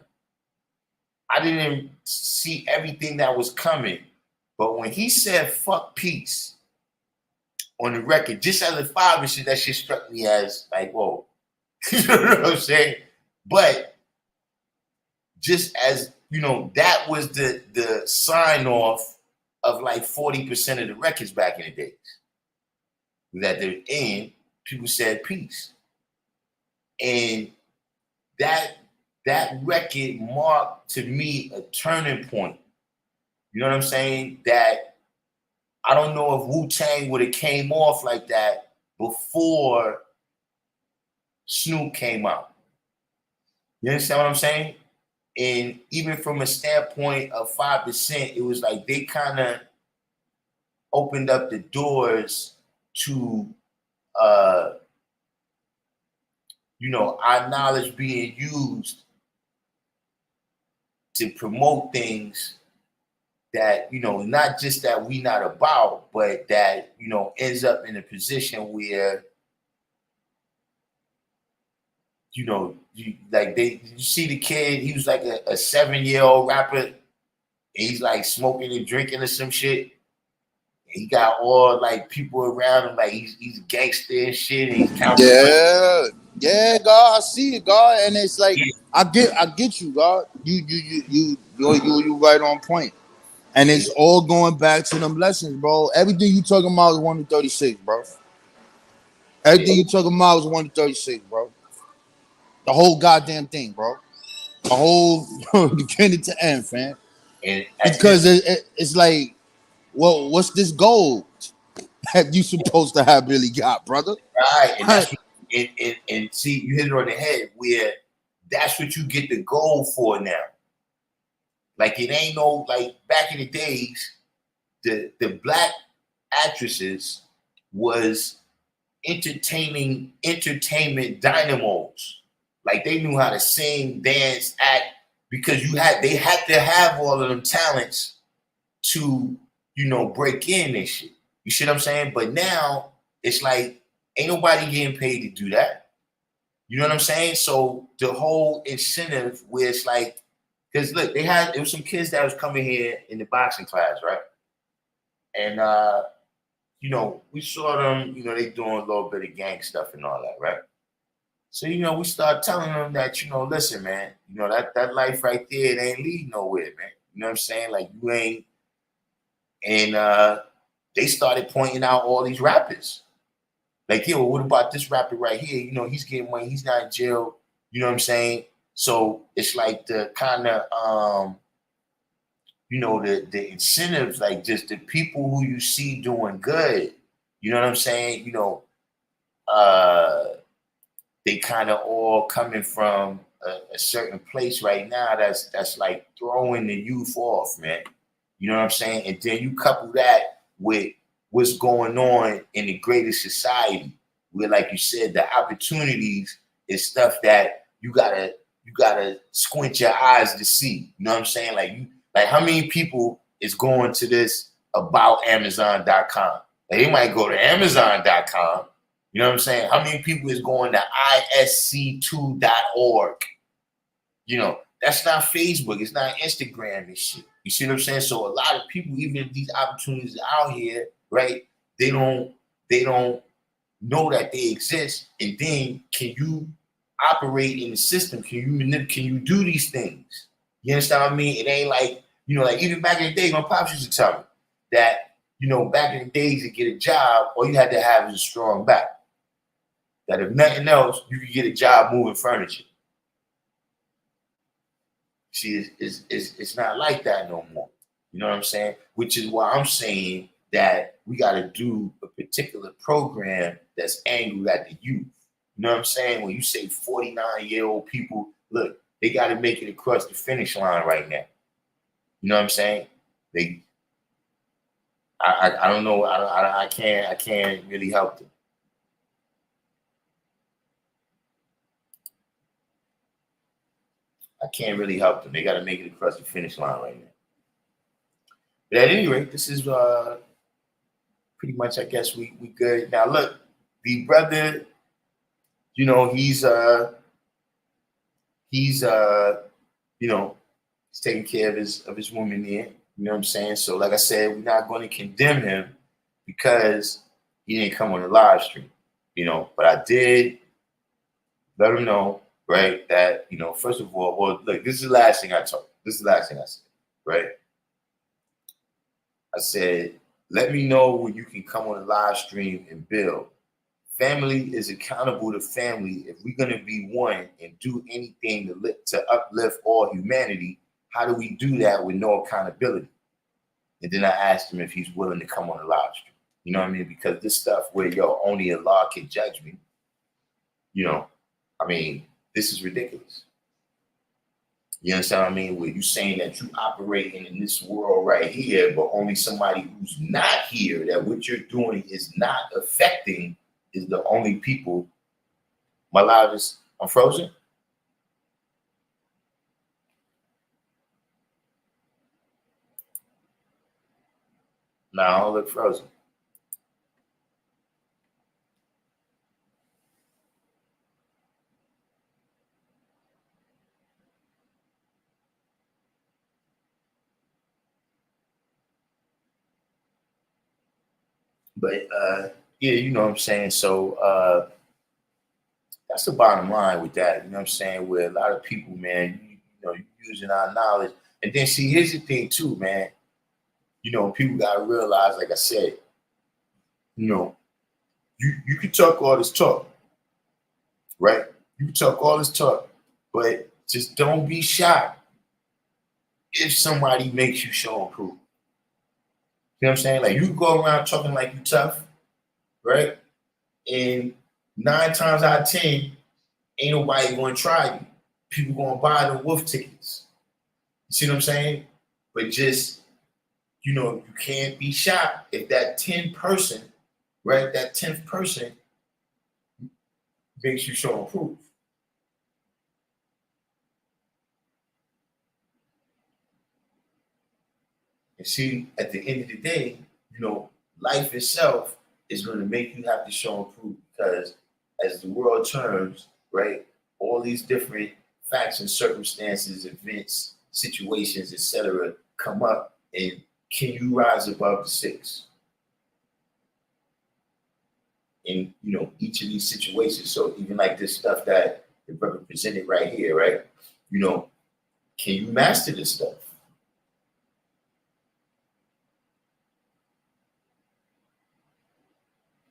I didn't see everything that was coming. But when he said fuck peace on the record, just as a five shit, that shit struck me as like, whoa. You know what I'm saying? But just as, that was the sign off of like 40% of the records back in the days. That they're in, people said peace. And that record marked to me a turning point. You know what I'm saying? That I don't know if Wu-Tang would have came off like that before Snoop came out. You understand what I'm saying? And even from a standpoint of 5%, it was like they kind of opened up the doors to our knowledge being used to promote things that, not just that we not about, but that, ends up in a position where, you see the kid, he was like a 7-year-old rapper, and he's like smoking and drinking or some shit. He got all like people around him, like he's gangster and shit, and he's counting. Yeah, God, I see it, God, and it's like I get you, God. You right on point, and it's all going back to them lessons, bro. Everything you talking about is 1-36, bro. Everything you talking about is 1-36, bro. The whole goddamn thing, bro. The whole beginning to end, fam. And because it's like, well, what's this gold that you supposed to have really got, brother? Right, and that's and see, you hit it on the head where that's what you get the gold for now. Like it ain't no, like back in the days, the black actresses was entertainment dynamos. Like they knew how to sing, dance, act, because they had to have all of them talents to, break in and shit. You see what I'm saying? But now it's like ain't nobody getting paid to do that. You know what I'm saying? So the whole incentive where it's like, because look, there was some kids that was coming here in the boxing class, right? And we saw them, they doing a little bit of gang stuff and all that, right? So, we start telling them that, listen, man, that life right there, it ain't leading nowhere, man. You know what I'm saying? Like you ain't, and they started pointing out all these rappers. Like, yo, what about this rapper right here? He's getting money, he's not in jail. You know what I'm saying? So it's like the kind of the incentives, like just the people who you see doing good, you know what I'm saying? They kind of all coming from a certain place right now that's like throwing the youth off, man. You know what I'm saying? And then you couple that with what's going on in the greater society, where, like you said, the opportunities is stuff that you gotta squint your eyes to see. You know what I'm saying? Like how many people is going to this about Amazon.com? Like they might go to Amazon.com. You know what I'm saying? How many people is going to isc2.org? That's not Facebook. It's not Instagram and shit. You see what I'm saying? So a lot of people, even if these opportunities are out here, right? They don't know that they exist. And then can you operate in the system? Can you do these things? You understand what I mean? It ain't like, like even back in the day, my pops used to tell me that, back in the days to get a job, all you had to have is a strong back. That if nothing else, you could get a job moving furniture. See, it's not like that no more. You know what I'm saying? Which is why I'm saying that we got to do a particular program that's angled at the youth. You know what I'm saying? When you say 49-year-old people, look, they got to make it across the finish line right now. You know what I'm saying? I don't know. I can't really help them. I can't really help them. They got to make it across the finish line right now. But at any rate, this is pretty much, I guess, we good. Now, look, the brother, he's taking care of his woman there. You know what I'm saying? So, like I said, we're not going to condemn him because he didn't come on the live stream. But I did let him know, right, that, first of all, well, look, this is the last thing I told. This is the last thing I said, right? I said, let me know when you can come on the live stream and build. Family is accountable to family. If we're going to be one and do anything to uplift all humanity, how do we do that with no accountability? And then I asked him if he's willing to come on the live stream. You know what I mean? Because this stuff where, only Allah can judge me, this is ridiculous. You understand what I mean? Where you saying that you operating in this world right here, but only somebody who's not here, that what you're doing is not affecting, is the only people. My live is, I'm frozen? No, I don't look frozen. But yeah, you know what I'm saying? So that's the bottom line with that. You know what I'm saying? Where a lot of people, man, you using our knowledge. And then see, here's the thing too, man. People gotta realize, like I said, you can talk all this talk, right? You can talk all this talk, but just don't be shocked if somebody makes you show and prove. You know what I'm saying? Like you go around talking like you tough, right? And 9 times out of 10, ain't nobody gonna try you. People gonna buy the wolf tickets. You see what I'm saying? But just, you can't be shocked if that 10th person, right? That 10th person makes you show and prove. And see, at the end of the day, life itself is going to make you have to show and prove, because as the world turns, right, all these different facts and circumstances, events, situations, etc., come up, and can you rise above the six in each of these situations? So even like this stuff that the brother presented right here, right? Can you master this stuff?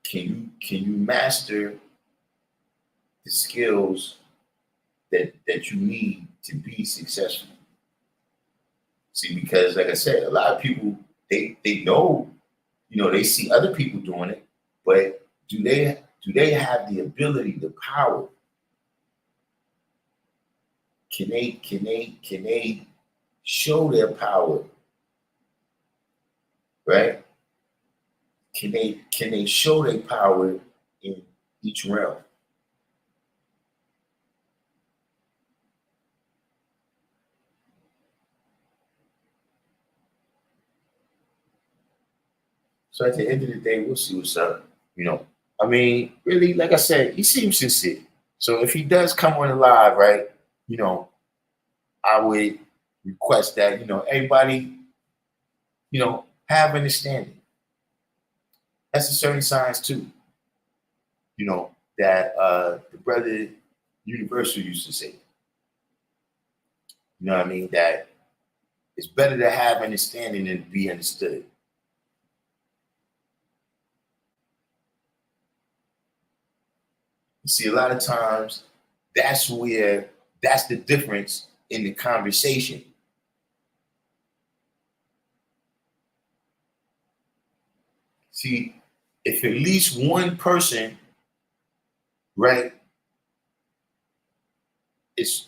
Can you master the skills that you need to be successful? See, because like I said, a lot of people they know, they see other people doing it, but do they have the ability, the power? Can they show their power? Right? Can they show their power in each realm? So at the end of the day, we'll see what's up. I mean, really, like I said, he seems sincere. So if he does come on the live, right, I would request that, everybody, have understanding. That's a certain science too, that the brother Universal used to say. You know what I mean? That it's better to have understanding than to be understood. You see, a lot of times that's the difference in the conversation. See, if at least one person, right, is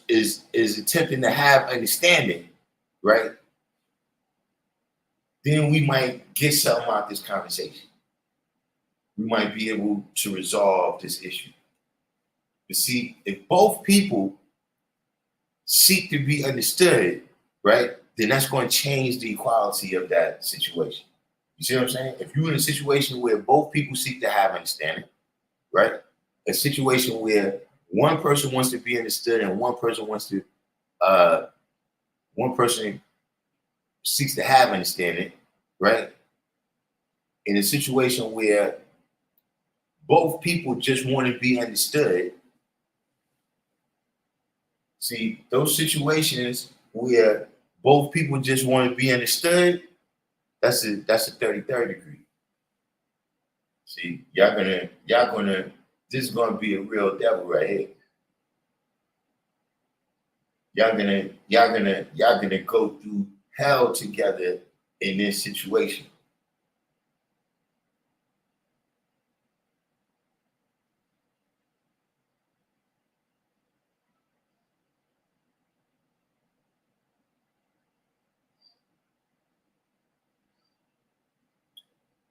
attempting to have understanding, right, then we might get something out of this conversation. We might be able to resolve this issue. But see, if both people seek to be understood, right, then that's going to change the equality of that situation. You see what I'm saying? If you're in a situation where both people seek to have understanding, right, a situation where one person wants to be understood and one person seeks to have understanding, right, in a situation where both people just want to be understood. See, those situations where both people just want to be understood, that's a 33rd degree. See, y'all gonna this is gonna be a real devil right here. Y'all gonna go through hell together in this situation.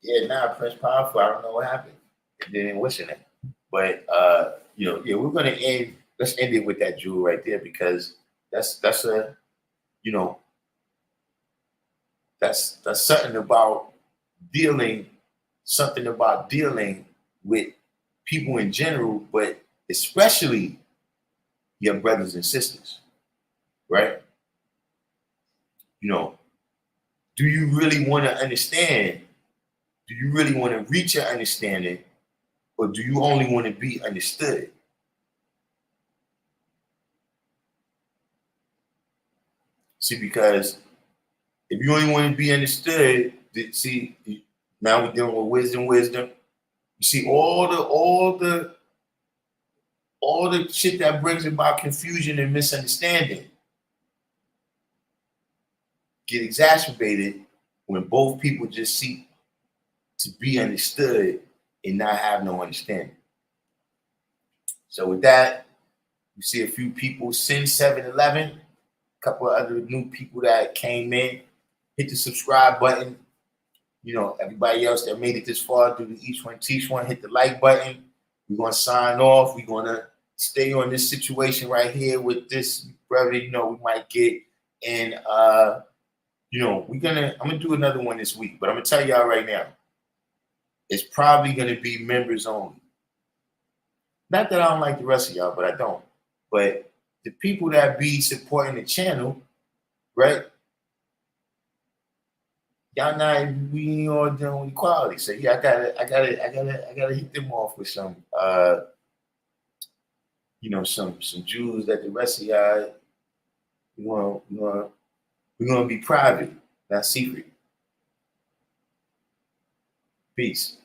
Yeah, now Prince Powerful, I don't know what happened. It didn't wishing it. But we're gonna let's end it with that jewel right there, because that's a that's something about dealing with people in general, but especially your brothers and sisters, right? Do you really want to understand? Do you really want to reach your understanding, or do you only want to be understood? See, because if you only want to be understood, see, now we're dealing with wisdom. You see, all the shit that brings about confusion and misunderstanding get exacerbated when both people just seek to be understood and not have no understanding. So with that, you see a few people, Sin 711, a couple of other new people that came in. Hit the subscribe button. Everybody else that made it this far, do the each one teach one, hit the like button. We're gonna sign off. We're gonna stay on this situation right here with this brother. We might get in You know, I'm gonna do another one this week, but I'm gonna tell y'all right now, it's probably gonna be members only. Not that I don't like the rest of y'all, but I don't. But the people that be supporting the channel, right? Y'all not we ain't all dealing with equality. So yeah, I gotta hit them off with some some Jews that the rest of y'all we're gonna be private, not secret. Peace.